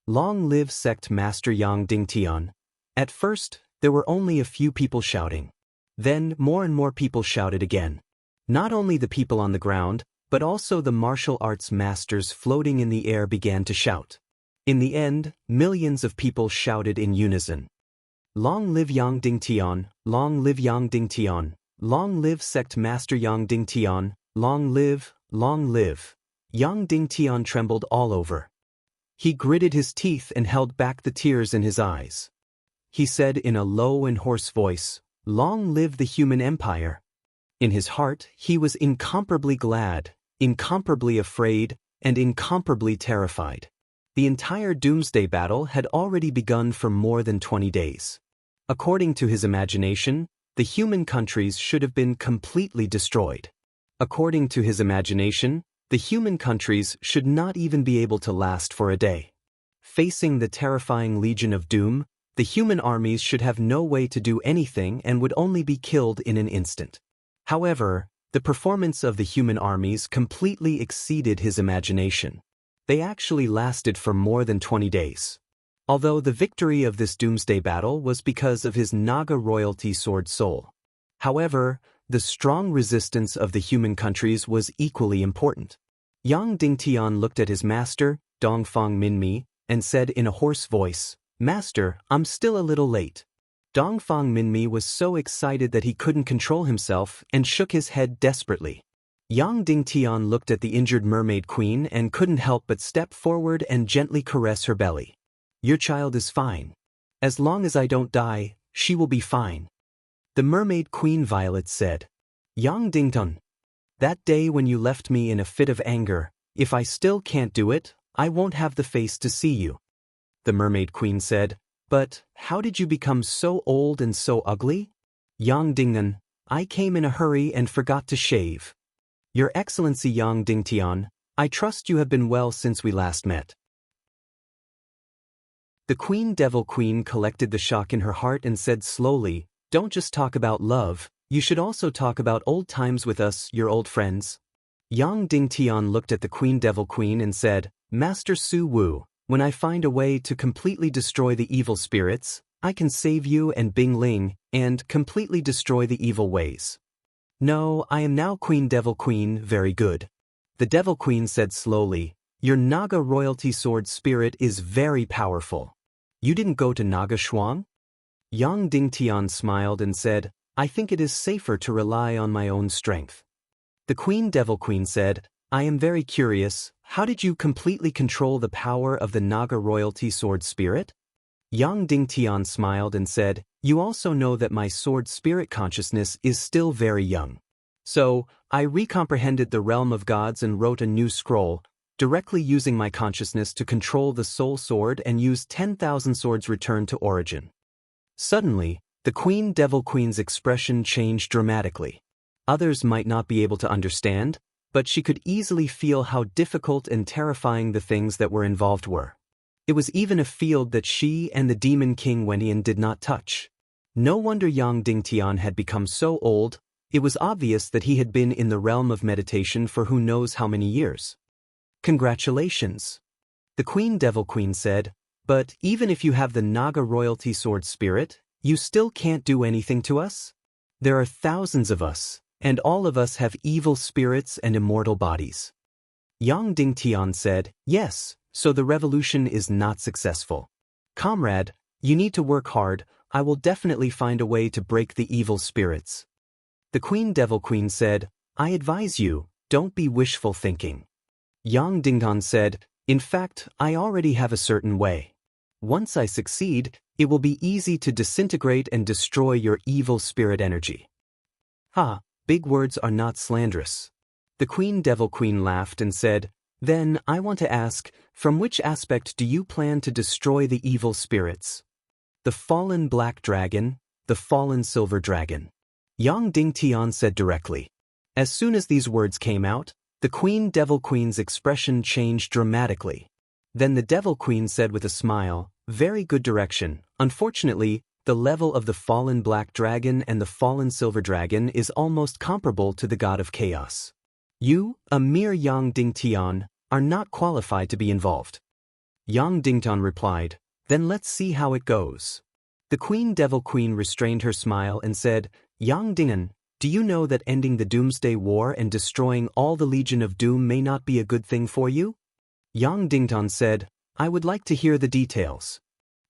S1: Long live sect master Yang Dingtian. At first, there were only a few people shouting. Then, more and more people shouted again. Not only the people on the ground, but also the martial arts masters floating in the air began to shout. In the end, millions of people shouted in unison. Long live Yang Dingtian, long live Yang Dingtian, long live sect master Yang Dingtian, long live, long live. Yang Dingtian trembled all over. He gritted his teeth and held back the tears in his eyes. He said in a low and hoarse voice, "Long live the human empire." In his heart, he was incomparably glad, incomparably afraid, and incomparably terrified. The entire doomsday battle had already begun for more than 20 days. According to his imagination, the human countries should have been completely destroyed. According to his imagination, the human countries should not even be able to last for a day. Facing the terrifying Legion of Doom, the human armies should have no way to do anything and would only be killed in an instant. However, the performance of the human armies completely exceeded his imagination. They actually lasted for more than 20 days. Although the victory of this doomsday battle was because of his Naga royalty sword soul. However, the strong resistance of the human countries was equally important. Yang Dingtian looked at his master, Dongfang Minmi, and said in a hoarse voice, "Master, I'm still a little late." Dongfang Minmi was so excited that he couldn't control himself and shook his head desperately. Yang Dingtian looked at the injured mermaid queen and couldn't help but step forward and gently caress her belly. "Your child is fine. As long as I don't die, she will be fine." The mermaid queen Violet said, "Yang Dingtian, that day when you left me in a fit of anger, if I still can't do it, I won't have the face to see you." The mermaid queen said, "But how did you become so old and so ugly?" "Yang Dingtian, I came in a hurry and forgot to shave." "Your Excellency Yang Dingtian, I trust you have been well since we last met." The Queen Devil Queen collected the shock in her heart and said slowly, "Don't just talk about love, you should also talk about old times with us, your old friends." Yang Dingtian looked at the Queen Devil Queen and said, "Master Su Wu, when I find a way to completely destroy the evil spirits, I can save you and Bing Ling, and completely destroy the evil ways." "No, I am now Queen Devil Queen, very good." The Devil Queen said slowly, "Your Naga royalty sword spirit is very powerful. You didn't go to Naga Shuang?" Yang Dingtian smiled and said, "I think it is safer to rely on my own strength." The Queen Devil Queen said, "I am very curious, how did you completely control the power of the Naga royalty sword spirit?" Yang Dingtian smiled and said, "You also know that my sword spirit consciousness is still very young. So, I recomprehended the realm of gods and wrote a new scroll, directly using my consciousness to control the soul sword and use 10,000 swords returned to origin." Suddenly, the Queen Devil Queen's expression changed dramatically. Others might not be able to understand, but she could easily feel how difficult and terrifying the things that were involved were. It was even a field that she and the Demon King Wenian did not touch. No wonder Yang Dingtian had become so old. It was obvious that he had been in the realm of meditation for who knows how many years. "Congratulations," the Queen Devil Queen said, "but even if you have the Naga royalty sword spirit, you still can't do anything to us? There are thousands of us, and all of us have evil spirits and immortal bodies." Yang Dingtian said, "Yes, so the revolution is not successful. Comrade, you need to work hard. I will definitely find a way to break the evil spirits." The Queen Devil Queen said, "I advise you, don't be wishful thinking." Yang Dingtian said, "In fact, I already have a certain way. Once I succeed, it will be easy to disintegrate and destroy your evil spirit energy." "Ha, big words are not slanderous." The Queen Devil Queen laughed and said, "Then I want to ask, from which aspect do you plan to destroy the evil spirits? The fallen black dragon, the fallen silver dragon?" Yang Dingtian said directly. As soon as these words came out, the Queen Devil Queen's expression changed dramatically. Then the Devil Queen said with a smile, "Very good direction. Unfortunately, the level of the fallen black dragon and the fallen silver dragon is almost comparable to the god of chaos. You, a mere Yang Dingtian, are not qualified to be involved." Yang Dingtan replied, "Then let's see how it goes." The Queen Devil Queen restrained her smile and said, "Yang Dingtan, do you know that ending the Doomsday War and destroying all the Legion of Doom may not be a good thing for you?" Yang Dingtan said, "I would like to hear the details."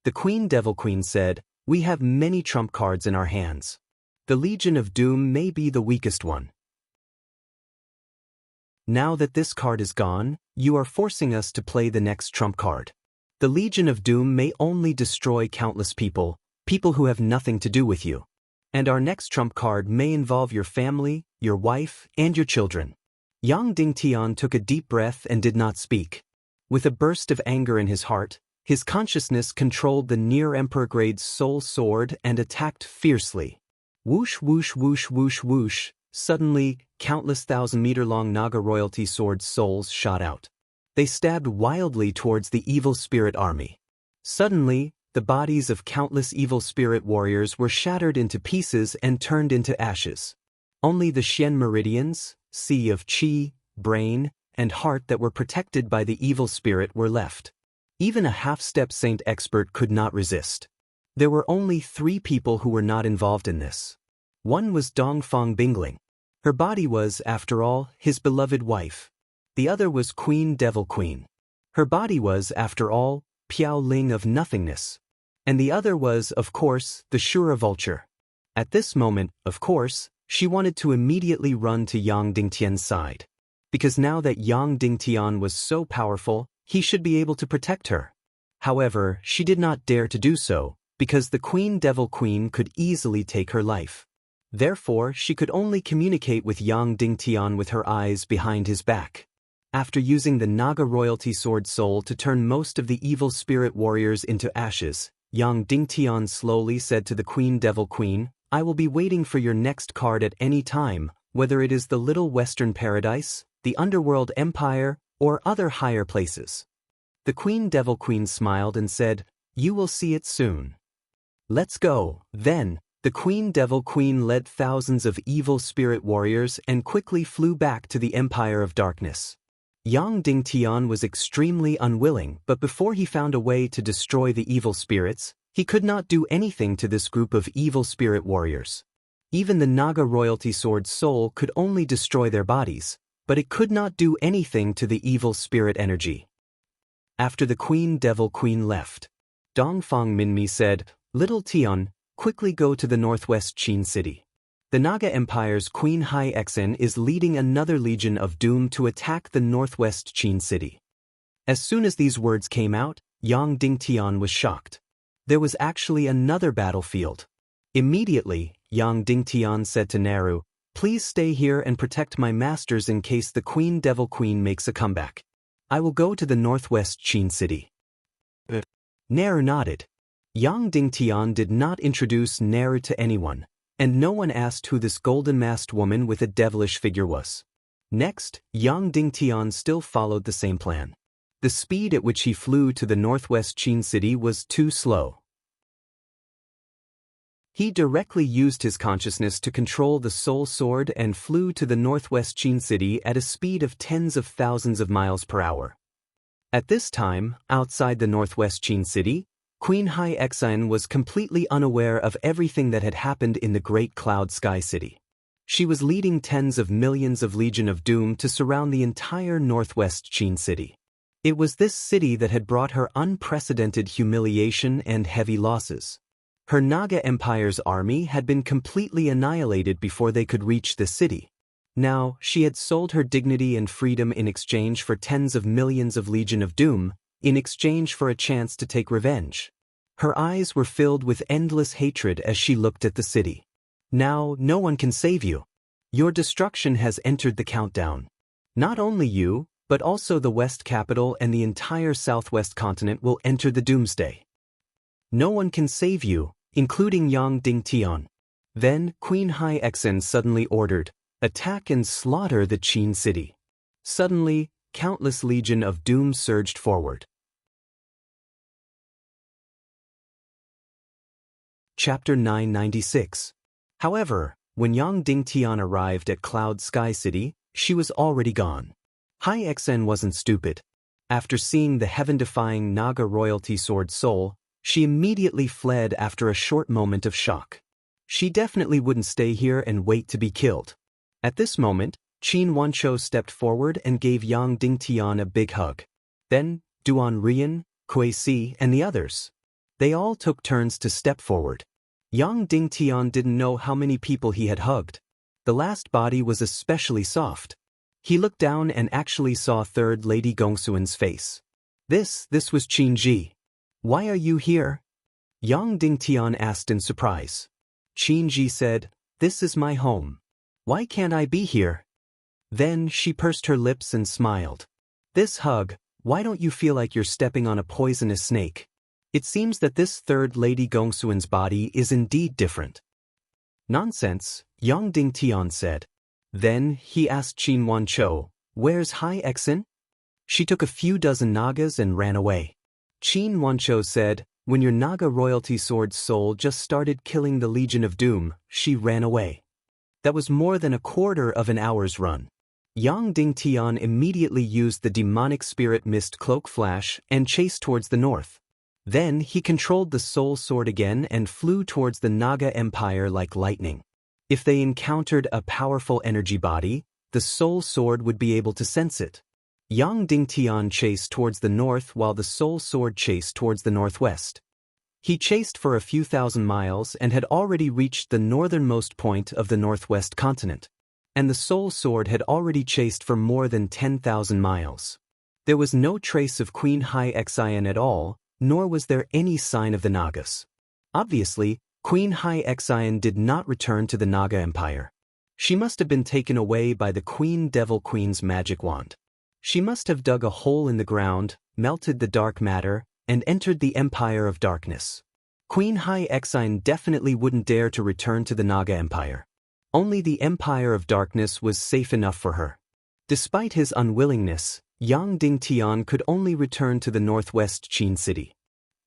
S1: The Queen Devil Queen said, "We have many trump cards in our hands. The Legion of Doom may be the weakest one. Now that this card is gone, you are forcing us to play the next trump card. The Legion of Doom may only destroy countless people who have nothing to do with you. And our next trump card may involve your family, your wife, and your children." Yang Dingtian took a deep breath and did not speak. With a burst of anger in his heart, his consciousness controlled the near-emperor-grade soul sword and attacked fiercely. Whoosh whoosh whoosh whoosh whoosh, suddenly, countless thousand-meter-long Naga royalty sword souls shot out. They stabbed wildly towards the evil spirit army. Suddenly, the bodies of countless evil spirit warriors were shattered into pieces and turned into ashes. Only the Shen meridians, sea of qi, brain, and heart that were protected by the evil spirit were left. Even a half-step saint expert could not resist. There were only 3 people who were not involved in this. One was Dongfang Bingling. Her body was, after all, his beloved wife. The other was Queen Devil Queen. Her body was, after all, Piao Ling of nothingness. And the other was, of course, the Shura Vulture. At this moment, of course, she wanted to immediately run to Yang Dingtian's side. Because now that Yang Dingtian was so powerful, he should be able to protect her. However, she did not dare to do so, because the Queen Devil Queen could easily take her life. Therefore, she could only communicate with Yang Dingtian with her eyes behind his back. After using the Naga royalty sword soul to turn most of the evil spirit warriors into ashes, Yang Dingtian slowly said to the Queen Devil Queen, "I will be waiting for your next card at any time, whether it is the Little Western Paradise, the Underworld Empire, or other higher places." The Queen Devil Queen smiled and said, "You will see it soon." "Let's go." Then, the Queen Devil Queen led thousands of evil spirit warriors and quickly flew back to the Empire of Darkness. Yang Dingtian was extremely unwilling, but before he found a way to destroy the evil spirits, he could not do anything to this group of evil spirit warriors. Even the Naga royalty sword soul could only destroy their bodies, but it could not do anything to the evil spirit energy. After the Queen Devil Queen left, Dongfang Minmi said, "Little Tian, quickly go to the northwest Qin city. The Naga Empire's Queen Hai Exen is leading another Legion of Doom to attack the northwest Qin city." As soon as these words came out, Yang Dingtian was shocked. There was actually another battlefield. Immediately, Yang Dingtian said to Naru, "Please stay here and protect my masters in case the Queen Devil Queen makes a comeback. I will go to the northwest Qin city." Naru nodded. Yang Dingtian did not introduce Naru to anyone, and no one asked who this golden-masked woman with a devilish figure was. Next, Yang Dingtian still followed the same plan. The speed at which he flew to the northwest Qin city was too slow. He directly used his consciousness to control the soul sword and flew to the northwest Qin city at a speed of tens of thousands of miles per hour. At this time, outside the northwest Qin city, Queen Hai Exen was completely unaware of everything that had happened in the Great Cloud Sky City. She was leading tens of millions of Legion of Doom to surround the entire northwest Qin city. It was this city that had brought her unprecedented humiliation and heavy losses. Her Naga Empire's army had been completely annihilated before they could reach the city. Now, she had sold her dignity and freedom in exchange for tens of millions of Legion of Doom, in exchange for a chance to take revenge. Her eyes were filled with endless hatred as she looked at the city. Now, no one can save you. Your destruction has entered the countdown. Not only you, but also the West capital and the entire southwest continent will enter the doomsday. No one can save you, including Yang Dingtian. Then, Queen Hai Exen suddenly ordered, "Attack and slaughter the Qin city." Suddenly, countless Legion of Doom surged forward. Chapter 996. However, when Yang Dingtian arrived at Cloud Sky City, she was already gone. Hai Exen wasn't stupid. After seeing the heaven-defying Naga royalty sword soul, she immediately fled after a short moment of shock. She definitely wouldn't stay here and wait to be killed. At this moment, Qin Wanchou stepped forward and gave Yang Dingtian a big hug. Then, Duan Rian, Kuei Si, and the others. They all took turns to step forward. Yang Dingtian didn't know how many people he had hugged. The last body was especially soft. He looked down and actually saw Third Lady Gongsuan's face. This was Qin Ji. Why are you here? Yang Dingtian asked in surprise. Qin Ji said, this is my home. Why can't I be here? Then she pursed her lips and smiled. This hug, why don't you feel like you're stepping on a poisonous snake? It seems that this Third Lady Gongsuan's body is indeed different. Nonsense, Yang Dingtian said. Then he asked Qin Wanchou, where's Hai Exin? She took a few dozen Nagas and ran away. Qin Wanchou said, when your Naga royalty sword soul just started killing the Legion of Doom, she ran away. That was more than a quarter of an hour's run. Yang Dingtian immediately used the demonic spirit mist cloak flash and chased towards the north. Then he controlled the soul sword again and flew towards the Naga Empire like lightning. If they encountered a powerful energy body, the soul sword would be able to sense it. Yang Dingtian chased towards the north while the soul sword chased towards the northwest. He chased for a few thousand miles and had already reached the northernmost point of the northwest continent. And the soul sword had already chased for more than 10,000 miles. There was no trace of Queen Hai Exin at all, nor was there any sign of the Nagas. Obviously, Queen Hai Exin did not return to the Naga Empire. She must have been taken away by the Queen Devil Queen's magic wand. She must have dug a hole in the ground, melted the dark matter, and entered the Empire of Darkness. Queen Hai Exin definitely wouldn't dare to return to the Naga Empire. Only the Empire of Darkness was safe enough for her. Despite his unwillingness, Yang Dingtian could only return to the northwest Qin city.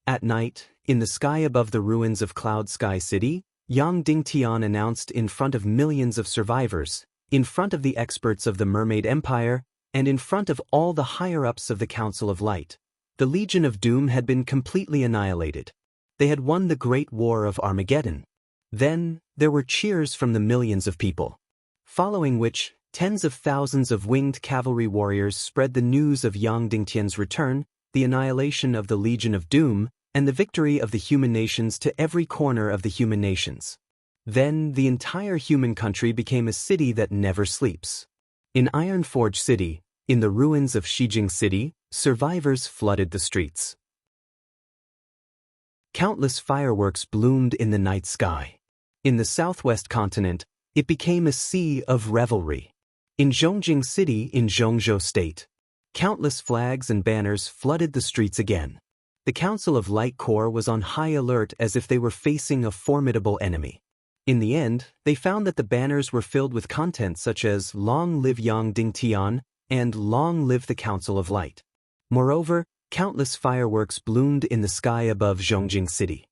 S1: At night, in the sky above the ruins of Cloud Sky City, Yang Dingtian announced in front of millions of survivors, in front of the experts of the Mermaid Empire, and in front of all the higher-ups of the Council of Light, the Legion of Doom had been completely annihilated. They had won the Great War of Armageddon. Then, there were cheers from the millions of people. Following which, tens of thousands of winged cavalry warriors spread the news of Yang Dingtian's return, the annihilation of the Legion of Doom, and the victory of the human nations to every corner of the human nations. Then, the entire human country became a city that never sleeps. In Ironforge City, in the ruins of Shijing City, survivors flooded the streets. Countless fireworks bloomed in the night sky. In the southwest continent, it became a sea of revelry. In Zhongjing City in Zhongzhou State, countless flags and banners flooded the streets again. The Council of Light Corps was on high alert as if they were facing a formidable enemy. In the end, they found that the banners were filled with content such as Long Live Yang Dingtian and Long Live the Council of Light. Moreover, countless fireworks bloomed in the sky above Zhongjing City.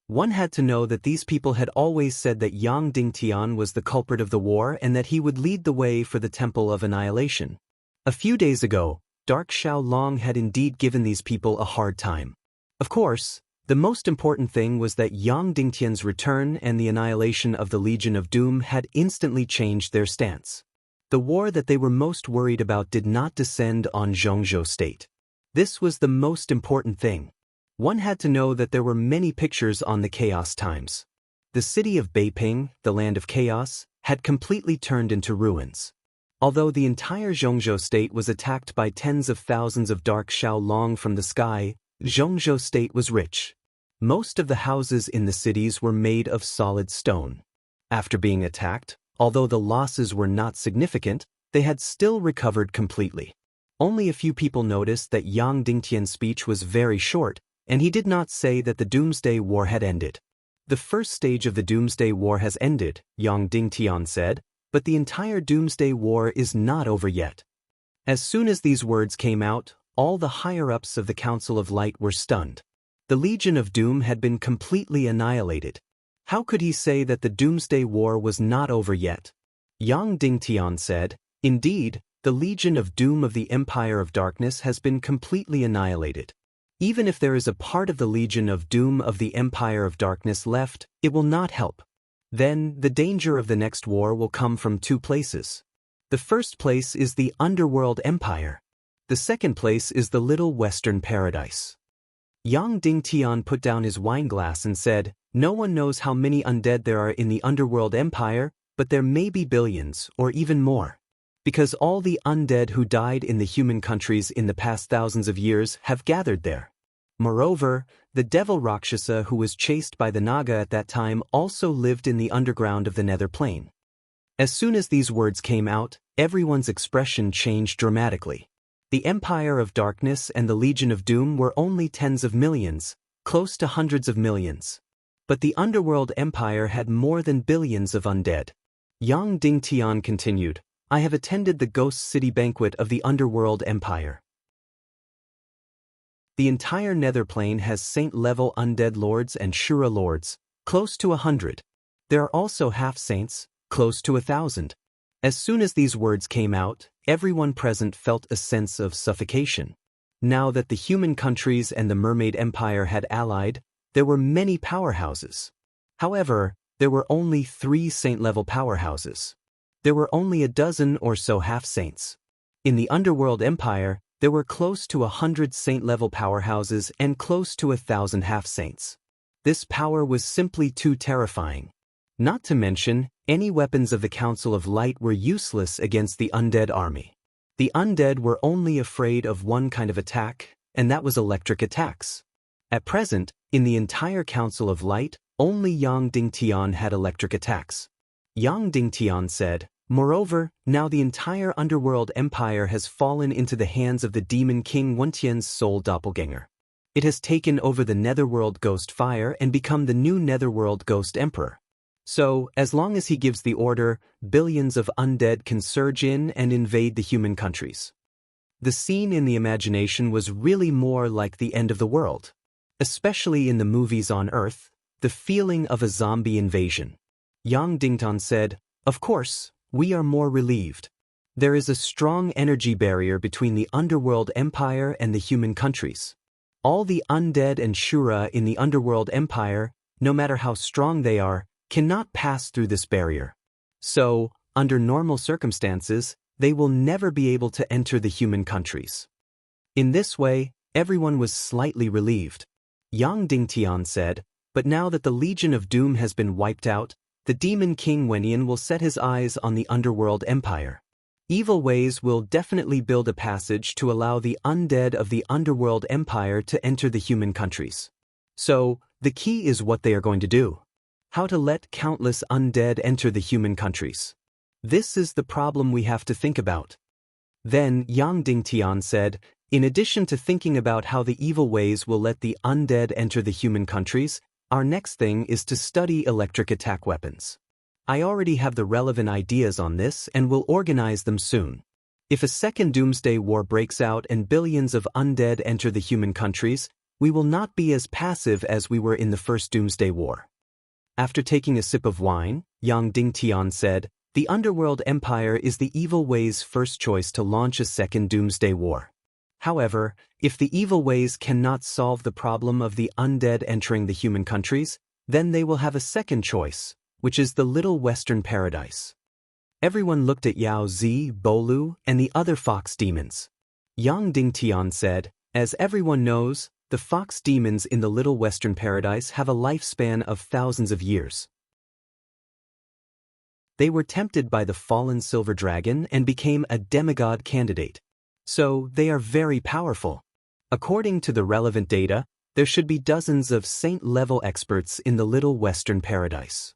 S1: One had to know that these people had always said that Yang Dingtian was the culprit of the war and that he would lead the way for the Temple of Annihilation. A few days ago, Dark Xiao Long had indeed given these people a hard time. Of course, the most important thing was that Yang Dingtian's return and the annihilation of the Legion of Doom had instantly changed their stance. The war that they were most worried about did not descend on Zhongzhou State. This was the most important thing. One had to know that there were many pictures on the Chaos Times. The city of Beiping, the land of chaos, had completely turned into ruins. Although the entire Zhongzhou State was attacked by tens of thousands of Dark Xiao Long from the sky, Zhongzhou State was rich. Most of the houses in the cities were made of solid stone. After being attacked, although the losses were not significant, they had still recovered completely. Only a few people noticed that Yang Dingtian's speech was very short, and he did not say that the Doomsday War had ended. The first stage of the Doomsday War has ended, Yang Dingtian said, but the entire Doomsday War is not over yet. As soon as these words came out, all the higher-ups of the Council of Light were stunned. The Legion of Doom had been completely annihilated. How could he say that the Doomsday War was not over yet? Yang Dingtian said, indeed, the Legion of Doom of the Empire of Darkness has been completely annihilated. Even if there is a part of the Legion of Doom of the Empire of Darkness left, it will not help. Then, the danger of the next war will come from two places. The first place is the Underworld Empire. The second place is the Little Western Paradise. Yang Dingtian put down his wineglass and said, "No one knows how many undead there are in the Underworld Empire, but there may be billions, or even more. Because all the undead who died in the human countries in the past thousands of years have gathered there. Moreover, the devil Rakshasa who was chased by the Naga at that time also lived in the underground of the nether plane." As soon as these words came out, everyone's expression changed dramatically. The Empire of Darkness and the Legion of Doom were only tens of millions, close to hundreds of millions. But the Underworld Empire had more than billions of undead. Yang Dingtian continued, "I have attended the Ghost City banquet of the Underworld Empire. The entire nether plane has saint-level undead lords and Shura lords, close to 100. There are also half-saints, close to 1,000. As soon as these words came out, everyone present felt a sense of suffocation. Now that the human countries and the Mermaid Empire had allied, there were many powerhouses. However, there were only 3 saint-level powerhouses. There were only a dozen or so half-saints. In the Underworld Empire, there were close to 100 saint-level powerhouses and close to 1,000 half-saints. This power was simply too terrifying. Not to mention, any weapons of the Council of Light were useless against the undead army. The undead were only afraid of one kind of attack, and that was electric attacks. At present, in the entire Council of Light, only Yang Dingtian had electric attacks. Yang Dingtian said, "Moreover, now the entire Underworld Empire has fallen into the hands of the Demon King Wentian's sole doppelganger. It has taken over the Netherworld Ghost Fire and become the new Netherworld Ghost Emperor. So, as long as he gives the order, billions of undead can surge in and invade the human countries." The scene in the imagination was really more like the end of the world. Especially in the movies on Earth, the feeling of a zombie invasion. Yang Dingtian said, "Of course, we are more relieved. There is a strong energy barrier between the Underworld Empire and the human countries. All the undead and Shura in the Underworld Empire, no matter how strong they are, cannot pass through this barrier. So, under normal circumstances, they will never be able to enter the human countries." In this way, everyone was slightly relieved. Yang Dingtian said, "But now that the Legion of Doom has been wiped out, the Demon King Wenian will set his eyes on the Underworld Empire. Evil Ways will definitely build a passage to allow the undead of the Underworld Empire to enter the human countries. So, the key is what they are going to do. How to let countless undead enter the human countries. This is the problem we have to think about." Then Yang Dingtian said, "In addition to thinking about how the Evil Ways will let the undead enter the human countries, our next thing is to study electric attack weapons. I already have the relevant ideas on this and will organize them soon. If a second Doomsday War breaks out and billions of undead enter the human countries, we will not be as passive as we were in the first Doomsday War." After taking a sip of wine, Yang Dingtian said, "The Underworld Empire is the Evil Ways' first choice to launch a second Doomsday War. However, if the Evil Ways cannot solve the problem of the undead entering the human countries, then they will have a second choice, which is the Little Western Paradise." Everyone looked at Yao Zi, Bolu, and the other fox demons. Yang Dingtian said, "As everyone knows, the fox demons in the Little Western Paradise have a lifespan of thousands of years. They were tempted by the fallen silver dragon and became a demigod candidate. So, they are very powerful. According to the relevant data, there should be dozens of saint-level experts in the Little Western Paradise.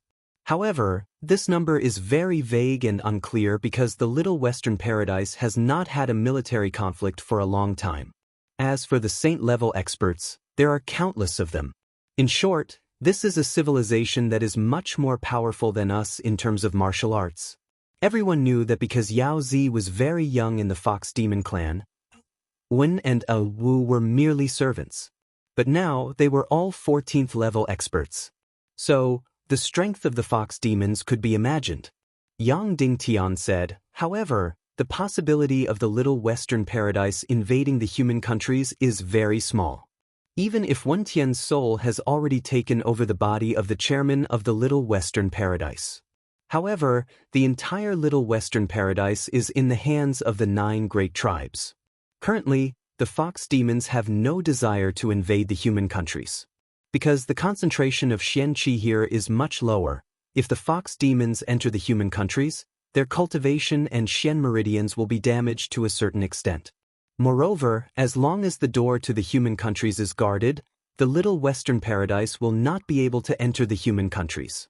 S1: However, this number is very vague and unclear because the Little Western Paradise has not had a military conflict for a long time. As for the saint-level experts, there are countless of them. In short, this is a civilization that is much more powerful than us in terms of martial arts. Everyone knew that because Yao Zi was very young in the Fox Demon clan, Wen and Wu were merely servants. But now they were all 14th level experts. So, the strength of the Fox Demons could be imagined. Yang Dingtian said, "However, the possibility of the little Western paradise invading the human countries is very small. Even if Wen Tian's soul has already taken over the body of the chairman of the little Western paradise. However, the entire little Western paradise is in the hands of the 9 great tribes. Currently, the fox demons have no desire to invade the human countries. Because the concentration of Xian Qi here is much lower, if the fox demons enter the human countries, their cultivation and Xian meridians will be damaged to a certain extent. Moreover, as long as the door to the human countries is guarded, the little Western paradise will not be able to enter the human countries.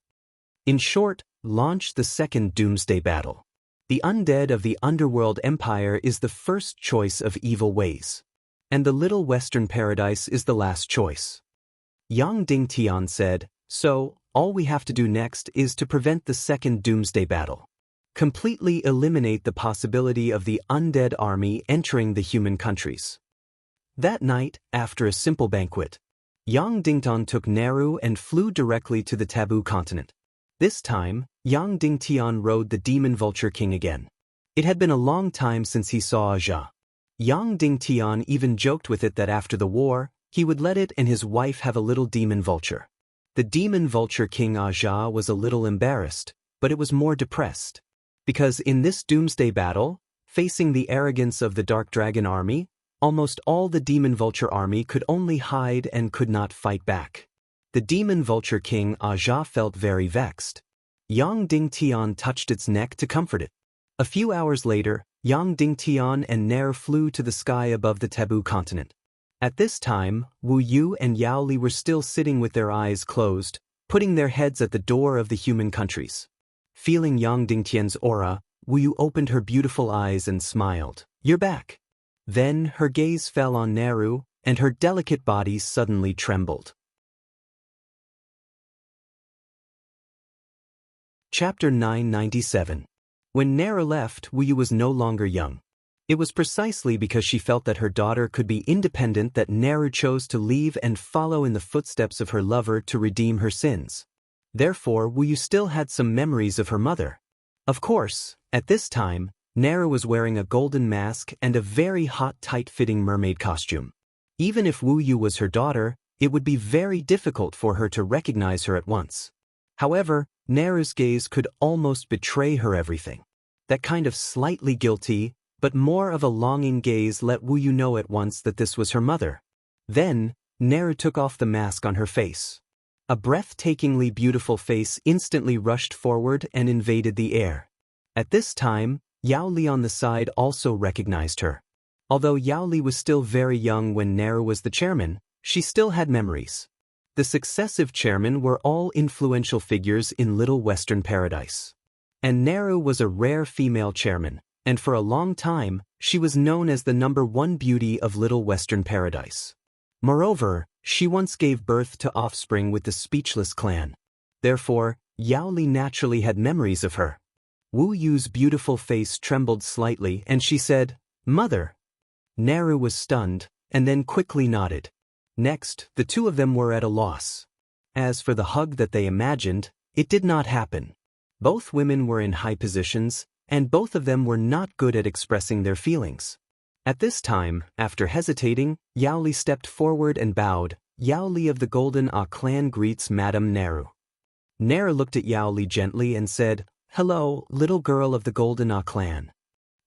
S1: In short, launch the second doomsday battle. The undead of the underworld empire is the first choice of evil ways. And the little Western paradise is the last choice. Yang Dingtian said, so, all we have to do next is to prevent the second doomsday battle. Completely eliminate the possibility of the undead army entering the human countries. That night, after a simple banquet, Yang Dingtian took Naru and flew directly to the taboo continent. This time, Yang Dingtian rode the demon vulture king again. It had been a long time since he saw Aja. Yang Dingtian even joked with it that after the war, he would let it and his wife have a little demon vulture. The demon vulture king Aja was a little embarrassed, but it was more depressed. Because in this doomsday battle, facing the arrogance of the Dark Dragon army, almost all the demon vulture army could only hide and could not fight back. The demon vulture king Aja felt very vexed. Yang Dingtian touched its neck to comfort it. A few hours later, Yang Dingtian and Nair flew to the sky above the taboo continent. At this time, Wu Yu and Yao Li were still sitting with their eyes closed, putting their heads at the door of the human countries. Feeling Yang Dingtian's aura, Wu Yu opened her beautiful eyes and smiled. You're back. Then her gaze fell on Naru, and her delicate body suddenly trembled. Chapter 997. When Naru left, Wu Yu was no longer young. It was precisely because she felt that her daughter could be independent that Naru chose to leave and follow in the footsteps of her lover to redeem her sins. Therefore, Wu Yu still had some memories of her mother. Of course, at this time, Naru was wearing a golden mask and a very hot tight-fitting mermaid costume. Even if Wu Yu was her daughter, it would be very difficult for her to recognize her at once. However, Naru's gaze could almost betray her everything. That kind of slightly guilty, but more of a longing gaze let Wu Yu know at once that this was her mother. Then, Naru took off the mask on her face. A breathtakingly beautiful face instantly rushed forward and invaded the air. At this time, Yao Li on the side also recognized her. Although Yao Li was still very young when Naru was the chairman, she still had memories. The successive chairmen were all influential figures in Little Western Paradise. And Naru was a rare female chairman, and for a long time, she was known as the #1 beauty of Little Western Paradise. Moreover, she once gave birth to offspring with the Speechless clan. Therefore, Yao Li naturally had memories of her. Wu Yu's beautiful face trembled slightly and she said, "Mother." Naru was stunned, and then quickly nodded. Next, the two of them were at a loss. As for the hug that they imagined, it did not happen. Both women were in high positions, and both of them were not good at expressing their feelings. At this time, after hesitating, Yao Li stepped forward and bowed. Yao Li of the Golden Ah clan greets Madame Naru. Naru looked at Yao Li gently and said, "Hello, little girl of the Golden Ah clan."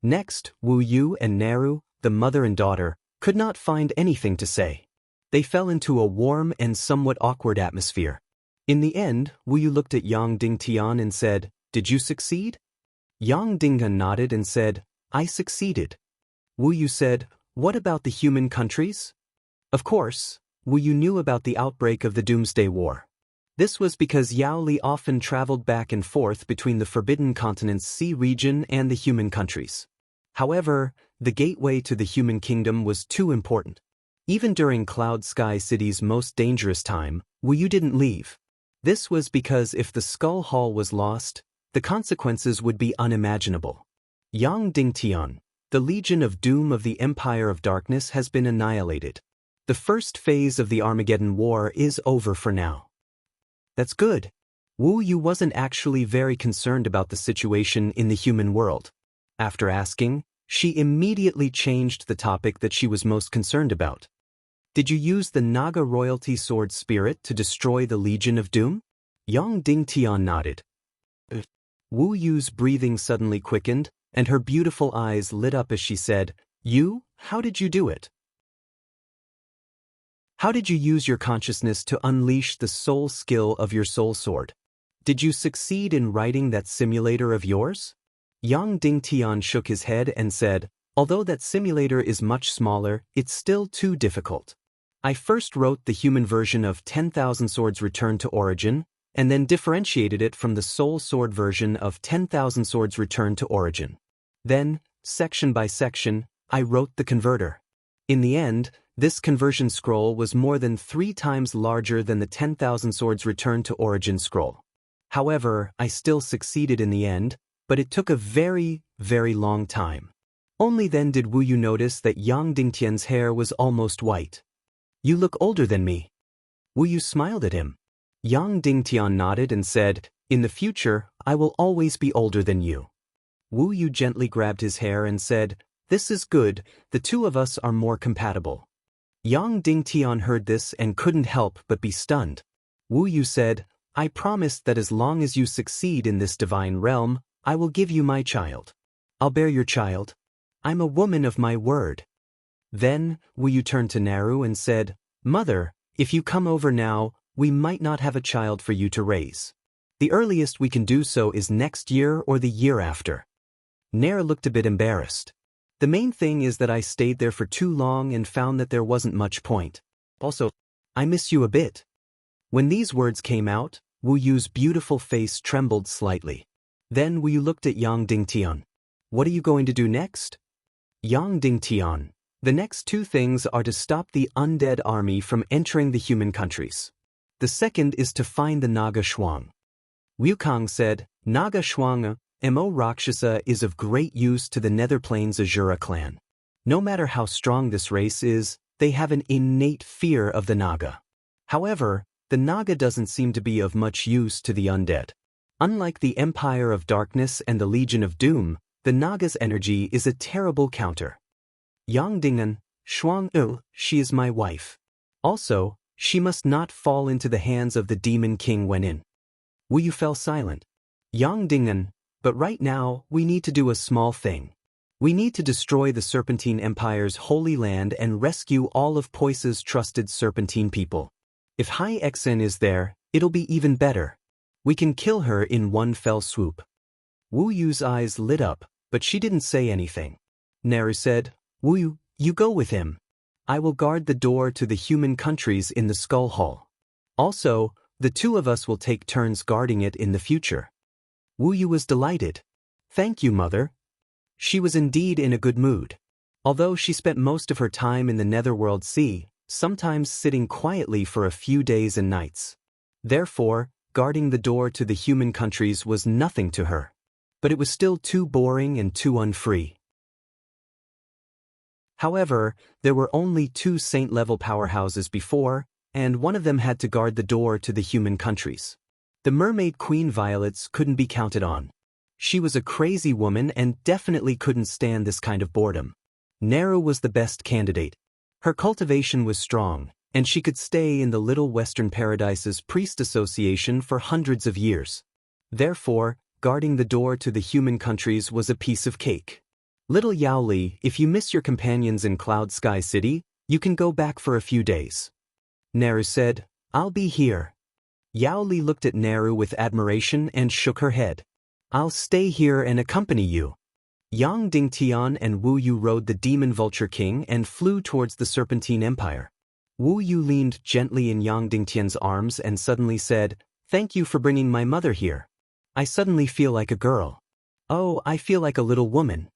S1: Next, Wu Yu and Naru, the mother and daughter, could not find anything to say. They fell into a warm and somewhat awkward atmosphere. In the end, Wu Yu looked at Yang Dingtian and said, "Did you succeed?" Yang Dingtian nodded and said, "I succeeded." Wu Yu said, "What about the human countries?" Of course, Wu Yu knew about the outbreak of the Doomsday War. This was because Yao Li often traveled back and forth between the Forbidden Continent's sea region and the human countries. However, the gateway to the human kingdom was too important. Even during Cloud Sky City's most dangerous time, Wu Yu didn't leave. This was because if the Skull Hall was lost, the consequences would be unimaginable. Yang Dingtian, the Legion of Doom of the Empire of Darkness has been annihilated. The first phase of the Armageddon War is over for now. That's good. Wu Yu wasn't actually very concerned about the situation in the human world. After asking, she immediately changed the topic that she was most concerned about. Did you use the Naga royalty sword spirit to destroy the Legion of Doom? Yang Dingtian nodded. Wu Yu's breathing suddenly quickened, and her beautiful eyes lit up as she said, "You, how did you do it? How did you use your consciousness to unleash the soul skill of your soul sword? Did you succeed in writing that simulator of yours?" Yang Dingtian shook his head and said, "Although that simulator is much smaller, it's still too difficult. I first wrote the human version of 10,000 Swords Return to Origin, and then differentiated it from the soul sword version of 10,000 Swords Return to Origin. Then, section by section, I wrote the converter. In the end, this conversion scroll was more than 3 times larger than the 10,000 Swords Return to Origin scroll. However, I still succeeded in the end, but it took a very, very long time. Only then did Wu Yu notice that Yang Dingtian's hair was almost white. You look older than me." Wu Yu smiled at him. Yang Dingtian nodded and said, "In the future, I will always be older than you." Wu Yu gently grabbed his hair and said, "This is good, the two of us are more compatible." Yang Dingtian heard this and couldn't help but be stunned. Wu Yu said, "I promise that as long as you succeed in this divine realm, I will give you my child. I'll bear your child. I'm a woman of my word." Then, Wu Yu turned to Naru and said, "Mother, if you come over now, we might not have a child for you to raise. The earliest we can do so is next year or the year after." Nair looked a bit embarrassed. "The main thing is that I stayed there for too long and found that there wasn't much point. Also, I miss you a bit." When these words came out, Wu Yu's beautiful face trembled slightly. Then Wu Yu looked at Yang Dingtian. "What are you going to do next?" Yang Dingtian, "The next 2 things are to stop the undead army from entering the human countries. The second is to find the Naga Shuang." Wukong said, "Naga Shuang, Mo Rakshasa is of great use to the Netherplains Azura clan. No matter how strong this race is, they have an innate fear of the Naga. However, the Naga doesn't seem to be of much use to the undead. Unlike the Empire of Darkness and the Legion of Doom, the Naga's energy is a terrible counter. Yang Dingen, Shuang she is my wife. Also, she must not fall into the hands of the Demon King when in." Wu Yu fell silent. Yang Dingen, "But right now, we need to do a small thing. We need to destroy the Serpentine Empire's holy land and rescue all of Poise's trusted Serpentine people. If Hai Exen is there, it'll be even better. We can kill her in one fell swoop." Wu Yu's eyes lit up, but she didn't say anything. Naru said, "Wu Yu, you go with him. I will guard the door to the human countries in the Skull Hall. Also, the 2 of us will take turns guarding it in the future." Wu Yu was delighted. "Thank you, Mother." She was indeed in a good mood. Although she spent most of her time in the Netherworld Sea, sometimes sitting quietly for a few days and nights. Therefore, guarding the door to the human countries was nothing to her. But it was still too boring and too unfree. However, there were only 2 saint-level powerhouses before, and one of them had to guard the door to the human countries. The Mermaid Queen Violets couldn't be counted on. She was a crazy woman and definitely couldn't stand this kind of boredom. Naru was the best candidate. Her cultivation was strong, and she could stay in the Little Western Paradise's priest association for hundreds of years. Therefore, guarding the door to the human countries was a piece of cake. Little Yaoli, if you miss your companions in Cloud Sky City, you can go back for a few days. Naru said, "I'll be here." Yaoli looked at Naru with admiration and shook her head. "I'll stay here and accompany you." Yang Dingtian and Wu Yu rode the Demon Vulture King and flew towards the Serpentine Empire. Wu Yu leaned gently in Yang Dingtian's arms and suddenly said, "Thank you for bringing my mother here. I suddenly feel like a girl. Oh, I feel like a little woman."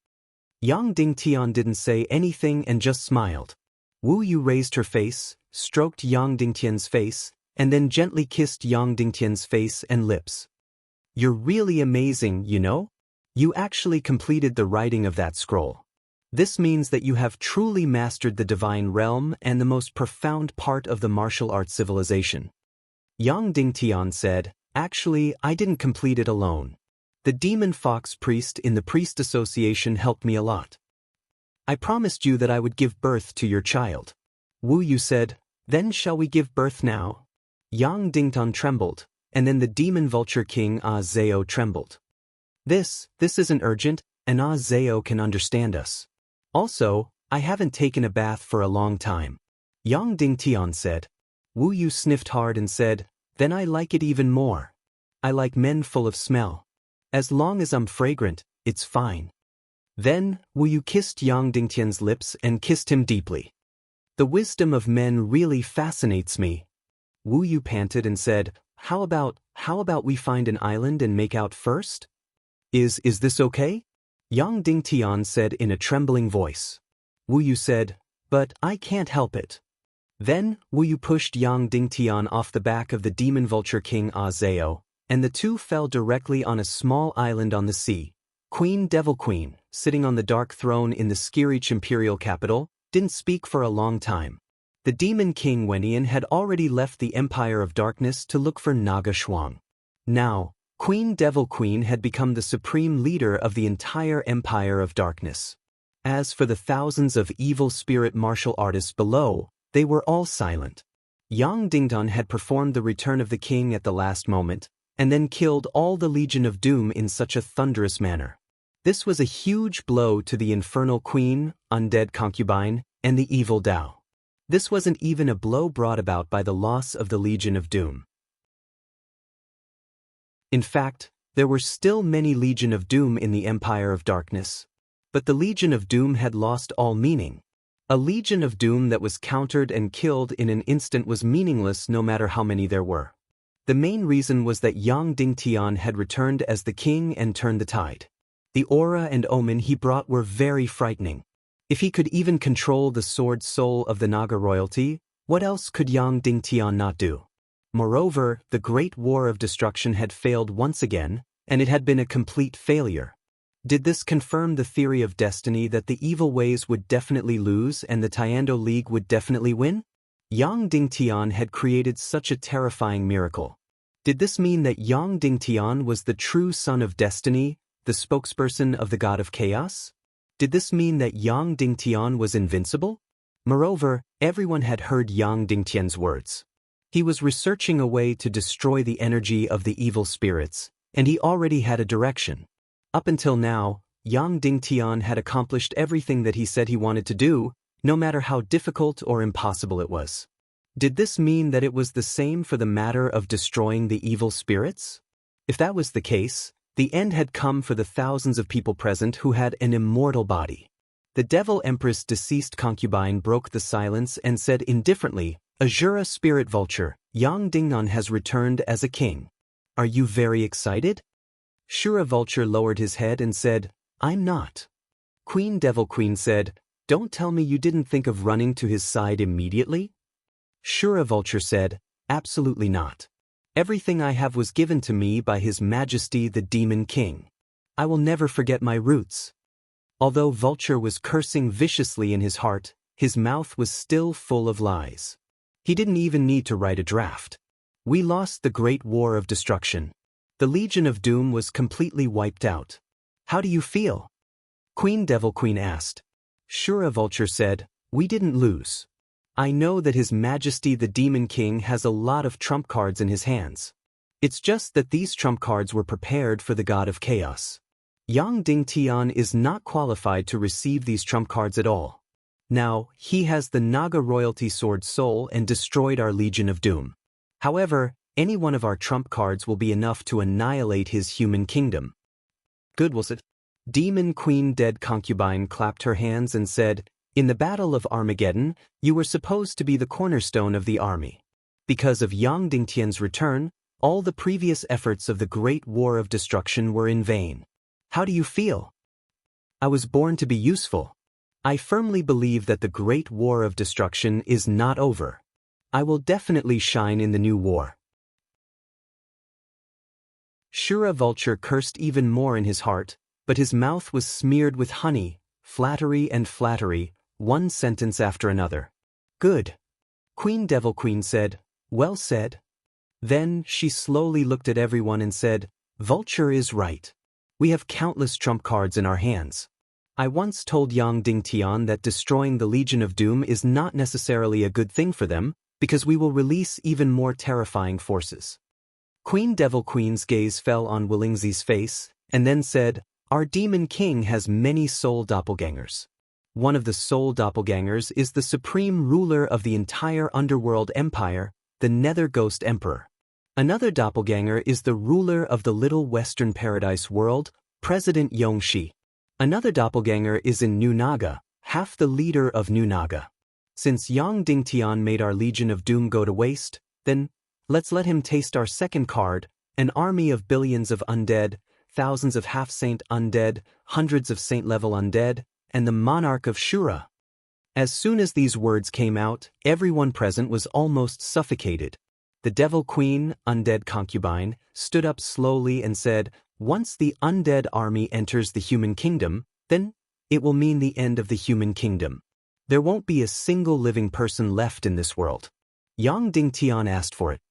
S1: Yang Dingtian didn't say anything and just smiled. Wu Yu raised her face, stroked Yang Dingtian's face, and then gently kissed Yang Dingtian's face and lips. "You're really amazing, you know? You actually completed the writing of that scroll. This means that you have truly mastered the divine realm and the most profound part of the martial arts civilization." Yang Dingtian said, "Actually, I didn't complete it alone. The demon fox priest in the priest association helped me a lot. I promised you that I would give birth to your child. Wu Yu said, then shall we give birth now? Yang Dingtan trembled, and then the demon vulture king Ah Zhao trembled. This isn't urgent, and Ah Zhao can understand us. Also, I haven't taken a bath for a long time. Yang Dingtian said. Wu Yu sniffed hard and said, then I like it even more. I like men full of smell. As long as I'm fragrant, it's fine. Then, Wu Yu kissed Yang Dingtian's lips and kissed him deeply. The wisdom of men really fascinates me. Wu Yu panted and said, How about we find an island and make out first? Is this okay? Yang Dingtian said in a trembling voice. Wu Yu said, but I can't help it. Then, Wu Yu pushed Yang Dingtian off the back of the demon vulture king Ah Zhao, and the two fell directly on a small island on the sea. Queen Devil Queen, sitting on the dark throne in the Skirich imperial capital, didn't speak for a long time. The demon king Wenian had already left the Empire of Darkness to look for Naga Shuang. Now, Queen Devil Queen had become the supreme leader of the entire Empire of Darkness. As for the thousands of evil spirit martial artists below, they were all silent. Yang Dingdan had performed the return of the king at the last moment, and then killed all the Legion of Doom in such a thunderous manner. This was a huge blow to the infernal queen, undead concubine, and the evil Dao. This wasn't even a blow brought about by the loss of the Legion of Doom. In fact, there were still many Legion of Doom in the Empire of Darkness. But the Legion of Doom had lost all meaning. A Legion of Doom that was countered and killed in an instant was meaningless no matter how many there were. The main reason was that Yang Dingtian had returned as the king and turned the tide. The aura and omen he brought were very frightening. If he could even control the sword soul of the Naga royalty, what else could Yang Dingtian not do? Moreover, the Great War of Destruction had failed once again, and it had been a complete failure. Did this confirm the theory of destiny that the evil ways would definitely lose and the Tiando League would definitely win? Yang Dingtian had created such a terrifying miracle. Did this mean that Yang Dingtian was the true son of destiny, the spokesperson of the god of chaos? Did this mean that Yang Dingtian was invincible? Moreover, everyone had heard Yang Dingtian's words. He was researching a way to destroy the energy of the evil spirits, and he already had a direction. Up until now, Yang Dingtian had accomplished everything that he said he wanted to do, no matter how difficult or impossible it was. Did this mean that it was the same for the matter of destroying the evil spirits? If that was the case, the end had come for the thousands of people present who had an immortal body. The Devil Empress' deceased concubine broke the silence and said indifferently, Azura Spirit Vulture, Yang Dingnan has returned as a king. Are you very excited? Shura Vulture lowered his head and said, I'm not. Queen Devil Queen said, Don't tell me you didn't think of running to his side immediately? Shura Vulture said, Absolutely not. Everything I have was given to me by His Majesty the Demon King. I will never forget my roots. Although Vulture was cursing viciously in his heart, his mouth was still full of lies. He didn't even need to write a draft. We lost the Great War of Destruction. The Legion of Doom was completely wiped out. How do you feel? Queen Devil Queen asked. Shura Vulture said, We didn't lose. I know that His Majesty the Demon King has a lot of trump cards in his hands. It's just that these trump cards were prepared for the God of Chaos. Yang Dingtian is not qualified to receive these trump cards at all. Now, he has the Naga royalty sword soul and destroyed our Legion of Doom. However, any one of our trump cards will be enough to annihilate his human kingdom. Good was it? Demon Queen Dead Concubine clapped her hands and said, In the Battle of Armageddon, you were supposed to be the cornerstone of the army. Because of Yang Dingtian's return, all the previous efforts of the Great War of Destruction were in vain. How do you feel? I was born to be useful. I firmly believe that the Great War of Destruction is not over. I will definitely shine in the new war. Shura Vulture cursed even more in his heart, but his mouth was smeared with honey, flattery and flattery, one sentence after another. Good. Queen Devil Queen said, Well said. Then she slowly looked at everyone and said, Vulture is right. We have countless trump cards in our hands. I once told Yang Dingtian that destroying the Legion of Doom is not necessarily a good thing for them, because we will release even more terrifying forces. Queen Devil Queen's gaze fell on Willingzi's face, and then said, "Our Demon King has many soul doppelgangers. One of the soul doppelgangers is the supreme ruler of the entire underworld empire, the Nether Ghost Emperor. Another doppelganger is the ruler of the Little Western Paradise world, President Yongxi. Another doppelganger is in New Naga, half the leader of New Naga. Since Yang Dingtian made our Legion of Doom go to waste, then let's let him taste our second card, an army of billions of undead, thousands of half-saint undead, hundreds of saint-level undead, and the monarch of Shura." As soon as these words came out, everyone present was almost suffocated. The Devil Queen, undead concubine, stood up slowly and said, "Once the undead army enters the human kingdom, then it will mean the end of the human kingdom. There won't be a single living person left in this world." Yang Dingtian asked for it.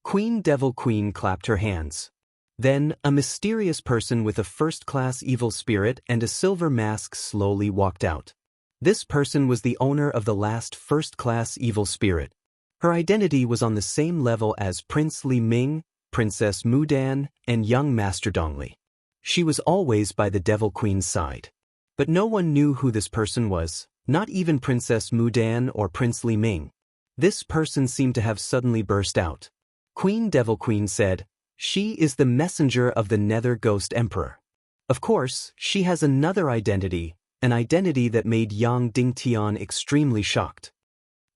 S1: Queen Devil Queen clapped her hands. Then, a mysterious person with a first-class evil spirit and a silver mask slowly walked out. This person was the owner of the last first-class evil spirit. Her identity was on the same level as Prince Li Ming, Princess Mudan, and young Master Dongli. She was always by the Devil Queen's side. But no one knew who this person was, not even Princess Mudan or Prince Li Ming. This person seemed to have suddenly burst out. Queen Devil Queen said, "She is the messenger of the Nether Ghost Emperor. Of course, she has another identity, an identity that made Yang Dingtian extremely shocked."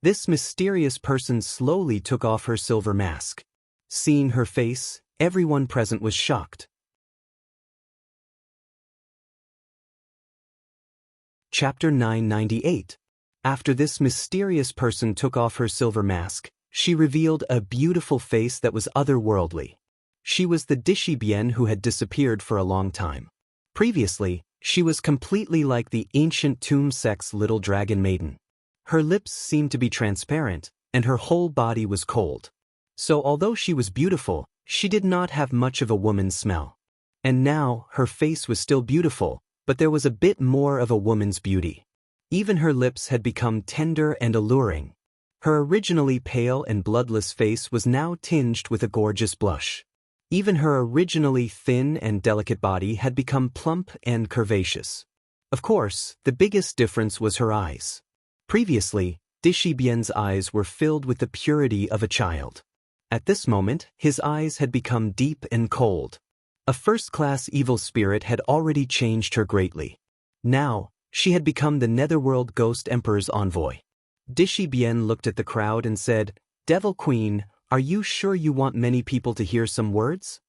S1: This mysterious person slowly took off her silver mask. Seeing her face, everyone present was shocked. Chapter 998. After this mysterious person took off her silver mask, she revealed a beautiful face that was otherworldly. She was the Dishibian who had disappeared for a long time. Previously, she was completely like the ancient tomb sex little dragon maiden. Her lips seemed to be transparent, and her whole body was cold. So although she was beautiful, she did not have much of a woman's smell. And now, her face was still beautiful, but there was a bit more of a woman's beauty. Even her lips had become tender and alluring. Her originally pale and bloodless face was now tinged with a gorgeous blush. Even her originally thin and delicate body had become plump and curvaceous. Of course, the biggest difference was her eyes. Previously, Dishibian's eyes were filled with the purity of a child. At this moment, his eyes had become deep and cold. A first-class evil spirit had already changed her greatly. Now, she had become the Netherworld Ghost Emperor's envoy. Dishibian looked at the crowd and said, "Devil Queen, are you sure you want many people to hear some words?"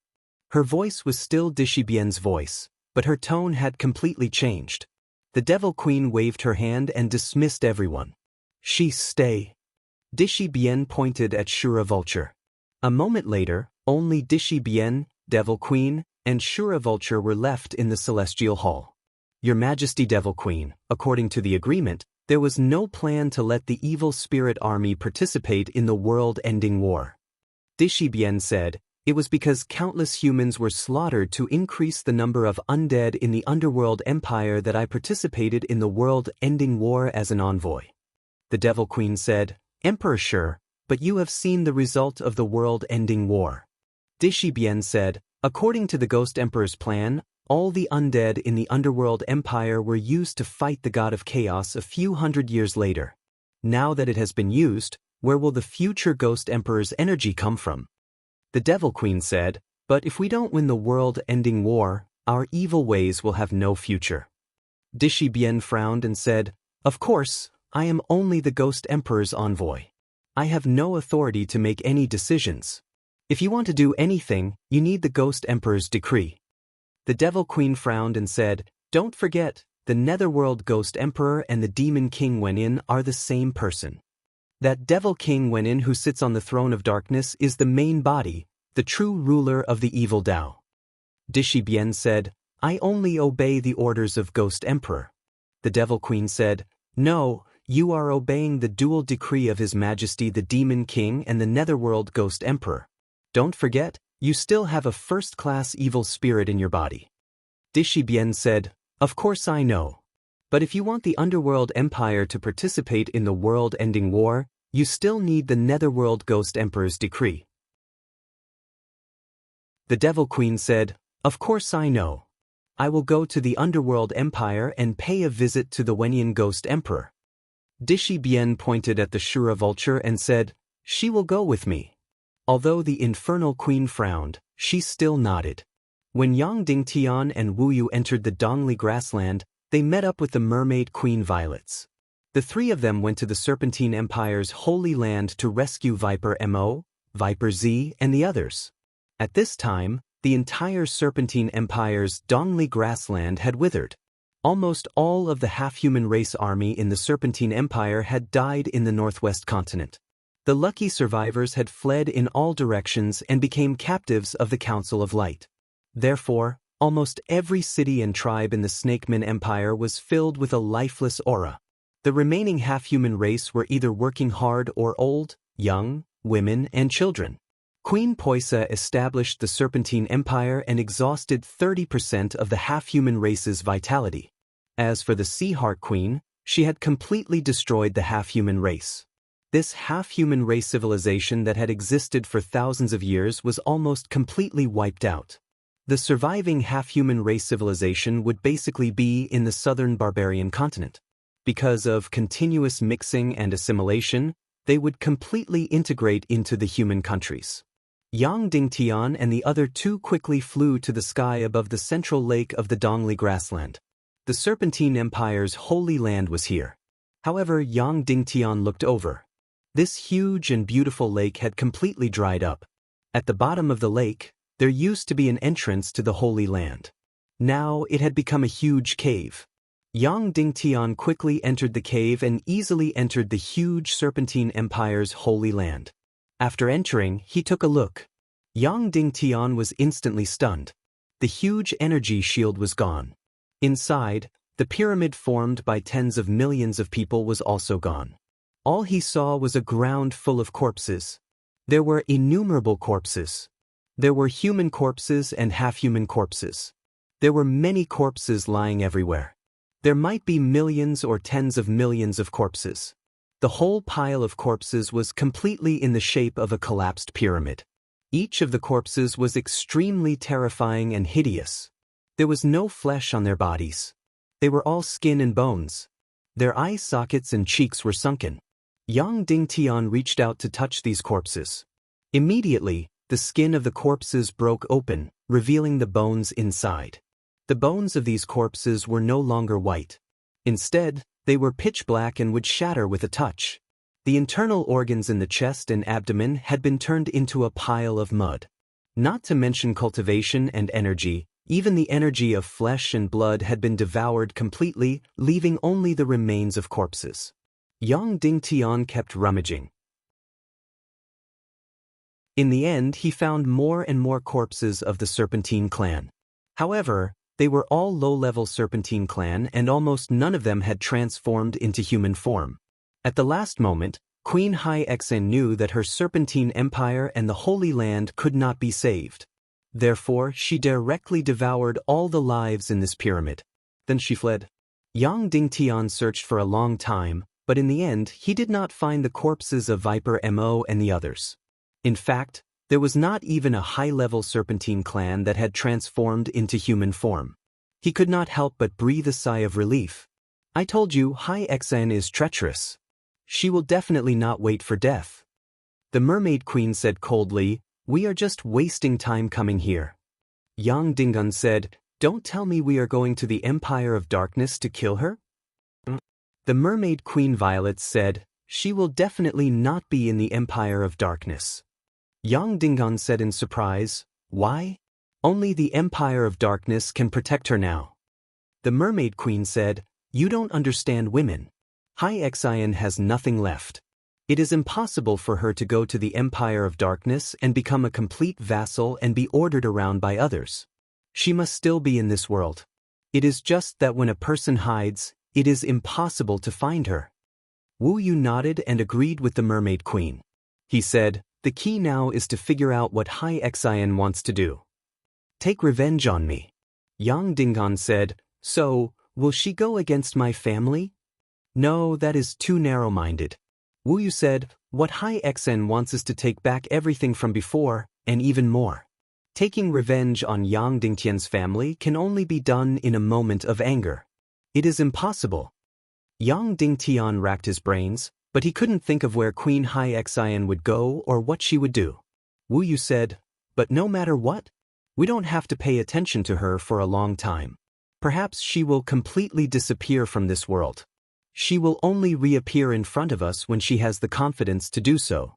S1: Her voice was still Dishibian's voice, but her tone had completely changed. The Devil Queen waved her hand and dismissed everyone. "She stay." Dishibian pointed at Shura Vulture. A moment later, only Dishibian, Devil Queen, and Shura Vulture were left in the Celestial Hall. "Your Majesty Devil Queen, according to the agreement, there was no plan to let the evil spirit army participate in the world-ending war." Dishibian said, "It was because countless humans were slaughtered to increase the number of undead in the underworld empire that I participated in the world-ending war as an envoy." The Devil Queen said, "Emperor sure, but you have seen the result of the world-ending war." Dishibian said, "According to the Ghost Emperor's plan, all the undead in the underworld empire were used to fight the god of chaos a few hundred years later. Now that it has been used, where will the future Ghost Emperor's energy come from?" The Devil Queen said, "But if we don't win the world-ending war, our evil ways will have no future." Dishibian frowned and said, "Of course, I am only the Ghost Emperor's envoy. I have no authority to make any decisions. If you want to do anything, you need the Ghost Emperor's decree." The Devil Queen frowned and said, "Don't forget, the Netherworld Ghost Emperor and the Demon King Wenin are the same person. That Devil King Wenin who sits on the throne of darkness is the main body, the true ruler of the evil Dao." Dishibian said, "I only obey the orders of Ghost Emperor." The Devil Queen said, "No, you are obeying the dual decree of His Majesty the Demon King and the Netherworld Ghost Emperor. Don't forget, you still have a first-class evil spirit in your body." Bien said, "Of course I know. But if you want the Underworld Empire to participate in the world-ending war, you still need the Netherworld Ghost Emperor's decree." The Devil Queen said, "Of course I know. I will go to the Underworld Empire and pay a visit to the Wenyan Ghost Emperor." Bien pointed at the Shura vulture and said, "She will go with me." Although the Infernal Queen frowned, she still nodded. When Yang Dingtian and Wu Yu entered the Dongli grassland, they met up with the Mermaid Queen Violets. The three of them went to the Serpentine Empire's Holy Land to rescue Viper Mo, Viper Z, and the others. At this time, the entire Serpentine Empire's Dongli grassland had withered. Almost all of the half-human race army in the Serpentine Empire had died in the Northwest continent. The lucky survivors had fled in all directions and became captives of the Council of Light. Therefore, almost every city and tribe in the Snakeman Empire was filled with a lifeless aura. The remaining half-human race were either working hard or old, young, women, and children. Queen Poisa established the Serpentine Empire and exhausted 30% of the half-human race's vitality. As for the Sea Heart Queen, she had completely destroyed the half-human race. This half-human race civilization that had existed for thousands of years was almost completely wiped out. The surviving half-human race civilization would basically be in the southern barbarian continent. Because of continuous mixing and assimilation, they would completely integrate into the human countries. Yang Dingtian and the other two quickly flew to the sky above the central lake of the Dongli grassland. The Serpentine Empire's holy land was here. However, Yang Dingtian looked over. This huge and beautiful lake had completely dried up. At the bottom of the lake, there used to be an entrance to the Holy Land. Now it had become a huge cave. Yang Dingtian quickly entered the cave and easily entered the huge Serpentine Empire's Holy Land. After entering, he took a look. Yang Dingtian was instantly stunned. The huge energy shield was gone. Inside, the pyramid formed by tens of millions of people was also gone. All he saw was a ground full of corpses. There were innumerable corpses. There were human corpses and half-human corpses. There were many corpses lying everywhere. There might be millions or tens of millions of corpses. The whole pile of corpses was completely in the shape of a collapsed pyramid. Each of the corpses was extremely terrifying and hideous. There was no flesh on their bodies. They were all skin and bones. Their eye sockets and cheeks were sunken. Yang Dingtian reached out to touch these corpses. Immediately, the skin of the corpses broke open, revealing the bones inside. The bones of these corpses were no longer white. Instead, they were pitch black and would shatter with a touch. The internal organs in the chest and abdomen had been turned into a pile of mud. Not to mention cultivation and energy, even the energy of flesh and blood had been devoured completely, leaving only the remains of corpses. Yang Dingtian kept rummaging. In the end, he found more and more corpses of the Serpentine clan. However, they were all low-level Serpentine clan and almost none of them had transformed into human form. At the last moment, Queen Hai Xen knew that her Serpentine Empire and the Holy Land could not be saved. Therefore, she directly devoured all the lives in this pyramid. Then she fled. Yang Dingtian searched for a long time, but in the end, he did not find the corpses of Viper Mo and the others. In fact, there was not even a high-level Serpentine clan that had transformed into human form. He could not help but breathe a sigh of relief. I told you Hai Xen is treacherous. She will definitely not wait for death. The Mermaid Queen said coldly, "We are just wasting time coming here." Yang Dingun said, "Don't tell me we are going to the Empire of Darkness to kill her?" The Mermaid Queen Violet said, "She will definitely not be in the Empire of Darkness." Yang Dingun said in surprise, "Why? Only the Empire of Darkness can protect her now." The Mermaid Queen said, "You don't understand women. Hai Xen has nothing left. It is impossible for her to go to the Empire of Darkness and become a complete vassal and be ordered around by others. She must still be in this world. It is just that when a person hides, it is impossible to find her." Wu Yu nodded and agreed with the Mermaid Queen. He said, "The key now is to figure out what Hai Xen wants to do. Take revenge on me. Yang Dingan said, "So, will she go against my family?" "No, that is too narrow-minded." Wu Yu said, "What Hai Xen wants is to take back everything from before, and even more. Taking revenge on Yang Dingtian's family can only be done in a moment of anger. It is impossible." Yang Dingtian racked his brains, but he couldn't think of where Queen Hai Xen would go or what she would do. Wu Yu said, "But no matter what, we don't have to pay attention to her for a long time. Perhaps she will completely disappear from this world. She will only reappear in front of us when she has the confidence to do so."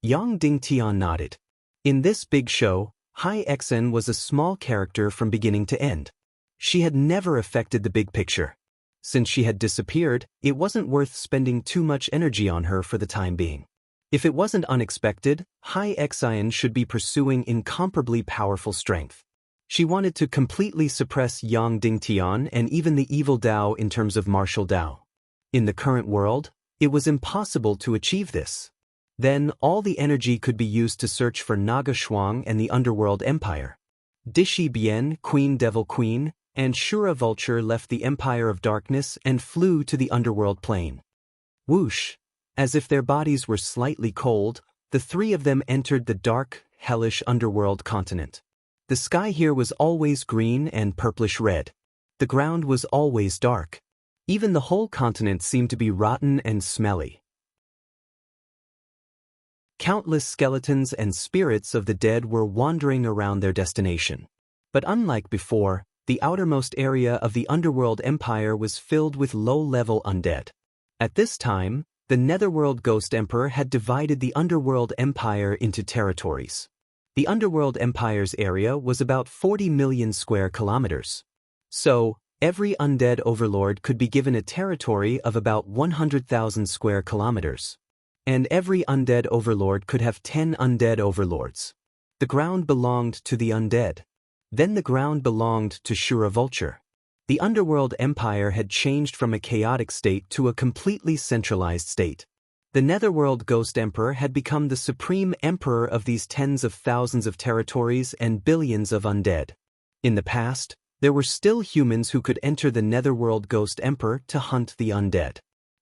S1: Yang Dingtian nodded. In this big show, Hai Xen was a small character from beginning to end. She had never affected the big picture. Since she had disappeared, it wasn't worth spending too much energy on her for the time being. If it wasn't unexpected, Hai Xen should be pursuing incomparably powerful strength. She wanted to completely suppress Yang Dingtian and even the evil Dao in terms of martial Dao. In the current world, it was impossible to achieve this. Then, all the energy could be used to search for Naga Shuang and the Underworld Empire. Dishi Bien, Queen Devil Queen, and Shura Vulture left the Empire of Darkness and flew to the Underworld Plane. Whoosh! As if their bodies were slightly cold, the three of them entered the dark, hellish Underworld continent. The sky here was always green and purplish-red. The ground was always dark. Even the whole continent seemed to be rotten and smelly. Countless skeletons and spirits of the dead were wandering around their destination. But unlike before, the outermost area of the Underworld Empire was filled with low-level undead. At this time, the Netherworld Ghost Emperor had divided the Underworld Empire into territories. The Underworld Empire's area was about 40 million square kilometers. So, every undead overlord could be given a territory of about 100,000 square kilometers. And every undead overlord could have 10 undead overlords. The ground belonged to the undead. Then the ground belonged to Shura Vulture. The Underworld Empire had changed from a chaotic state to a completely centralized state. The Netherworld Ghost Emperor had become the supreme emperor of these tens of thousands of territories and billions of undead. In the past, there were still humans who could enter the Netherworld Ghost Emperor to hunt the undead.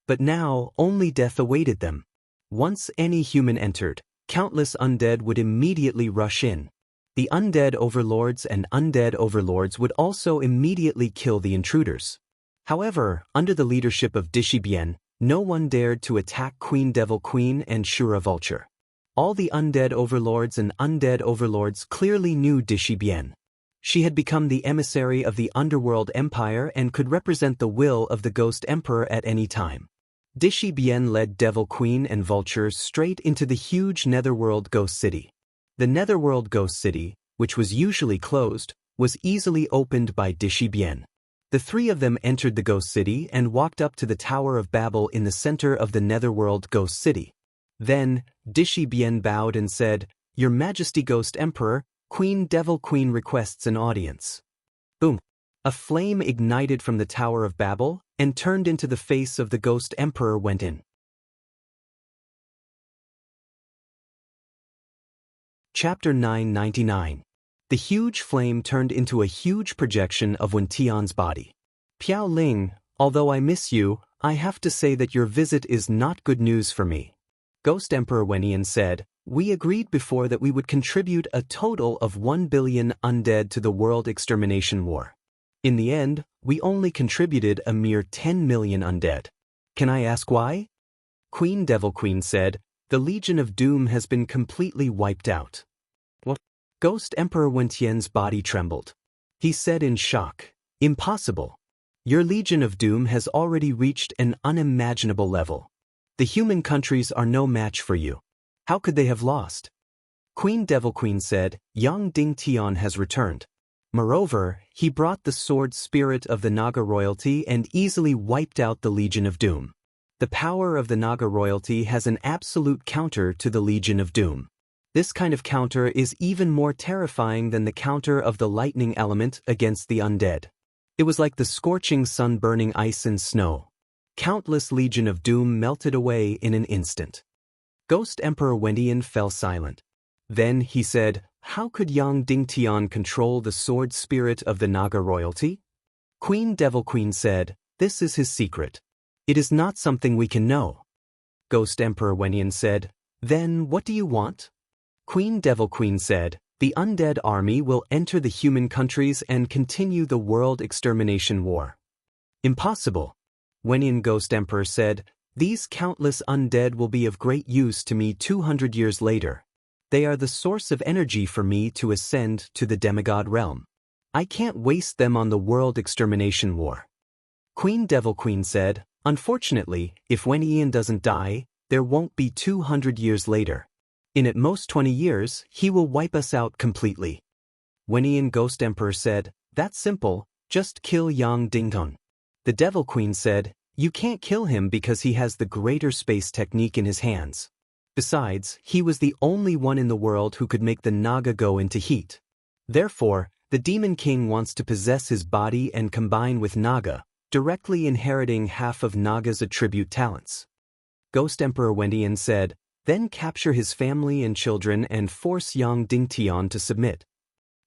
S1: But now, only death awaited them. Once any human entered, countless undead would immediately rush in. The undead overlords and undead overlords would also immediately kill the intruders. However, under the leadership of Dishi Bien, no one dared to attack Queen Devil Queen and Shura Vulture. All the undead overlords and undead overlords clearly knew Dishi Bien. She had become the emissary of the Underworld Empire and could represent the will of the Ghost Emperor at any time. Dishi Bien led Devil Queen and Vulture straight into the huge Netherworld Ghost City. The Netherworld Ghost City, which was usually closed, was easily opened by Dishi Bien. The three of them entered the Ghost City and walked up to the Tower of Babel in the center of the Netherworld Ghost City. Then, Dishi Bien bowed and said, "Your Majesty Ghost Emperor, Queen Devil Queen requests an audience." Boom! A flame ignited from the Tower of Babel and turned into the face of the Ghost Emperor went in. Chapter 999. The huge flame turned into a huge projection of Wen Tian's body. "Piao Ling, although I miss you, I have to say that your visit is not good news for me." Ghost Emperor Wenian said, "We agreed before that we would contribute a total of 1 billion undead to the world extermination war. In the end, we only contributed a mere 10 million undead. Can I ask why?" Queen Devil Queen said, "The Legion of Doom has been completely wiped out." What? Ghost Emperor Wen Tian's body trembled. He said in shock, "Impossible. Your Legion of Doom has already reached an unimaginable level. The human countries are no match for you. How could they have lost?" Queen Devil Queen said, "Yang Dingtian has returned. Moreover, he brought the sword spirit of the Naga royalty and easily wiped out the Legion of Doom. The power of the Naga royalty has an absolute counter to the Legion of Doom. This kind of counter is even more terrifying than the counter of the lightning element against the undead. It was like the scorching sun burning ice and snow. Countless Legion of Doom melted away in an instant." Ghost Emperor Wenian fell silent. Then he said, how could Yang Dingtian control the sword spirit of the Naga royalty? Queen Devil Queen said, "This is his secret. It is not something we can know." Ghost Emperor Wenyan said, "Then what do you want?" Queen Devil Queen said, "The undead army will enter the human countries and continue the world extermination war." "Impossible." Wenyan Ghost Emperor said, "These countless undead will be of great use to me 200 years later. They are the source of energy for me to ascend to the demigod realm. I can't waste them on the world extermination war." Queen Devil Queen said, "Unfortunately, if Wenyan doesn't die, there won't be 200 years later. In at most 20 years, he will wipe us out completely." Wenyan Ghost Emperor said, "That's simple, just kill Yang Dington." The Devil Queen said, "You can't kill him because he has the greater space technique in his hands. Besides, he was the only one in the world who could make the Naga go into heat. Therefore, the Demon King wants to possess his body and combine with Naga, directly inheriting half of Naga's attribute talents." Ghost Emperor Wendian said, "Then capture his family and children and force Yang Dingtian to submit."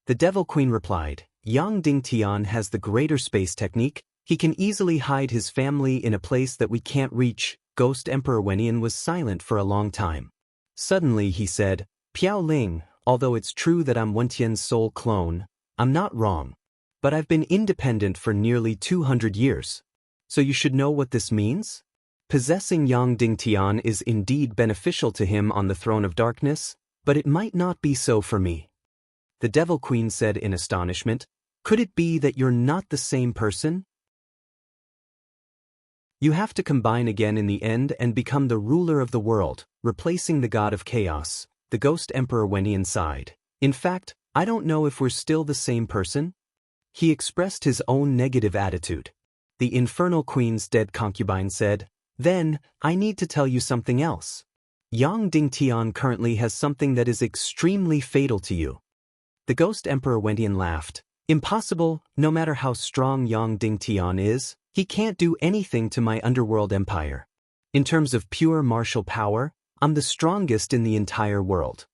S1: The Devil Queen replied, "Yang Dingtian has the greater space technique. He can easily hide his family in a place that we can't reach." Ghost Emperor Wenyan was silent for a long time. Suddenly he said, "Piao Ling, although it's true that I'm Wentian's soul clone, I'm not wrong. But I've been independent for nearly 200 years. So you should know what this means? Possessing Yang Dingtian is indeed beneficial to him on the throne of darkness, but it might not be so for me." The Devil Queen said in astonishment, "Could it be that you're not the same person? You have to combine again in the end and become the ruler of the world, replacing the god of chaos." The Ghost Emperor Wenyan sighed. "In fact, I don't know if we're still the same person." He expressed his own negative attitude. The Infernal Queen's dead concubine said, "Then, I need to tell you something else. Yang Dingtian currently has something that is extremely fatal to you." The Ghost Emperor Wendian laughed. "Impossible, no matter how strong Yang Dingtian is, he can't do anything to my underworld empire. In terms of pure martial power, I'm the strongest in the entire world."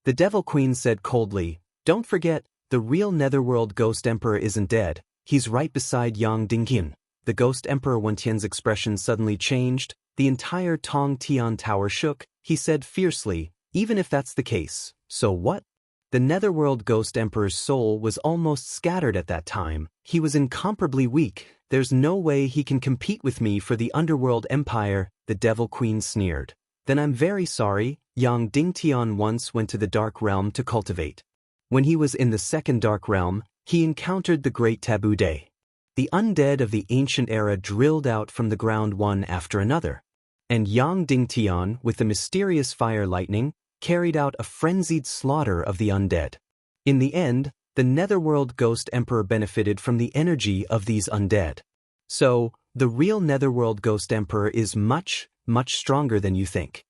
S1: The Devil Queen said coldly, "Don't forget, the real Netherworld Ghost Emperor isn't dead, he's right beside Yang Dingtian." The Ghost Emperor Wentian's expression suddenly changed, the entire Tong Tian Tower shook. He said fiercely, "Even if that's the case, so what?" The Netherworld Ghost Emperor's soul was almost scattered at that time. He was incomparably weak. "There's no way he can compete with me for the Underworld Empire," the Devil Queen sneered. "Then I'm very sorry." Yang Dingtian once went to the Dark Realm to cultivate. When he was in the second Dark Realm, he encountered the Great Taboo Day. The undead of the ancient era drilled out from the ground one after another. And Yang Dingtian, with the mysterious fire lightning, carried out a frenzied slaughter of the undead. In the end, the Netherworld Ghost Emperor benefited from the energy of these undead. So, the real Netherworld Ghost Emperor is much, much stronger than you think.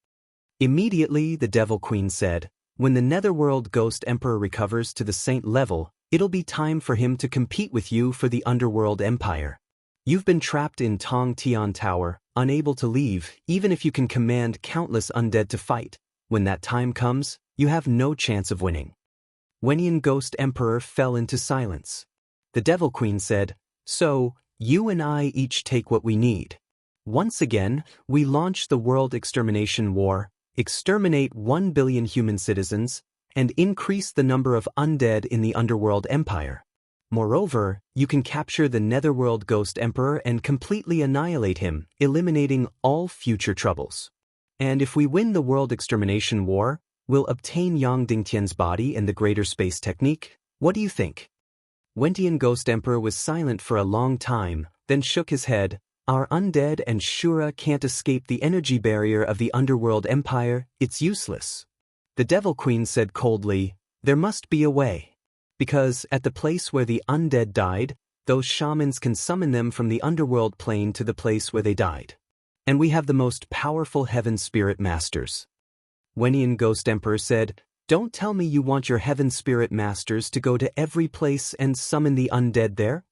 S1: Immediately, the Devil Queen said, "When the Netherworld Ghost Emperor recovers to the saint level, it'll be time for him to compete with you for the Underworld Empire. You've been trapped in Tong Tian Tower, unable to leave, even if you can command countless undead to fight. When that time comes, you have no chance of winning." Wenyan Ghost Emperor fell into silence. The Devil Queen said, "So, you and I each take what we need. Once again, we launch the World Extermination War, exterminate 1 billion human citizens, and increase the number of undead in the Underworld Empire. Moreover, you can capture the Netherworld Ghost Emperor and completely annihilate him, eliminating all future troubles. And if we win the World Extermination War, we'll obtain Yang Dingtian's body and the greater space technique. What do you think?" Wentian Ghost Emperor was silent for a long time, then shook his head. "Our undead and Shura can't escape the energy barrier of the Underworld Empire, it's useless." The Devil Queen said coldly, "There must be a way. Because at the place where the undead died, those shamans can summon them from the underworld plane to the place where they died. And we have the most powerful heaven spirit masters." Wenyan Ghost Emperor said, "Don't tell me you want your heaven spirit masters to go to every place and summon the undead there?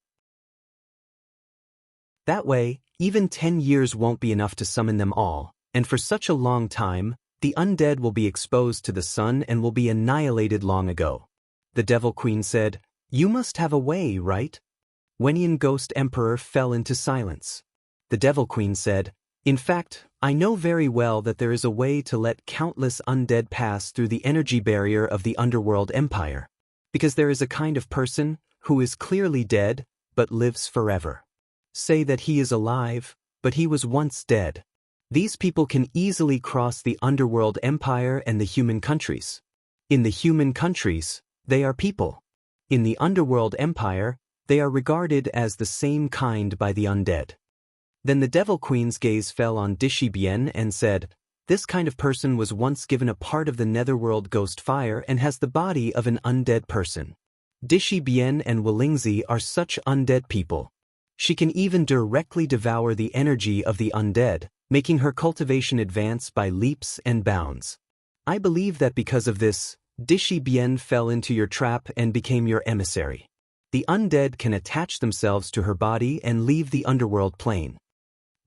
S1: That way, even 10 years won't be enough to summon them all, and for such a long time, The undead will be exposed to the sun and will be annihilated long ago. The Devil Queen said, "You must have a way, right?" Wenian Ghost Emperor fell into silence. The Devil Queen said, "In fact, I know very well that there is a way to let countless undead pass through the energy barrier of the underworld empire. Because there is a kind of person who is clearly dead, but lives forever. Say that he is alive, but he was once dead. These people can easily cross the underworld empire and the human countries. In the human countries, they are people. In the underworld empire, they are regarded as the same kind by the undead." Then the Devil Queen's gaze fell on Dishi Bien and said, "This kind of person was once given a part of the netherworld ghost fire and has the body of an undead person. Dishi Bien and Wolingzi are such undead people. She can even directly devour the energy of the undead, making her cultivation advance by leaps and bounds. I believe that because of this, Dishi Bien fell into your trap and became your emissary. The undead can attach themselves to her body and leave the underworld plane."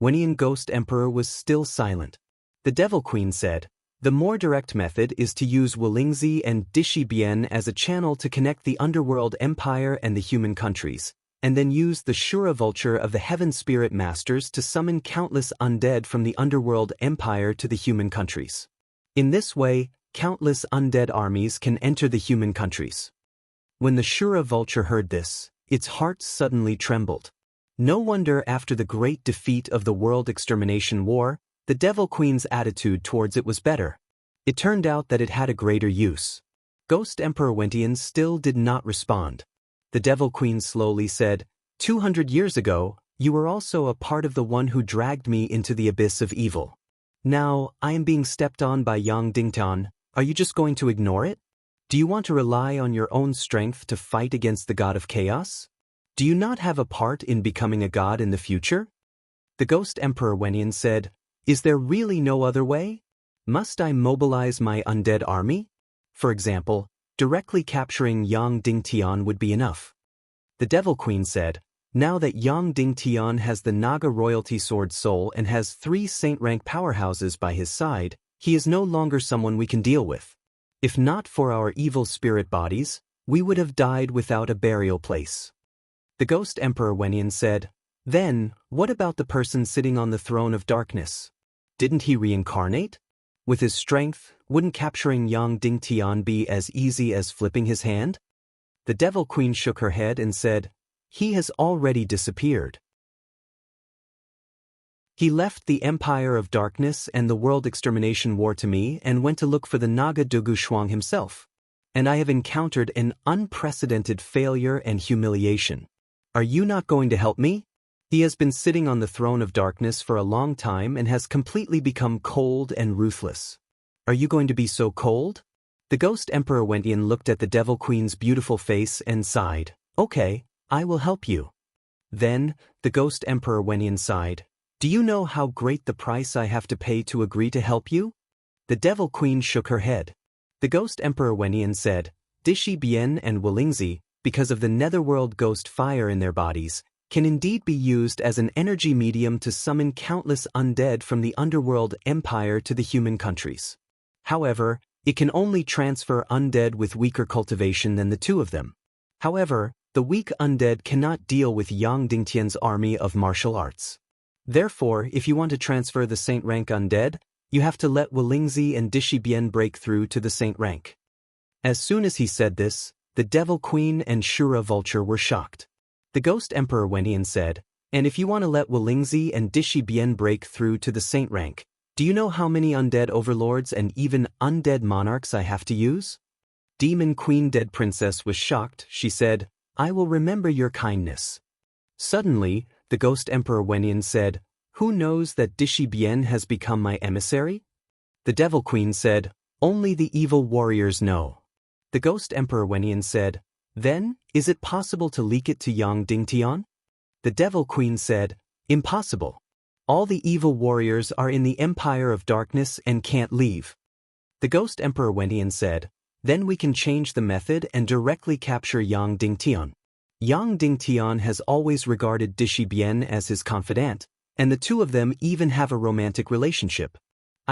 S1: Wenian Ghost Emperor was still silent. The Devil Queen said, "The more direct method is to use Wolingzi and Dishi Bien as a channel to connect the underworld empire and the human countries, and then use the Shura Vulture of the Heaven Spirit Masters to summon countless undead from the underworld empire to the human countries. In this way, countless undead armies can enter the human countries." When the Shura Vulture heard this, its heart suddenly trembled. No wonder after the great defeat of the World Extermination War, the Devil Queen's attitude towards it was better. It turned out that it had a greater use. Ghost Emperor Wentian still did not respond. The Devil Queen slowly said, 200 years ago, you were also a part of the one who dragged me into the abyss of evil. Now, I am being stepped on by Yang Dingtian. Are you just going to ignore it? Do you want to rely on your own strength to fight against the god of chaos? Do you not have a part in becoming a god in the future?" The Ghost Emperor Wenian said, "Is there really no other way? Must I mobilize my undead army? For example, directly capturing Yang Dingtian would be enough." The Devil Queen said, "Now that Yang Dingtian has the Naga royalty sword soul and has 3 saint-rank powerhouses by his side, he is no longer someone we can deal with. If not for our evil spirit bodies, we would have died without a burial place." The Ghost Emperor Wenian said, "Then, what about the person sitting on the throne of darkness? Didn't he reincarnate? With his strength, wouldn't capturing Yang Dingtian be as easy as flipping his hand?" The Devil Queen shook her head and said, "He has already disappeared. He left the Empire of Darkness and the World Extermination War to me and went to look for the Naga Dugu Shuang himself. And I have encountered an unprecedented failure and humiliation. Are you not going to help me? He has been sitting on the throne of darkness for a long time and has completely become cold and ruthless. Are you going to be so cold?" The Ghost Emperor Wentian looked at the Devil Queen's beautiful face and sighed. "Okay, I will help you." Then, the Ghost Emperor Wentian sighed. "Do you know how great the price I have to pay to agree to help you?" The Devil Queen shook her head. The Ghost Emperor Wenian said, "Dishi Bien and Wolingzi, because of the netherworld ghost fire in their bodies, can indeed be used as an energy medium to summon countless undead from the underworld empire to the human countries. However, it can only transfer undead with weaker cultivation than the 2 of them. However, the weak undead cannot deal with Yang Dingtian's army of martial arts. Therefore, if you want to transfer the saint rank undead, you have to let Wolingzi and Dishi Bien break through to the saint rank." As soon as he said this, the Devil Queen and Shura Vulture were shocked. The Ghost Emperor Wenian said, "And if you want to let Wolingzi and Dishi Bien break through to the saint rank, do you know how many undead overlords and even undead monarchs I have to use?" Demon Queen Dead Princess was shocked. She said, "I will remember your kindness." Suddenly, the Ghost Emperor Wenian said, "Who knows that Dishi Bien has become my emissary?" The Devil Queen said, "Only the evil warriors know." The Ghost Emperor Wenian said, "Then, is it possible to leak it to Yang Dingtian?" The Devil Queen said, "Impossible. All the evil warriors are in the Empire of Darkness and can't leave." The Ghost Emperor Wentian said, "Then we can change the method and directly capture Yang Dingtian. Yang Dingtian has always regarded Dishi Bien as his confidant, and the 2 of them even have a romantic relationship.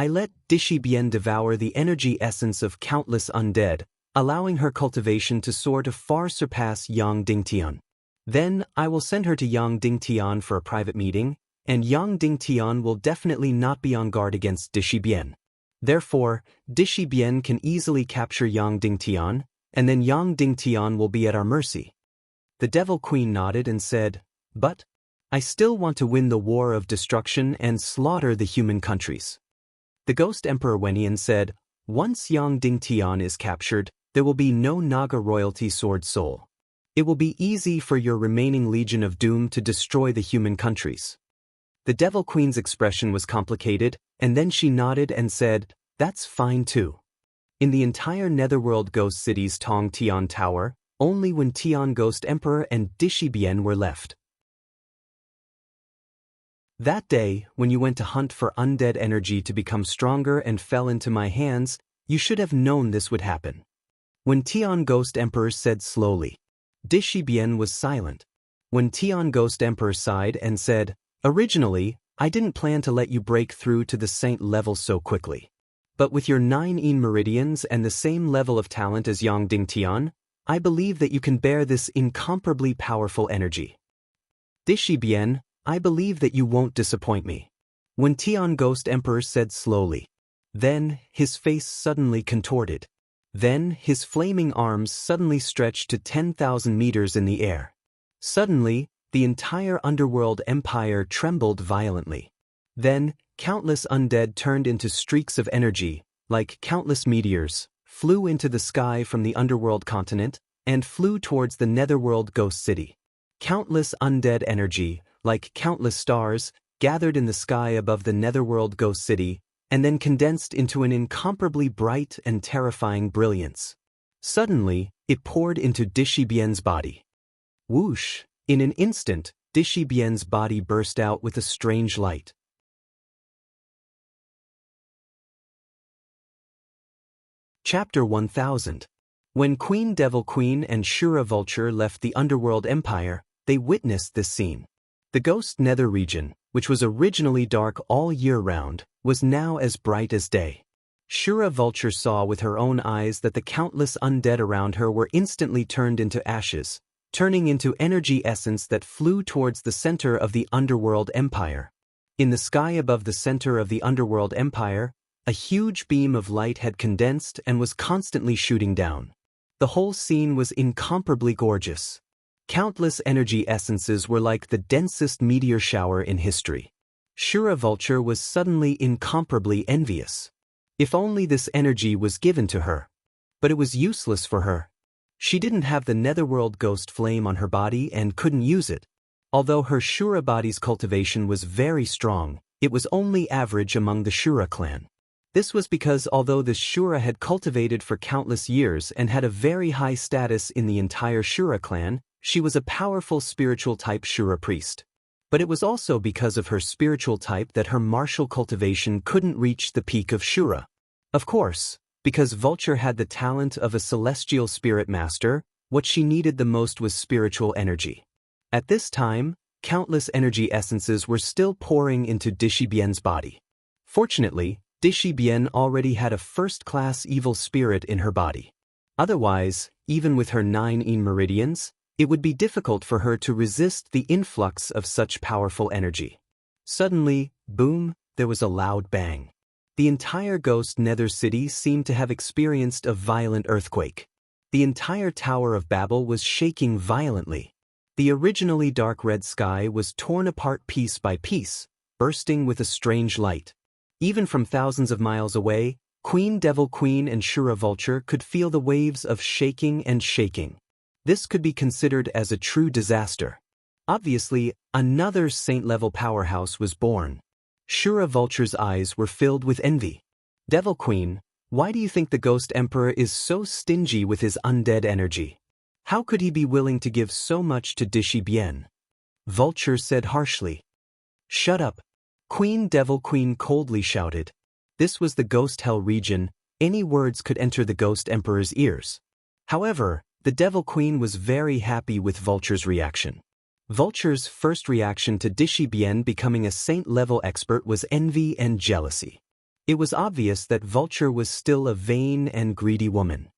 S1: I let Dishibien devour the energy essence of countless undead, allowing her cultivation to soar to far surpass Yang Dingtian. Then, I will send her to Yang Dingtian for a private meeting, and Yang Dingtian will definitely not be on guard against Dishibien. Therefore, Dishibien can easily capture Yang Dingtian, and then Yang Dingtian will be at our mercy. The Devil Queen nodded and said, "But I still want to win the war of destruction and slaughter the human countries." The Ghost Emperor Wenian said, "Once Yang Dingtian is captured, there will be no Naga royalty sword soul. It will be easy for your remaining Legion of Doom to destroy the human countries." The Devil Queen's expression was complicated, and then she nodded and said, "That's fine too." In the entire Netherworld Ghost City's Tong Tian Tower, only when Tian Ghost Emperor and Dishibien were left. That day, when you went to hunt for undead energy to become stronger and fell into my hands, you should have known this would happen. When Tian Ghost Emperor said slowly. Dishibien was silent. When Tian Ghost Emperor sighed and said, "Originally, I didn't plan to let you break through to the saint level so quickly. But with your 9 meridians and the same level of talent as Yang Dingtian, I believe that you can bear this incomparably powerful energy. Dishibien, I believe that you won't disappoint me." When Tian Ghost Emperor said slowly. Then, his face suddenly contorted. Then, his flaming arms suddenly stretched to 10,000 meters in the air. Suddenly, the entire underworld empire trembled violently. Then, countless undead turned into streaks of energy, like countless meteors, flew into the sky from the underworld continent, and flew towards the Netherworld Ghost City. Countless undead energy, like countless stars, gathered in the sky above the Netherworld Ghost City, and then condensed into an incomparably bright and terrifying brilliance. Suddenly, it poured into Dishibien's body. Whoosh! In an instant, Dishibien's body burst out with a strange light. Chapter 1000. When Queen Devil Queen and Shura Vulture left the Underworld Empire, they witnessed this scene. The Ghost Nether region, which was originally dark all year round, was now as bright as day. Shura Vulture saw with her own eyes that the countless undead around her were instantly turned into ashes, turning into energy essence that flew towards the center of the Underworld Empire. In the sky above the center of the Underworld Empire, a huge beam of light had condensed and was constantly shooting down. The whole scene was incomparably gorgeous. Countless energy essences were like the densest meteor shower in history. Shura Vulture was suddenly incomparably envious. If only this energy was given to her. But it was useless for her. She didn't have the Netherworld Ghost Flame on her body and couldn't use it. Although her Shura body's cultivation was very strong, it was only average among the Shura clan. This was because although the Shura had cultivated for countless years and had a very high status in the entire Shura clan, she was a powerful spiritual type Shura priest. But it was also because of her spiritual type that her martial cultivation couldn't reach the peak of Shura. Of course, because Vulture had the talent of a celestial spirit master, what she needed the most was spiritual energy. At this time, countless energy essences were still pouring into Dishibien's body. Fortunately, Dishibien already had a first-class evil spirit in her body. Otherwise, even with her 9 meridians, it would be difficult for her to resist the influx of such powerful energy. Suddenly, boom, there was a loud bang. The entire Ghost Nether City seemed to have experienced a violent earthquake. The entire Tower of Babel was shaking violently. The originally dark red sky was torn apart piece by piece, bursting with a strange light. Even from thousands of miles away, Queen Devil Queen and Shura Vulture could feel the waves of shaking and shaking. This could be considered as a true disaster. Obviously, another saint-level powerhouse was born. Shura Vulture's eyes were filled with envy. Devil Queen, why do you think the Ghost Emperor is so stingy with his undead energy? How could he be willing to give so much to Dishibien? Vulture said harshly. Shut up. Queen Devil Queen coldly shouted. This was the Ghost Hell region, any words could enter the Ghost Emperor's ears. However, the Devil Queen was very happy with Vulture's reaction. Vulture's first reaction to Dishibien becoming a saint-level expert was envy and jealousy. It was obvious that Vulture was still a vain and greedy woman.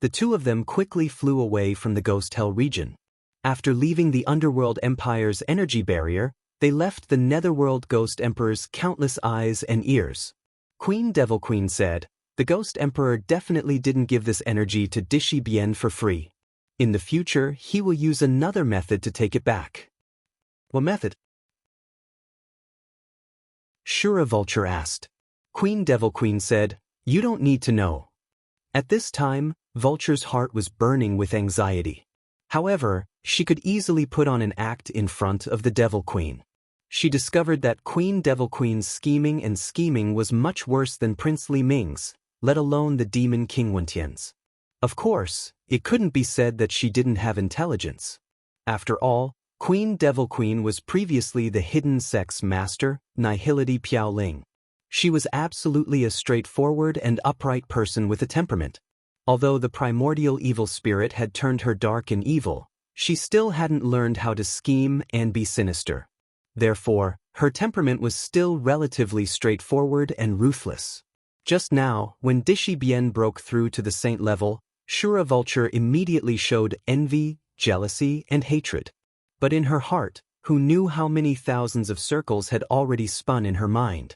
S1: The two of them quickly flew away from the Ghost Hell region. After leaving the Underworld Empire's energy barrier, they left the Netherworld Ghost Emperor's countless eyes and ears. Queen Devil Queen said, "The Ghost Emperor definitely didn't give this energy to Dishi Bien for free. In the future, he will use another method to take it back." "What method?" Shura Vulture asked. Queen Devil Queen said, "You don't need to know." At this time, Vulture's heart was burning with anxiety. However, she could easily put on an act in front of the Devil Queen. She discovered that Queen Devil Queen's scheming was much worse than Prince Li Ming's, let alone the Demon King Wentian's. Of course, it couldn't be said that she didn't have intelligence. After all, Queen Devil Queen was previously the hidden sex master, Nihility Piaoling. She was absolutely a straightforward and upright person with a temperament. Although the primordial evil spirit had turned her dark and evil, she still hadn't learned how to scheme and be sinister. Therefore, her temperament was still relatively straightforward and ruthless. Just now, when Dishi Bien broke through to the saint level, Shura Vulture immediately showed envy, jealousy, and hatred. But in her heart, who knew how many thousands of circles had already spun in her mind?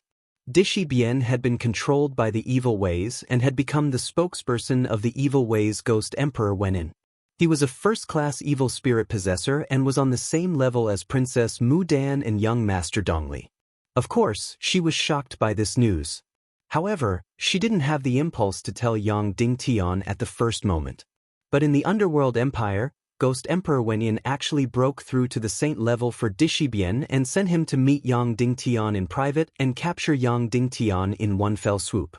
S1: Dishi Bien had been controlled by the evil ways and had become the spokesperson of the evil ways Ghost Emperor Wenin. He was a first-class evil spirit possessor and was on the same level as Princess Mu Dan and young Master Dongli. Of course, she was shocked by this news. However, she didn't have the impulse to tell Yang Dingtian at the first moment. But in the Underworld Empire, Ghost Emperor Wenin actually broke through to the saint level for Dishi Bien and sent him to meet Yang Dingtian in private and capture Yang Dingtian in one fell swoop.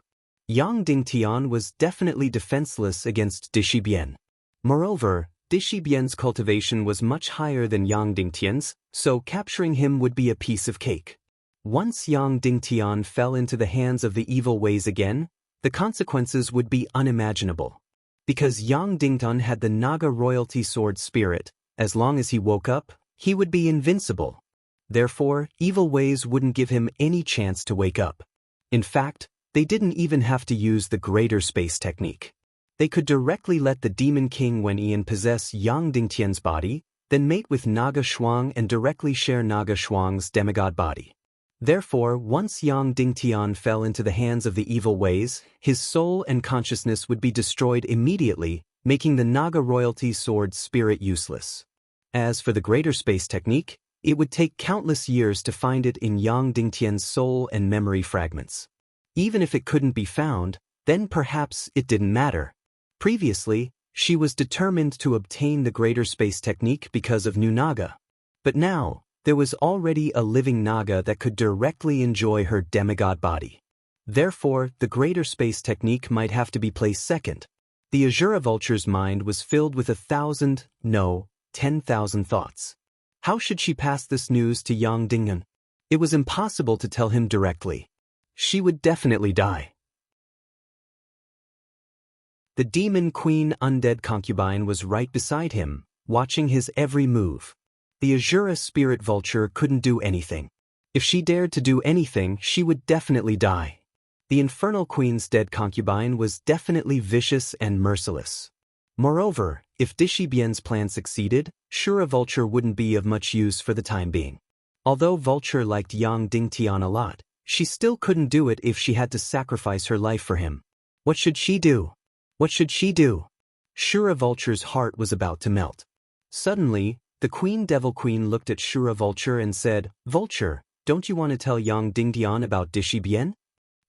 S1: Yang Dingtian was definitely defenseless against Dishi Bien. Moreover, Dishi Bien's cultivation was much higher than Yang Dingtian's, so capturing him would be a piece of cake. Once Yang Dingtian fell into the hands of the evil ways again, the consequences would be unimaginable. Because Yang Dingtian had the Naga royalty sword spirit, as long as he woke up, he would be invincible. Therefore, evil ways wouldn't give him any chance to wake up. In fact, they didn't even have to use the greater space technique. They could directly let the Demon King Wen possess Yang Dingtian's body, then mate with Naga Shuang and directly share Naga Shuang's demigod body. Therefore, once Yang Dingtian fell into the hands of the evil ways, his soul and consciousness would be destroyed immediately, making the Naga royalty sword spirit useless. As for the greater space technique, it would take countless years to find it in Yang Dingtian's soul and memory fragments. Even if it couldn't be found, then perhaps it didn't matter. Previously, she was determined to obtain the greater space technique because of new Naga. But now, there was already a living Naga that could directly enjoy her demigod body. Therefore, the greater space technique might have to be placed second. The Azura Vulture's mind was filled with 1,000, no, 10,000 thoughts. How should she pass this news to Yang Dingtian? It was impossible to tell him directly. She would definitely die. The Demon Queen Undead Concubine was right beside him, watching his every move. The Azura Spirit Vulture couldn't do anything. If she dared to do anything, she would definitely die. The Infernal Queen's dead concubine was definitely vicious and merciless. Moreover, if Dishi Bien's plan succeeded, Shura Vulture wouldn't be of much use for the time being. Although Vulture liked Yang Dingtian a lot, she still couldn't do it if she had to sacrifice her life for him. What should she do? What should she do? Shura Vulture's heart was about to melt. Suddenly, the Queen Devil Queen looked at Shura Vulture and said, "Vulture, don't you want to tell Yang Dingtian about Dishi Bien?"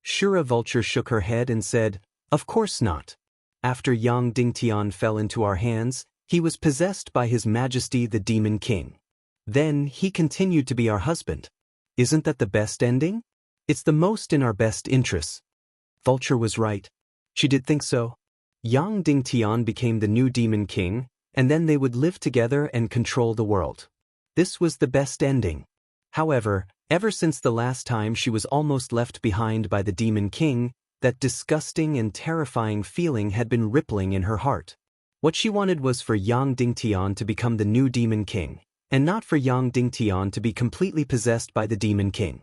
S1: Shura Vulture shook her head and said, "Of course not. After Yang Dingtian fell into our hands, he was possessed by His Majesty the Demon King. Then he continued to be our husband. Isn't that the best ending? It's the most in our best interests." Vulture was right. She did think so. Yang Dingtian became the new Demon King, and then they would live together and control the world. This was the best ending. However, ever since the last time she was almost left behind by the Demon King, that disgusting and terrifying feeling had been rippling in her heart. What she wanted was for Yang Dingtian to become the new Demon King, and not for Yang Dingtian to be completely possessed by the Demon King.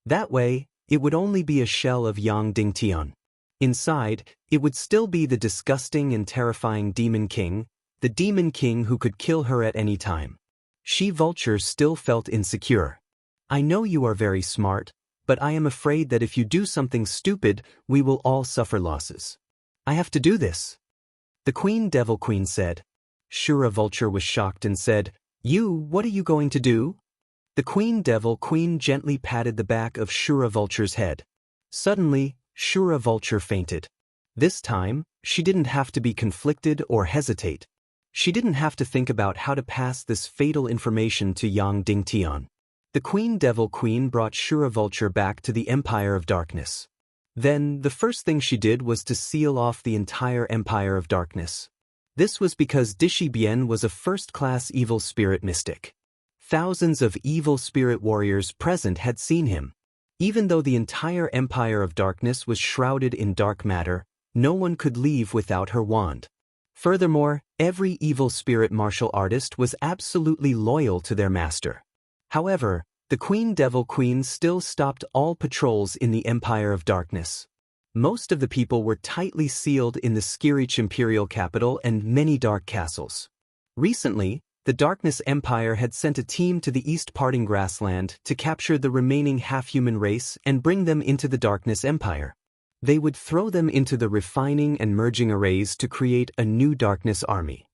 S1: That way, it would only be a shell of Yang Dingtian. Inside, it would still be the disgusting and terrifying Demon King, the Demon King who could kill her at any time. She-Vulture still felt insecure. I know you are very smart, but I am afraid that if you do something stupid, we will all suffer losses. I have to do this. The Queen Devil Queen said. Shura-Vulture was shocked and said, what are you going to do? The Queen Devil Queen gently patted the back of Shura-Vulture's head. Suddenly, Shura-Vulture fainted. This time, she didn't have to be conflicted or hesitate. She didn't have to think about how to pass this fatal information to Yang Dingtian. The Queen Devil Queen brought Shura-Vulture back to the Empire of Darkness. Then, the first thing she did was to seal off the entire Empire of Darkness. This was because Dishi Bien was a first-class evil spirit mystic. Thousands of evil spirit warriors present had seen him. Even though the entire Empire of Darkness was shrouded in dark matter, no one could leave without her wand. Furthermore, every evil spirit martial artist was absolutely loyal to their master. However, the Queen Devil Queen still stopped all patrols in the Empire of Darkness. Most of the people were tightly sealed in the Skirich imperial capital and many dark castles. Recently, the Darkness Empire had sent a team to the East Parting Grassland to capture the remaining half-human race and bring them into the Darkness Empire. They would throw them into the refining and merging arrays to create a new Darkness army.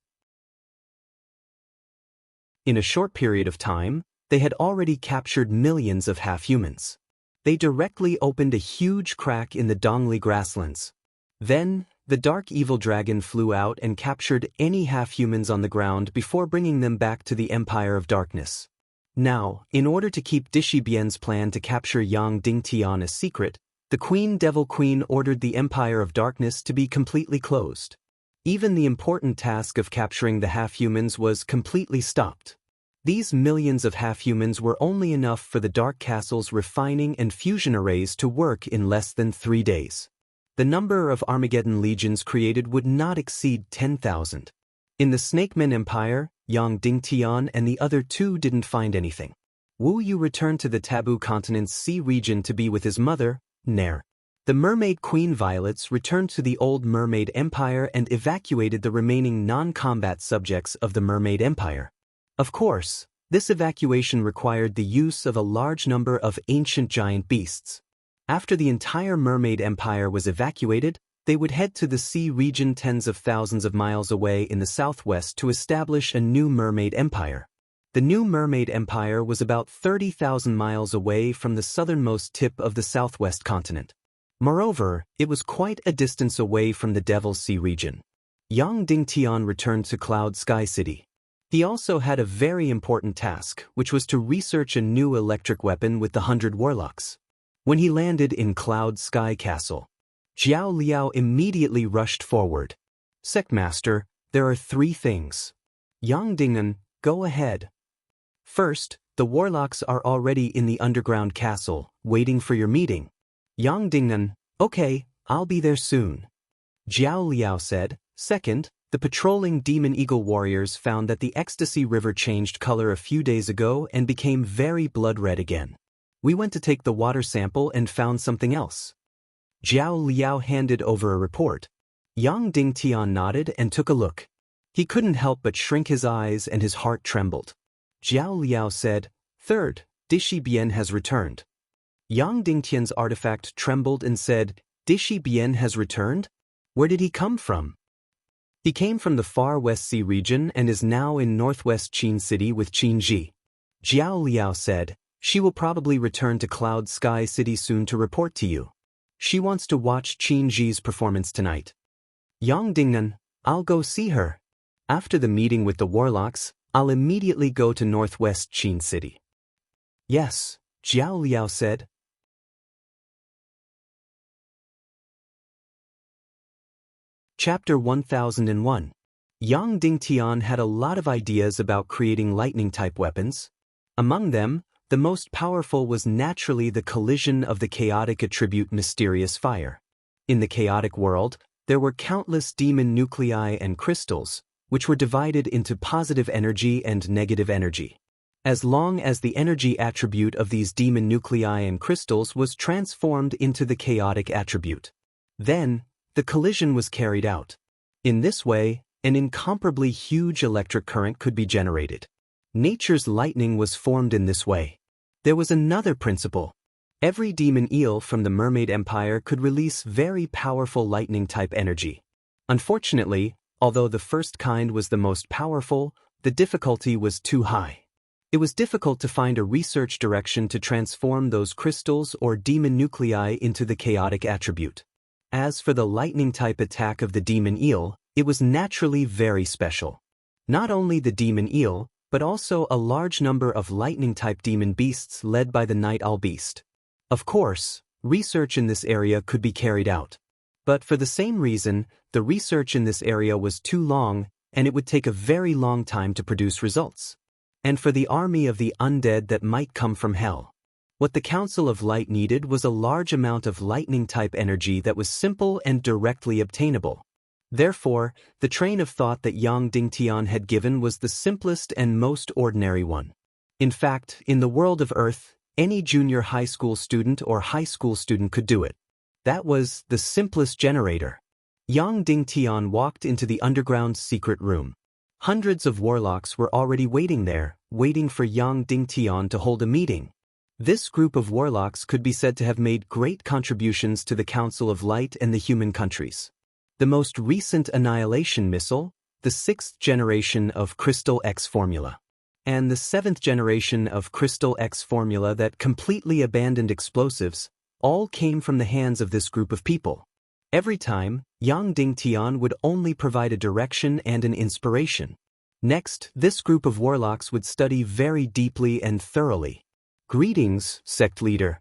S1: In a short period of time, they had already captured millions of half-humans. They directly opened a huge crack in the Dongli grasslands. Then, the dark evil dragon flew out and captured any half-humans on the ground before bringing them back to the Empire of Darkness. Now, in order to keep Dishi Bien's plan to capture Yang Dingtian a secret, the Queen Devil Queen ordered the Empire of Darkness to be completely closed. Even the important task of capturing the half-humans was completely stopped. These millions of half-humans were only enough for the Dark Castle's refining and fusion arrays to work in less than 3 days. The number of Armageddon legions created would not exceed 10,000. In the Snakemen Empire, Yang Dingtian and the other two didn't find anything. Wu Yu returned to the Taboo Continent's sea region to be with his mother, Nair. The Mermaid Queen Violets returned to the old Mermaid Empire and evacuated the remaining non-combat subjects of the Mermaid Empire. Of course, this evacuation required the use of a large number of ancient giant beasts. After the entire Mermaid Empire was evacuated, they would head to the sea region tens of thousands of miles away in the southwest to establish a new Mermaid Empire. The new Mermaid Empire was about 30,000 miles away from the southernmost tip of the southwest continent. Moreover, it was quite a distance away from the Devil's Sea region. Yang Dingtian returned to Cloud Sky City. He also had a very important task, which was to research a new electric weapon with the 100 Warlocks. When he landed in Cloud Sky Castle, Zhao Liao immediately rushed forward. Sectmaster, there are 3 things. Yang Dingnan, go ahead. First, the Warlocks are already in the underground castle, waiting for your meeting. Yang Dingnan, okay, I'll be there soon. Zhao Liao said. Second, the patrolling Demon Eagle warriors found that the Ecstasy River changed color a few days ago and became very blood-red again. We went to take the water sample and found something else. Zhao Liao handed over a report. Yang Dingtian nodded and took a look. He couldn't help but shrink his eyes and his heart trembled. Zhao Liao said, Third, Dishi Bien has returned. Yang Dingtian's artifact trembled and said, Dishi Bien has returned? Where did he come from? He came from the far West Sea region and is now in northwest Qin City with Qin Ji. Zhao Liao said, she will probably return to Cloud Sky City soon to report to you. She wants to watch Qin Ji's performance tonight. Yang Dingnan, I'll go see her. After the meeting with the Warlocks, I'll immediately go to northwest Qin City. Yes, Zhao Liao said. Chapter 1001. Yang Dingtian had a lot of ideas about creating lightning-type weapons. Among them, the most powerful was naturally the collision of the chaotic attribute Mysterious Fire. In the chaotic world, there were countless demon nuclei and crystals, which were divided into positive energy and negative energy. as long as the energy attribute of these demon nuclei and crystals was transformed into the chaotic attribute. Then, the collision was carried out. In this way, an incomparably huge electric current could be generated. Nature's lightning was formed in this way. There was another principle. Every demon eel from the Mermaid Empire could release very powerful lightning-type energy. Unfortunately, although the first kind was the most powerful, the difficulty was too high. It was difficult to find a research direction to transform those crystals or demon nuclei into the chaotic attribute. As for the lightning-type attack of the demon eel, it was naturally very special. Not only the demon eel, but also a large number of lightning-type demon beasts led by the night owl beast. Of course, research in this area could be carried out. But for the same reason, the research in this area was too long, and it would take a very long time to produce results. And for the army of the undead that might come from hell. What the Council of Light needed was a large amount of lightning-type energy that was simple and directly obtainable. Therefore, the train of thought that Yang Dingtian had given was the simplest and most ordinary one. In fact, in the world of Earth, any junior high school student or high school student could do it. That was the simplest generator. Yang Dingtian walked into the underground secret room. Hundreds of warlocks were already waiting there, waiting for Yang Dingtian to hold a meeting. This group of warlocks could be said to have made great contributions to the Council of Light and the human countries. The most recent annihilation missile, the 6th generation of Crystal X formula, and the 7th generation of Crystal X formula that completely abandoned explosives, all came from the hands of this group of people. Every time, Yang Dingtian would only provide a direction and an inspiration. Next, this group of warlocks would study very deeply and thoroughly. Greetings, sect leader.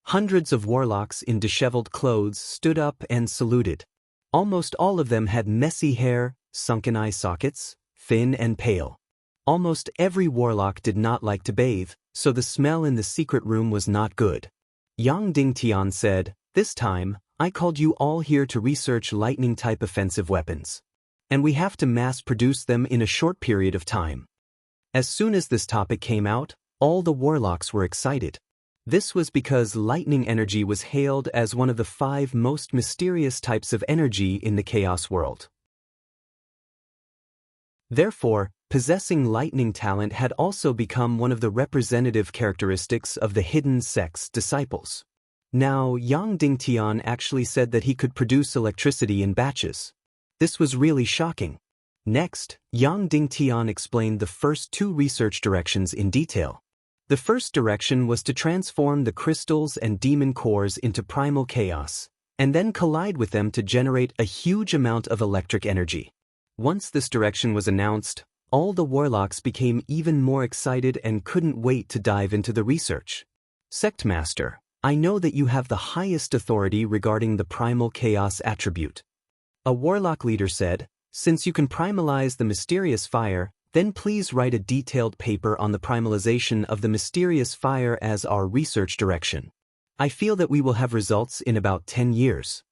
S1: Hundreds of warlocks in disheveled clothes stood up and saluted. Almost all of them had messy hair, sunken eye sockets, thin and pale. Almost every warlock did not like to bathe, so the smell in the secret room was not good. Yang Dingtian said, "This time, I called you all here to research lightning-type offensive weapons. And we have to mass-produce them in a short period of time." As soon as this topic came out, all the warlocks were excited. This was because lightning energy was hailed as one of the 5 most mysterious types of energy in the chaos world. Therefore, possessing lightning talent had also become one of the representative characteristics of the hidden sect's disciples. Now, Yang Dingtian actually said that he could produce electricity in batches. This was really shocking. Next, Yang Dingtian explained the first 2 research directions in detail. The first direction was to transform the crystals and demon cores into primal chaos, and then collide with them to generate a huge amount of electric energy. Once this direction was announced, all the warlocks became even more excited and couldn't wait to dive into the research. Sect Master, I know that you have the highest authority regarding the primal chaos attribute. A warlock leader said, "Since you can primalize the mysterious fire, then please write a detailed paper on the primalization of the mysterious fire as our research direction. I feel that we will have results in about 10 years.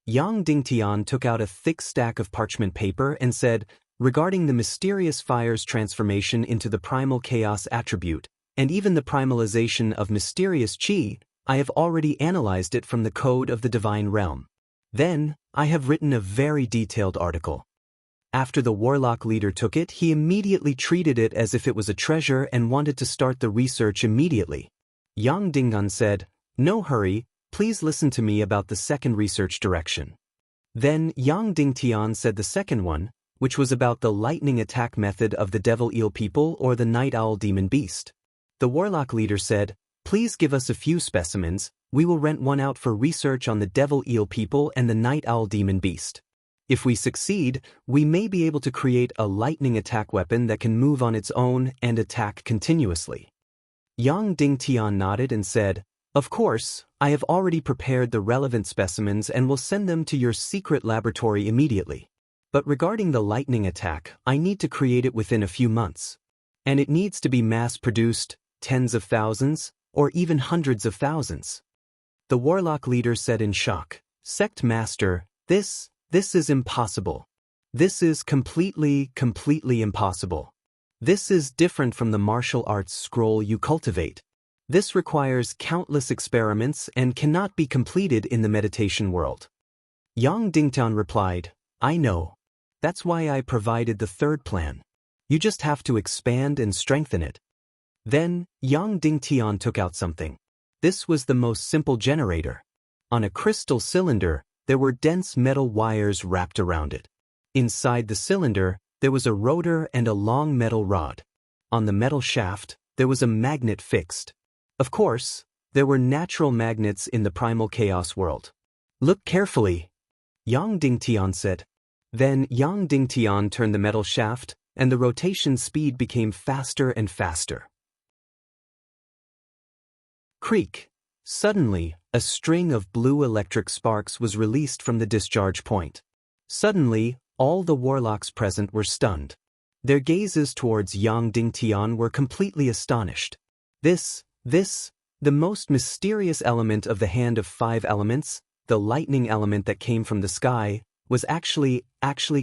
S1: Yang Dingtian took out a thick stack of parchment paper and said, "Regarding the mysterious fire's transformation into the primal chaos attribute, and even the primalization of mysterious chi, I have already analyzed it from the code of the divine realm. Then, I have written a very detailed article." After the warlock leader took it, he immediately treated it as if it was a treasure and wanted to start the research immediately. Yang Dingtian said, "No hurry, please listen to me about the second research direction." Then Yang Dingtian said the second one, which was about the lightning attack method of the devil eel people or the night owl demon beast. The warlock leader said, "Please give us a few specimens, we will rent one out for research on the devil eel people and the night owl demon beast. If we succeed, we may be able to create a lightning attack weapon that can move on its own and attack continuously." Yang Dingtian nodded and said, "Of course, I have already prepared the relevant specimens and will send them to your secret laboratory immediately. But regarding the lightning attack, I need to create it within a few months. And it needs to be mass-produced, tens of thousands, or even hundreds of thousands." The warlock leader said in shock, "Sect Master, this is impossible. This is completely impossible." This is different from the martial arts scroll you cultivate. This requires countless experiments and cannot be completed in the meditation world. Yang Dingtian replied, I know. That's why I provided the third plan. You just have to expand and strengthen it. Then, Yang Dingtian took out something. This was the most simple generator. On a crystal cylinder, there were dense metal wires wrapped around it. Inside the cylinder, there was a rotor and a long metal rod. On the metal shaft, there was a magnet fixed. Of course, there were natural magnets in the primal chaos world. Look carefully, Yang Dingtian said. Then Yang Dingtian turned the metal shaft, and the rotation speed became faster and faster. Creak. Suddenly, a string of blue electric sparks was released from the discharge point. Suddenly, all the warlocks present were stunned. Their gazes towards Yang Dingtian were completely astonished. The most mysterious element of the Hand of Five Elements, the lightning element that came from the sky, was actually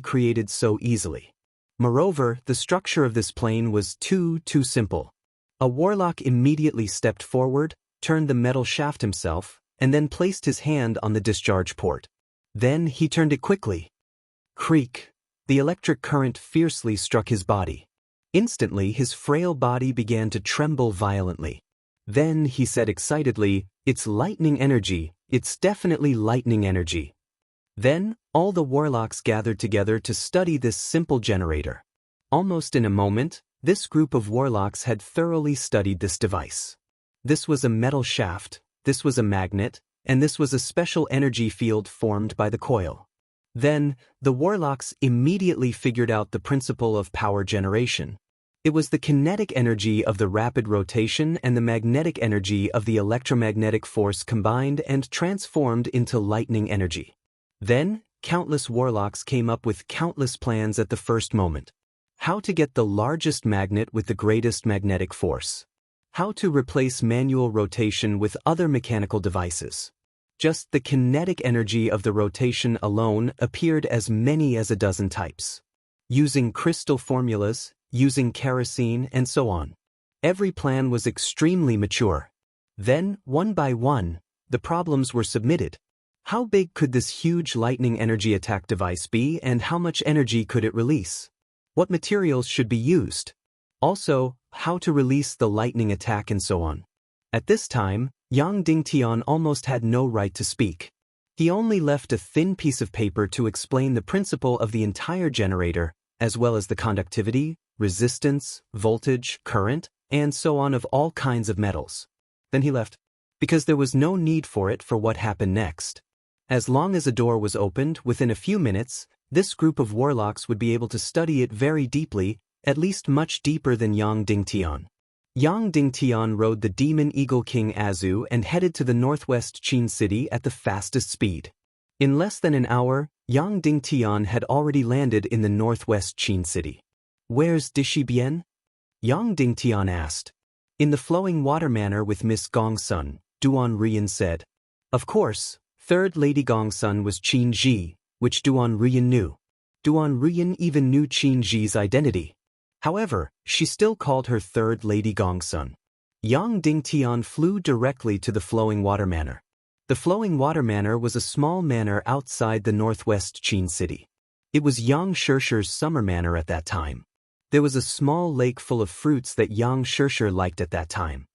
S1: created so easily. Moreover, the structure of this plane was too simple. A warlock immediately stepped forward, turned the metal shaft himself, and then placed his hand on the discharge port. Then he turned it quickly. Creak. The electric current fiercely struck his body. Instantly, his frail body began to tremble violently. Then he said excitedly, It's lightning energy, it's definitely lightning energy. Then, all the warlocks gathered together to study this simple generator. Almost in a moment, this group of warlocks had thoroughly studied this device. This was a metal shaft, this was a magnet, and this was a special energy field formed by the coil. Then, the warlocks immediately figured out the principle of power generation. It was the kinetic energy of the rapid rotation and the magnetic energy of the electromagnetic force combined and transformed into lightning energy. Then, countless warlocks came up with countless plans at the first moment. How to get the largest magnet with the greatest magnetic force. How to replace manual rotation with other mechanical devices. Just the kinetic energy of the rotation alone appeared as many as a dozen types. Using crystal formulas, using kerosene, and so on. Every plan was extremely mature. Then, one by one, the problems were submitted. How big could this huge lightning energy attack device be, and how much energy could it release? What materials should be used? Also, how to release the lightning attack and so on. At this time, Yang Dingtian almost had no right to speak. He only left a thin piece of paper to explain the principle of the entire generator, as well as the conductivity, resistance, voltage, current, and so on of all kinds of metals. Then he left, because there was no need for it for what happened next. As long as a door was opened, within a few minutes, this group of warlocks would be able to study it very deeply, at least much deeper than Yang Dingtian. Yang Dingtian rode the Demon Eagle King Azu and headed to the northwest Qin city at the fastest speed. In less than an hour, Yang Dingtian had already landed in the northwest Qin city. Where's Dishibian? Yang Dingtian asked. In the Flowing Water Manor with Miss Gongsun, Duan Ruyan said. Of course, third Lady Gongsun was Qin Ji, which Duan Ruyan knew. Duan Ruyan even knew Qin Ji's identity. However, she still called her third Lady Gongsun. Yang Dingtian flew directly to the Flowing Water Manor. The Flowing Water Manor was a small manor outside the northwest Qin city. It was Yang Shishir's summer manor at that time. There was a small lake full of fruits that Yang Shishir liked at that time.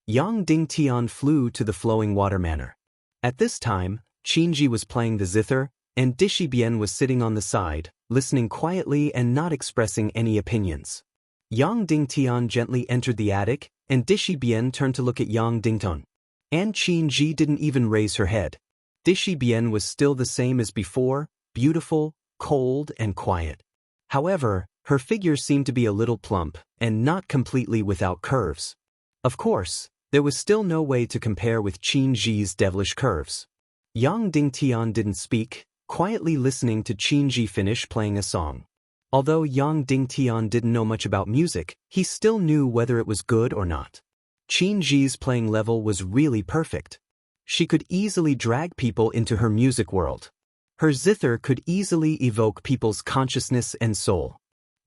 S1: Yang Dingtian flew to the Flowing Water Manor. At this time, Qinji was playing the zither, and Dishibian was sitting on the side, listening quietly and not expressing any opinions. Yang Dingtian gently entered the attic, and Dishibian turned to look at Yang Dingtian. And Qinji didn't even raise her head. Dishibian was still the same as before, beautiful, cold, and quiet. However, her figure seemed to be a little plump, and not completely without curves. Of course, there was still no way to compare with Qinji's devilish curves. Yang Dingtian didn't speak, quietly listening to Qinji finish playing a song. Although Yang Dingtian didn't know much about music, he still knew whether it was good or not. Qinji's playing level was really perfect. She could easily drag people into her music world. Her zither could easily evoke people's consciousness and soul.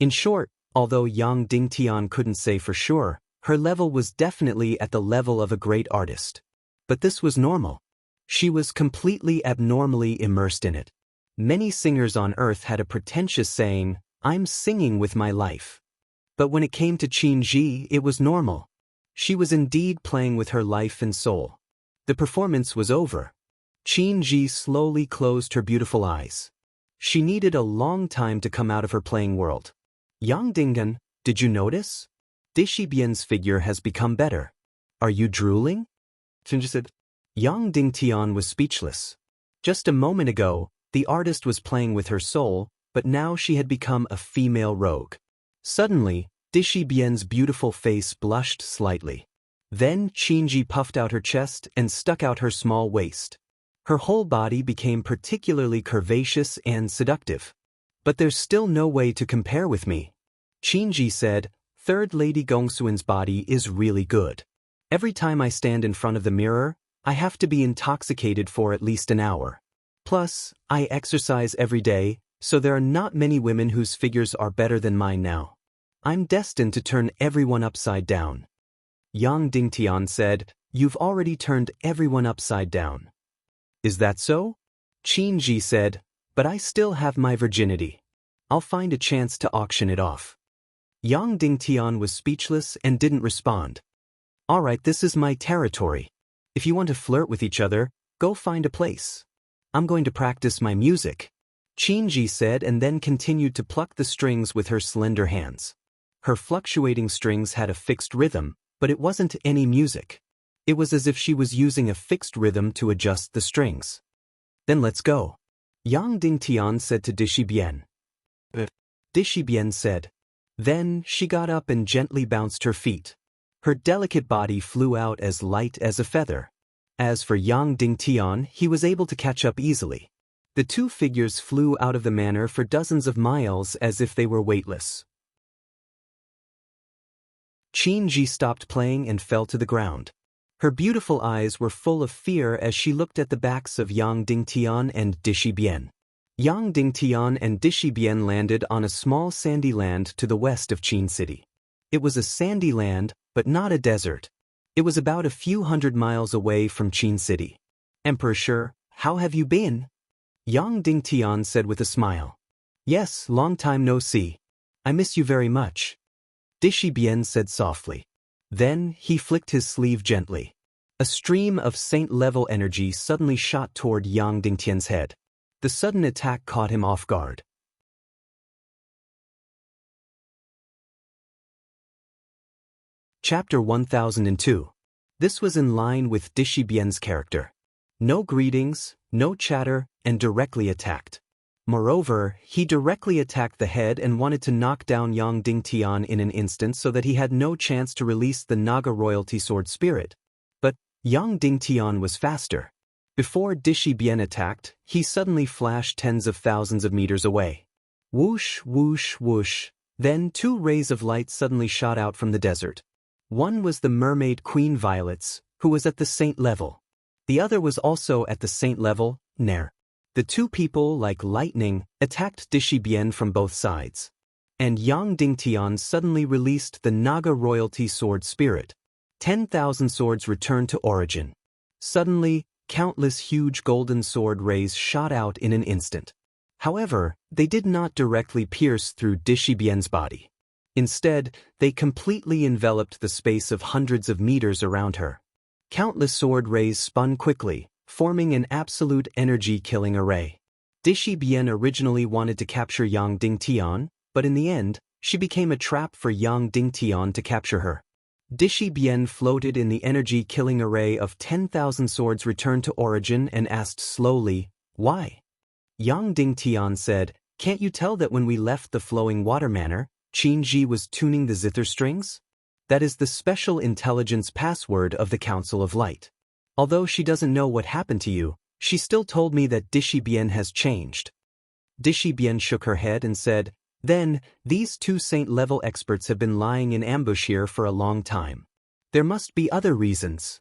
S1: In short, although Yang Dingtian couldn't say for sure, her level was definitely at the level of a great artist. But this was normal. She was completely abnormally immersed in it. Many singers on earth had a pretentious saying, "I'm singing with my life." But when it came to Qin Ji, it was normal. She was indeed playing with her life and soul. The performance was over. Qin Ji slowly closed her beautiful eyes. She needed a long time to come out of her playing world. Yang Dingan, did you notice? Dishibian's figure has become better. Are you drooling? Chinji said. Yang Dingtian was speechless. Just a moment ago, the artist was playing with her soul, but now she had become a female rogue. Suddenly, Dishibian's beautiful face blushed slightly. Then Qinji puffed out her chest and stuck out her small waist. Her whole body became particularly curvaceous and seductive. But there's still no way to compare with me. Qinji said, Third Lady Gongsuan's body is really good. Every time I stand in front of the mirror, I have to be intoxicated for at least an hour. Plus, I exercise every day, so there are not many women whose figures are better than mine now. I'm destined to turn everyone upside down. Yang Dingtian said, You've already turned everyone upside down. Is that so? Qinji said, But I still have my virginity. I'll find a chance to auction it off. Yang Dingtian was speechless and didn't respond. Alright, this is my territory. If you want to flirt with each other, go find a place. I'm going to practice my music. Qinji said and then continued to pluck the strings with her slender hands. Her fluctuating strings had a fixed rhythm, but it wasn't any music. It was as if she was using a fixed rhythm to adjust the strings. Then let's go. Yang Dingtian said to Dishibian. Dishibian said. Then she got up and gently bounced her feet. Her delicate body flew out as light as a feather. As for Yang Dingtian, he was able to catch up easily. The two figures flew out of the manor for dozens of miles as if they were weightless. Qinji stopped playing and fell to the ground. Her beautiful eyes were full of fear as she looked at the backs of Yang Dingtian and Dishibian. Yang Dingtian and Dishibian landed on a small sandy land to the west of Qin City. It was a sandy land, but not a desert. It was about a few hundred miles away from Qin City. Emperor Shi, how have you been? Yang Dingtian said with a smile. Yes, long time no see. I miss you very much. Dishibian said softly. Then he flicked his sleeve gently. A stream of saint-level energy suddenly shot toward Yang Dingtian's head. The sudden attack caught him off guard. Chapter 1002. This was in line with Dishibian's character. No greetings, no chatter, and directly attacked. Moreover, he directly attacked the head and wanted to knock down Yang Dingtian in an instant so that he had no chance to release the Naga royalty sword spirit. But Yang Dingtian was faster. Before Dishibian attacked, he suddenly flashed tens of thousands of meters away. Whoosh, whoosh, whoosh. Then two rays of light suddenly shot out from the desert. One was the mermaid Queen Violet's, who was at the saint level. The other was also at the saint level, Nair. The two people, like lightning, attacked Dishibian from both sides. And Yang Dingtian suddenly released the Naga royalty sword spirit. 10,000 swords returned to origin. Suddenly, countless huge golden sword rays shot out in an instant. However, they did not directly pierce through Dishibian's body. Instead, they completely enveloped the space of hundreds of meters around her. Countless sword rays spun quickly, forming an absolute energy-killing array. Dishibian originally wanted to capture Yang Dingtian, but in the end, she became a trap for Yang Dingtian to capture her. Dishibian floated in the energy-killing array of 10,000 swords returned to origin and asked slowly, Why? Yang Dingtian said, Can't you tell that when we left the flowing water manor, Qinji was tuning the zither strings? That is the special intelligence password of the Council of Light. Although she doesn't know what happened to you, she still told me that Dishibian has changed. Dishibian shook her head and said, Then, these two saint-level experts have been lying in ambush here for a long time. There must be other reasons.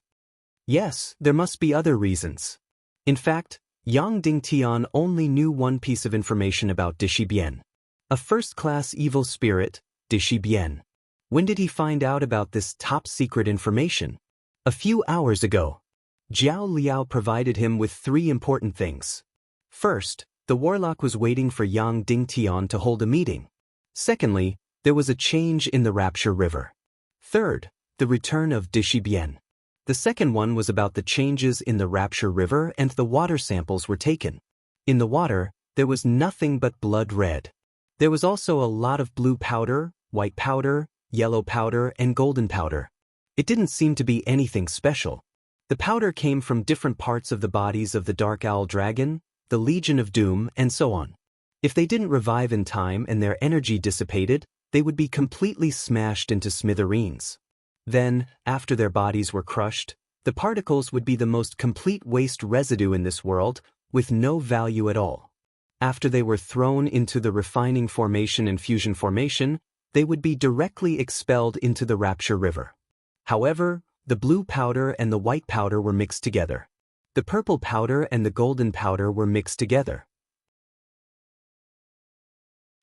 S1: Yes, there must be other reasons. In fact, Yang Dingtian only knew one piece of information about Dishibian. A first-class evil spirit, Dishi Bien. When did he find out about this top-secret information? A few hours ago. Jiao Liao provided him with 3 important things. First, the warlock was waiting for Yang Dingtian to hold a meeting. Secondly, there was a change in the Rapture River. Third, the return of Dishi Bien. The second one was about the changes in the Rapture River, and the water samples were taken. In the water, there was nothing but blood red. There was also a lot of blue powder, white powder, yellow powder, and golden powder. It didn't seem to be anything special. The powder came from different parts of the bodies of the Dark Owl Dragon, the Legion of Doom, and so on. If they didn't revive in time and their energy dissipated, they would be completely smashed into smithereens. Then, after their bodies were crushed, the particles would be the most complete waste residue in this world, with no value at all. After they were thrown into the refining formation and fusion formation, they would be directly expelled into the Rapture River. However, the blue powder and the white powder were mixed together. The purple powder and the golden powder were mixed together.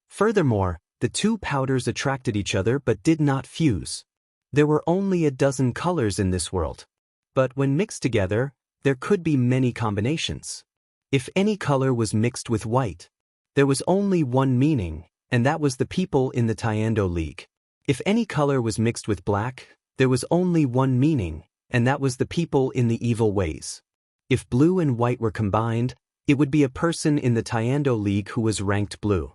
S1: Furthermore, the 2 powders attracted each other but did not fuse. There were only a dozen colors in this world. But when mixed together, there could be many combinations. If any color was mixed with white, there was only one meaning, and that was the people in the Tiando League. If any color was mixed with black, there was only one meaning, and that was the people in the evil ways. If blue and white were combined, it would be a person in the Tiando League who was ranked blue.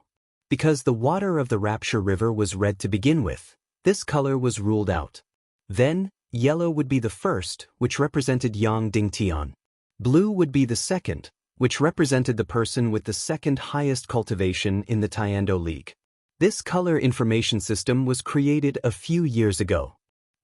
S1: Because the water of the Rapture River was red to begin with, this color was ruled out. Then, yellow would be the first, which represented Yang Dingtian. Blue would be the second, which represented the person with the second highest cultivation in the Tiando League. This color information system was created a few years ago.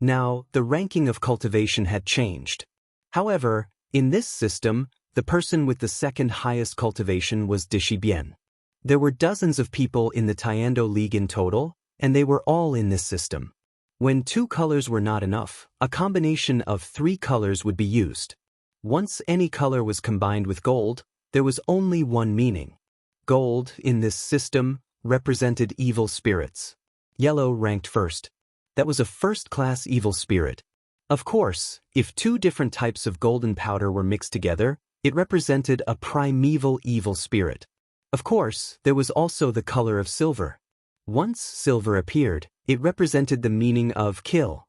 S1: Now, the ranking of cultivation had changed. However, in this system, the person with the second highest cultivation was Dishi Bien. There were dozens of people in the Tiando League in total, and they were all in this system. When 2 colors were not enough, a combination of 3 colors would be used. Once any color was combined with gold, there was only one meaning. Gold, in this system, represented evil spirits. Yellow ranked first. That was a first-class evil spirit. Of course, if 2 different types of golden powder were mixed together, it represented a primeval evil spirit. Of course, there was also the color of silver. Once silver appeared, it represented the meaning of kill.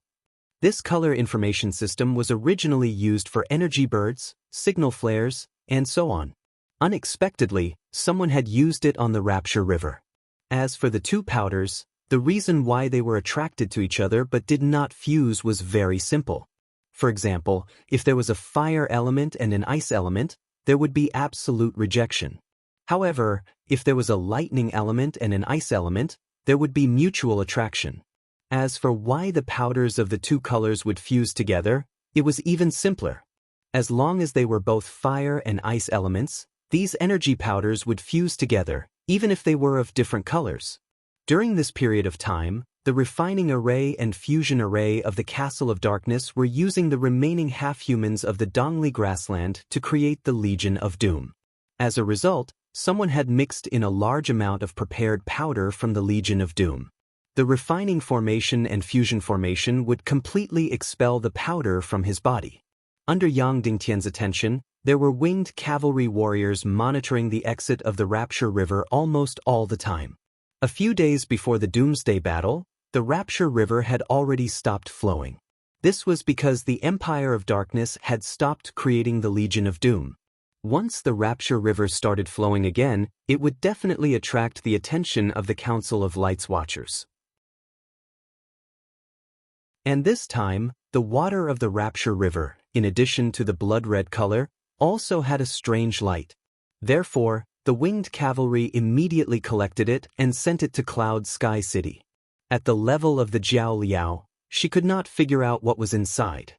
S1: This color information system was originally used for energy birds, signal flares, and so on. Unexpectedly, someone had used it on the Rapture River. As for the 2 powders, the reason why they were attracted to each other but did not fuse was very simple. For example, if there was a fire element and an ice element, there would be absolute rejection. However, if there was a lightning element and an ice element, there would be mutual attraction. As for why the powders of the 2 colors would fuse together, it was even simpler. As long as they were both fire and ice elements, these energy powders would fuse together, even if they were of different colors. During this period of time, the refining array and fusion array of the Castle of Darkness were using the remaining half-humans of the Dongli grassland to create the Legion of Doom. As a result, someone had mixed in a large amount of prepared powder from the Legion of Doom. The refining formation and fusion formation would completely expel the powder from his body. Under Yang Dingtian's attention, there were winged cavalry warriors monitoring the exit of the Rapture River almost all the time. A few days before the Doomsday Battle, the Rapture River had already stopped flowing. This was because the Empire of Darkness had stopped creating the Legion of Doom. Once the Rapture River started flowing again, it would definitely attract the attention of the Council of Light's Watchers. And this time, the water of the Rapture River, in addition to the blood-red color, also had a strange light. Therefore, the winged cavalry immediately collected it and sent it to Cloud Sky City. At the level of the Jiao Liao, she could not figure out what was inside.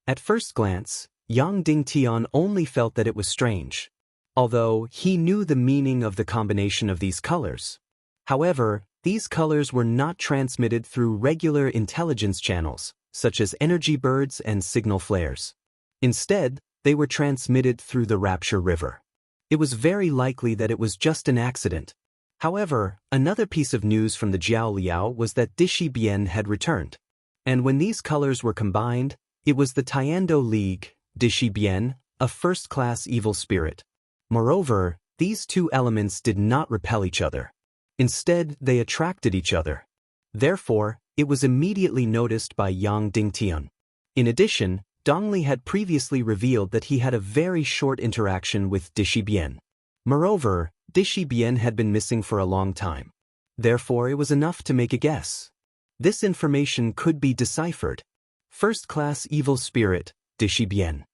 S1: At first glance, Yang Dingtian only felt that it was strange, although he knew the meaning of the combination of these colors. However, these colors were not transmitted through regular intelligence channels, such as energy birds and signal flares. Instead, they were transmitted through the Rapture River. It was very likely that it was just an accident. However, another piece of news from the Jiao Liao was that Dishi Bian had returned. And when these colors were combined, it was the Tiando League, Dishi Bian, a first-class evil spirit. Moreover, these two elements did not repel each other. Instead, they attracted each other. Therefore, it was immediately noticed by Yang Dingtian. In addition, Dongli had previously revealed that he had a very short interaction with Dishi Bian. Moreover, Dishi Bian had been missing for a long time. Therefore, it was enough to make a guess. This information could be deciphered. First-class evil spirit, Dishi Bian.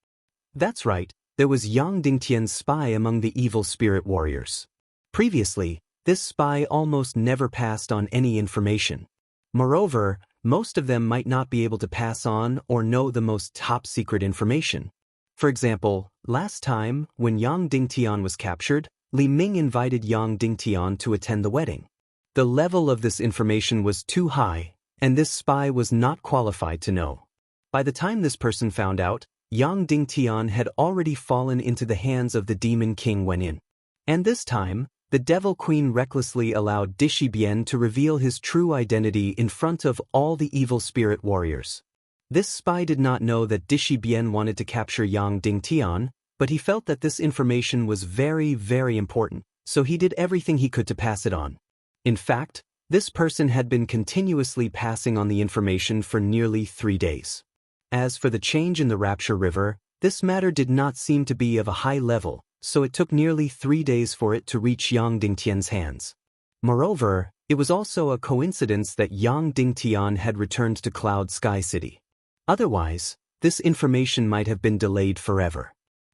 S1: That's right, there was Yang Dingtian's spy among the evil spirit warriors. Previously, this spy almost never passed on any information. Moreover, most of them might not be able to pass on or know the most top-secret information. For example, last time, when Yang Dingtian was captured, Li Ming invited Yang Dingtian to attend the wedding. The level of this information was too high, and this spy was not qualified to know. By the time this person found out, Yang Dingtian had already fallen into the hands of the Demon King Wenin. And this time, the Devil Queen recklessly allowed Dishi Bian to reveal his true identity in front of all the evil spirit warriors. This spy did not know that Dishi Bian wanted to capture Yang Dingtian, but he felt that this information was very, very important, so he did everything he could to pass it on. In fact, this person had been continuously passing on the information for nearly 3 days. As for the change in the Rapture River, this matter did not seem to be of a high level, so it took nearly 3 days for it to reach Yang Dingtian's hands. Moreover, it was also a coincidence that Yang Dingtian had returned to Cloud Sky City. Otherwise, this information might have been delayed forever.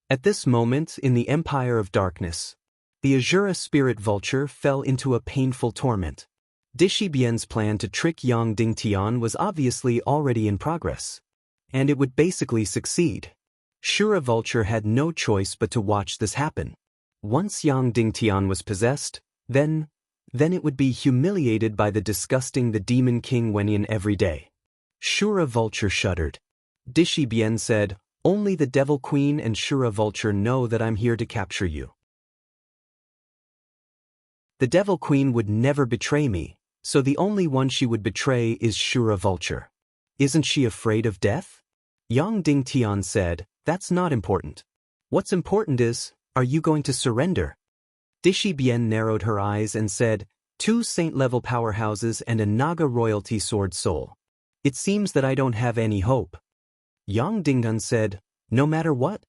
S1: At this moment in the Empire of Darkness, the Azura spirit vulture fell into a painful torment. Dishi Bian's plan to trick Yang Dingtian was obviously already in progress, and it would basically succeed. Shura Vulture had no choice but to watch this happen. Once Yang Dingtian was possessed, then it would be humiliated by the disgusting the Demon King Wenin every day. Shura Vulture shuddered. Dishi Bian said, "Only the Devil Queen and Shura Vulture know that I'm here to capture you. The Devil Queen would never betray me, so the only one she would betray is Shura Vulture. Isn't she afraid of death?" Yang Dingtian said, "That's not important. What's important is, are you going to surrender?" Dishi Bian narrowed her eyes and said, 2 saint-level powerhouses and a Naga royalty sword soul. It seems that I don't have any hope. Yang Dingtian said, "No matter what,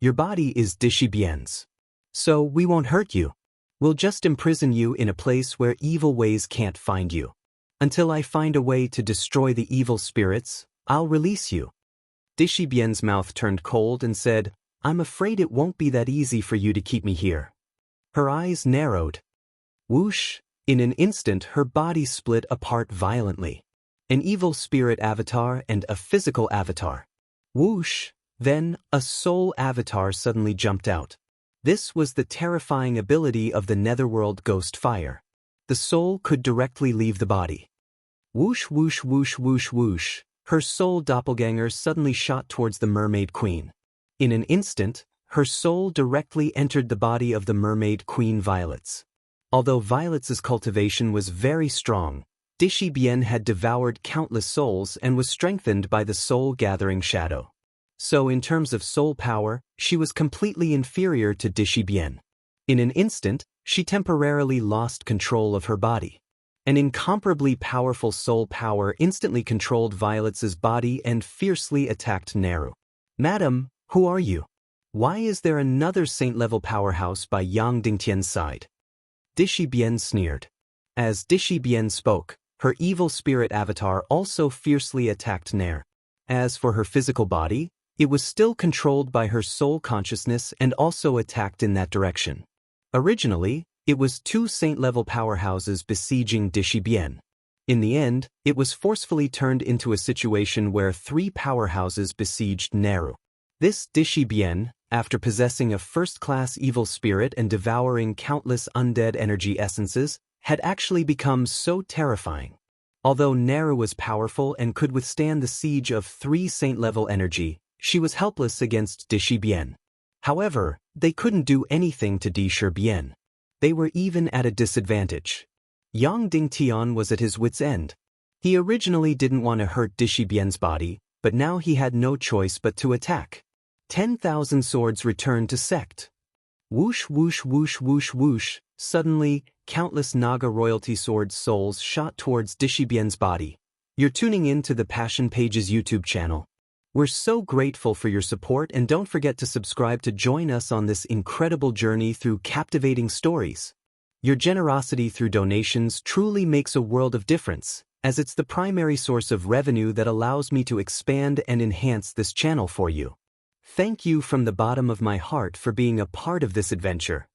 S1: your body is Dishi Bian's. So we won't hurt you. We'll just imprison you in a place where evil ways can't find you. Until I find a way to destroy the evil spirits, I'll release you." Dishi Bian's mouth turned cold and said, "I'm afraid it won't be that easy for you to keep me here." Her eyes narrowed. Whoosh! In an instant her body split apart violently. An evil spirit avatar and a physical avatar. Whoosh! Then, a soul avatar suddenly jumped out. This was the terrifying ability of the Netherworld Ghost Fire. The soul could directly leave the body. Whoosh whoosh whoosh whoosh whoosh, her soul doppelganger suddenly shot towards the Mermaid Queen. In an instant, her soul directly entered the body of the Mermaid Queen Violets. Although Violets' cultivation was very strong, Dishi Bian had devoured countless souls and was strengthened by the soul-gathering shadow. So in terms of soul power, she was completely inferior to Dishi Bian. In an instant, she temporarily lost control of her body. An incomparably powerful soul power instantly controlled Violet's body and fiercely attacked Neru. "Madam, who are you? Why is there another saint-level powerhouse by Yang Dingtian's side?" Dishi Bian sneered. As Dishi Bian spoke, her evil spirit avatar also fiercely attacked Neru. As for her physical body, it was still controlled by her soul consciousness and also attacked in that direction. Originally, it was 2 saint-level powerhouses besieging Dishi Bian. In the end, it was forcefully turned into a situation where 3 powerhouses besieged Neru. This Dishi Bian, after possessing a first-class evil spirit and devouring countless undead energy essences, had actually become so terrifying. Although Neru was powerful and could withstand the siege of 3 saint-level energy, she was helpless against Dishi Bian. However, they couldn't do anything to Dishi Bian. They were even at a disadvantage. Yang Dingtian was at his wit's end. He originally didn't want to hurt Dishibian's body, but now he had no choice but to attack. 10,000 swords returned to sect. Whoosh whoosh whoosh whoosh whoosh, suddenly, countless Naga royalty sword souls shot towards Dishibian's body. You're tuning in to the Passion Pages YouTube channel. We're so grateful for your support, and don't forget to subscribe to join us on this incredible journey through captivating stories. Your generosity through donations truly makes a world of difference, as it's the primary source of revenue that allows me to expand and enhance this channel for you. Thank you from the bottom of my heart for being a part of this adventure.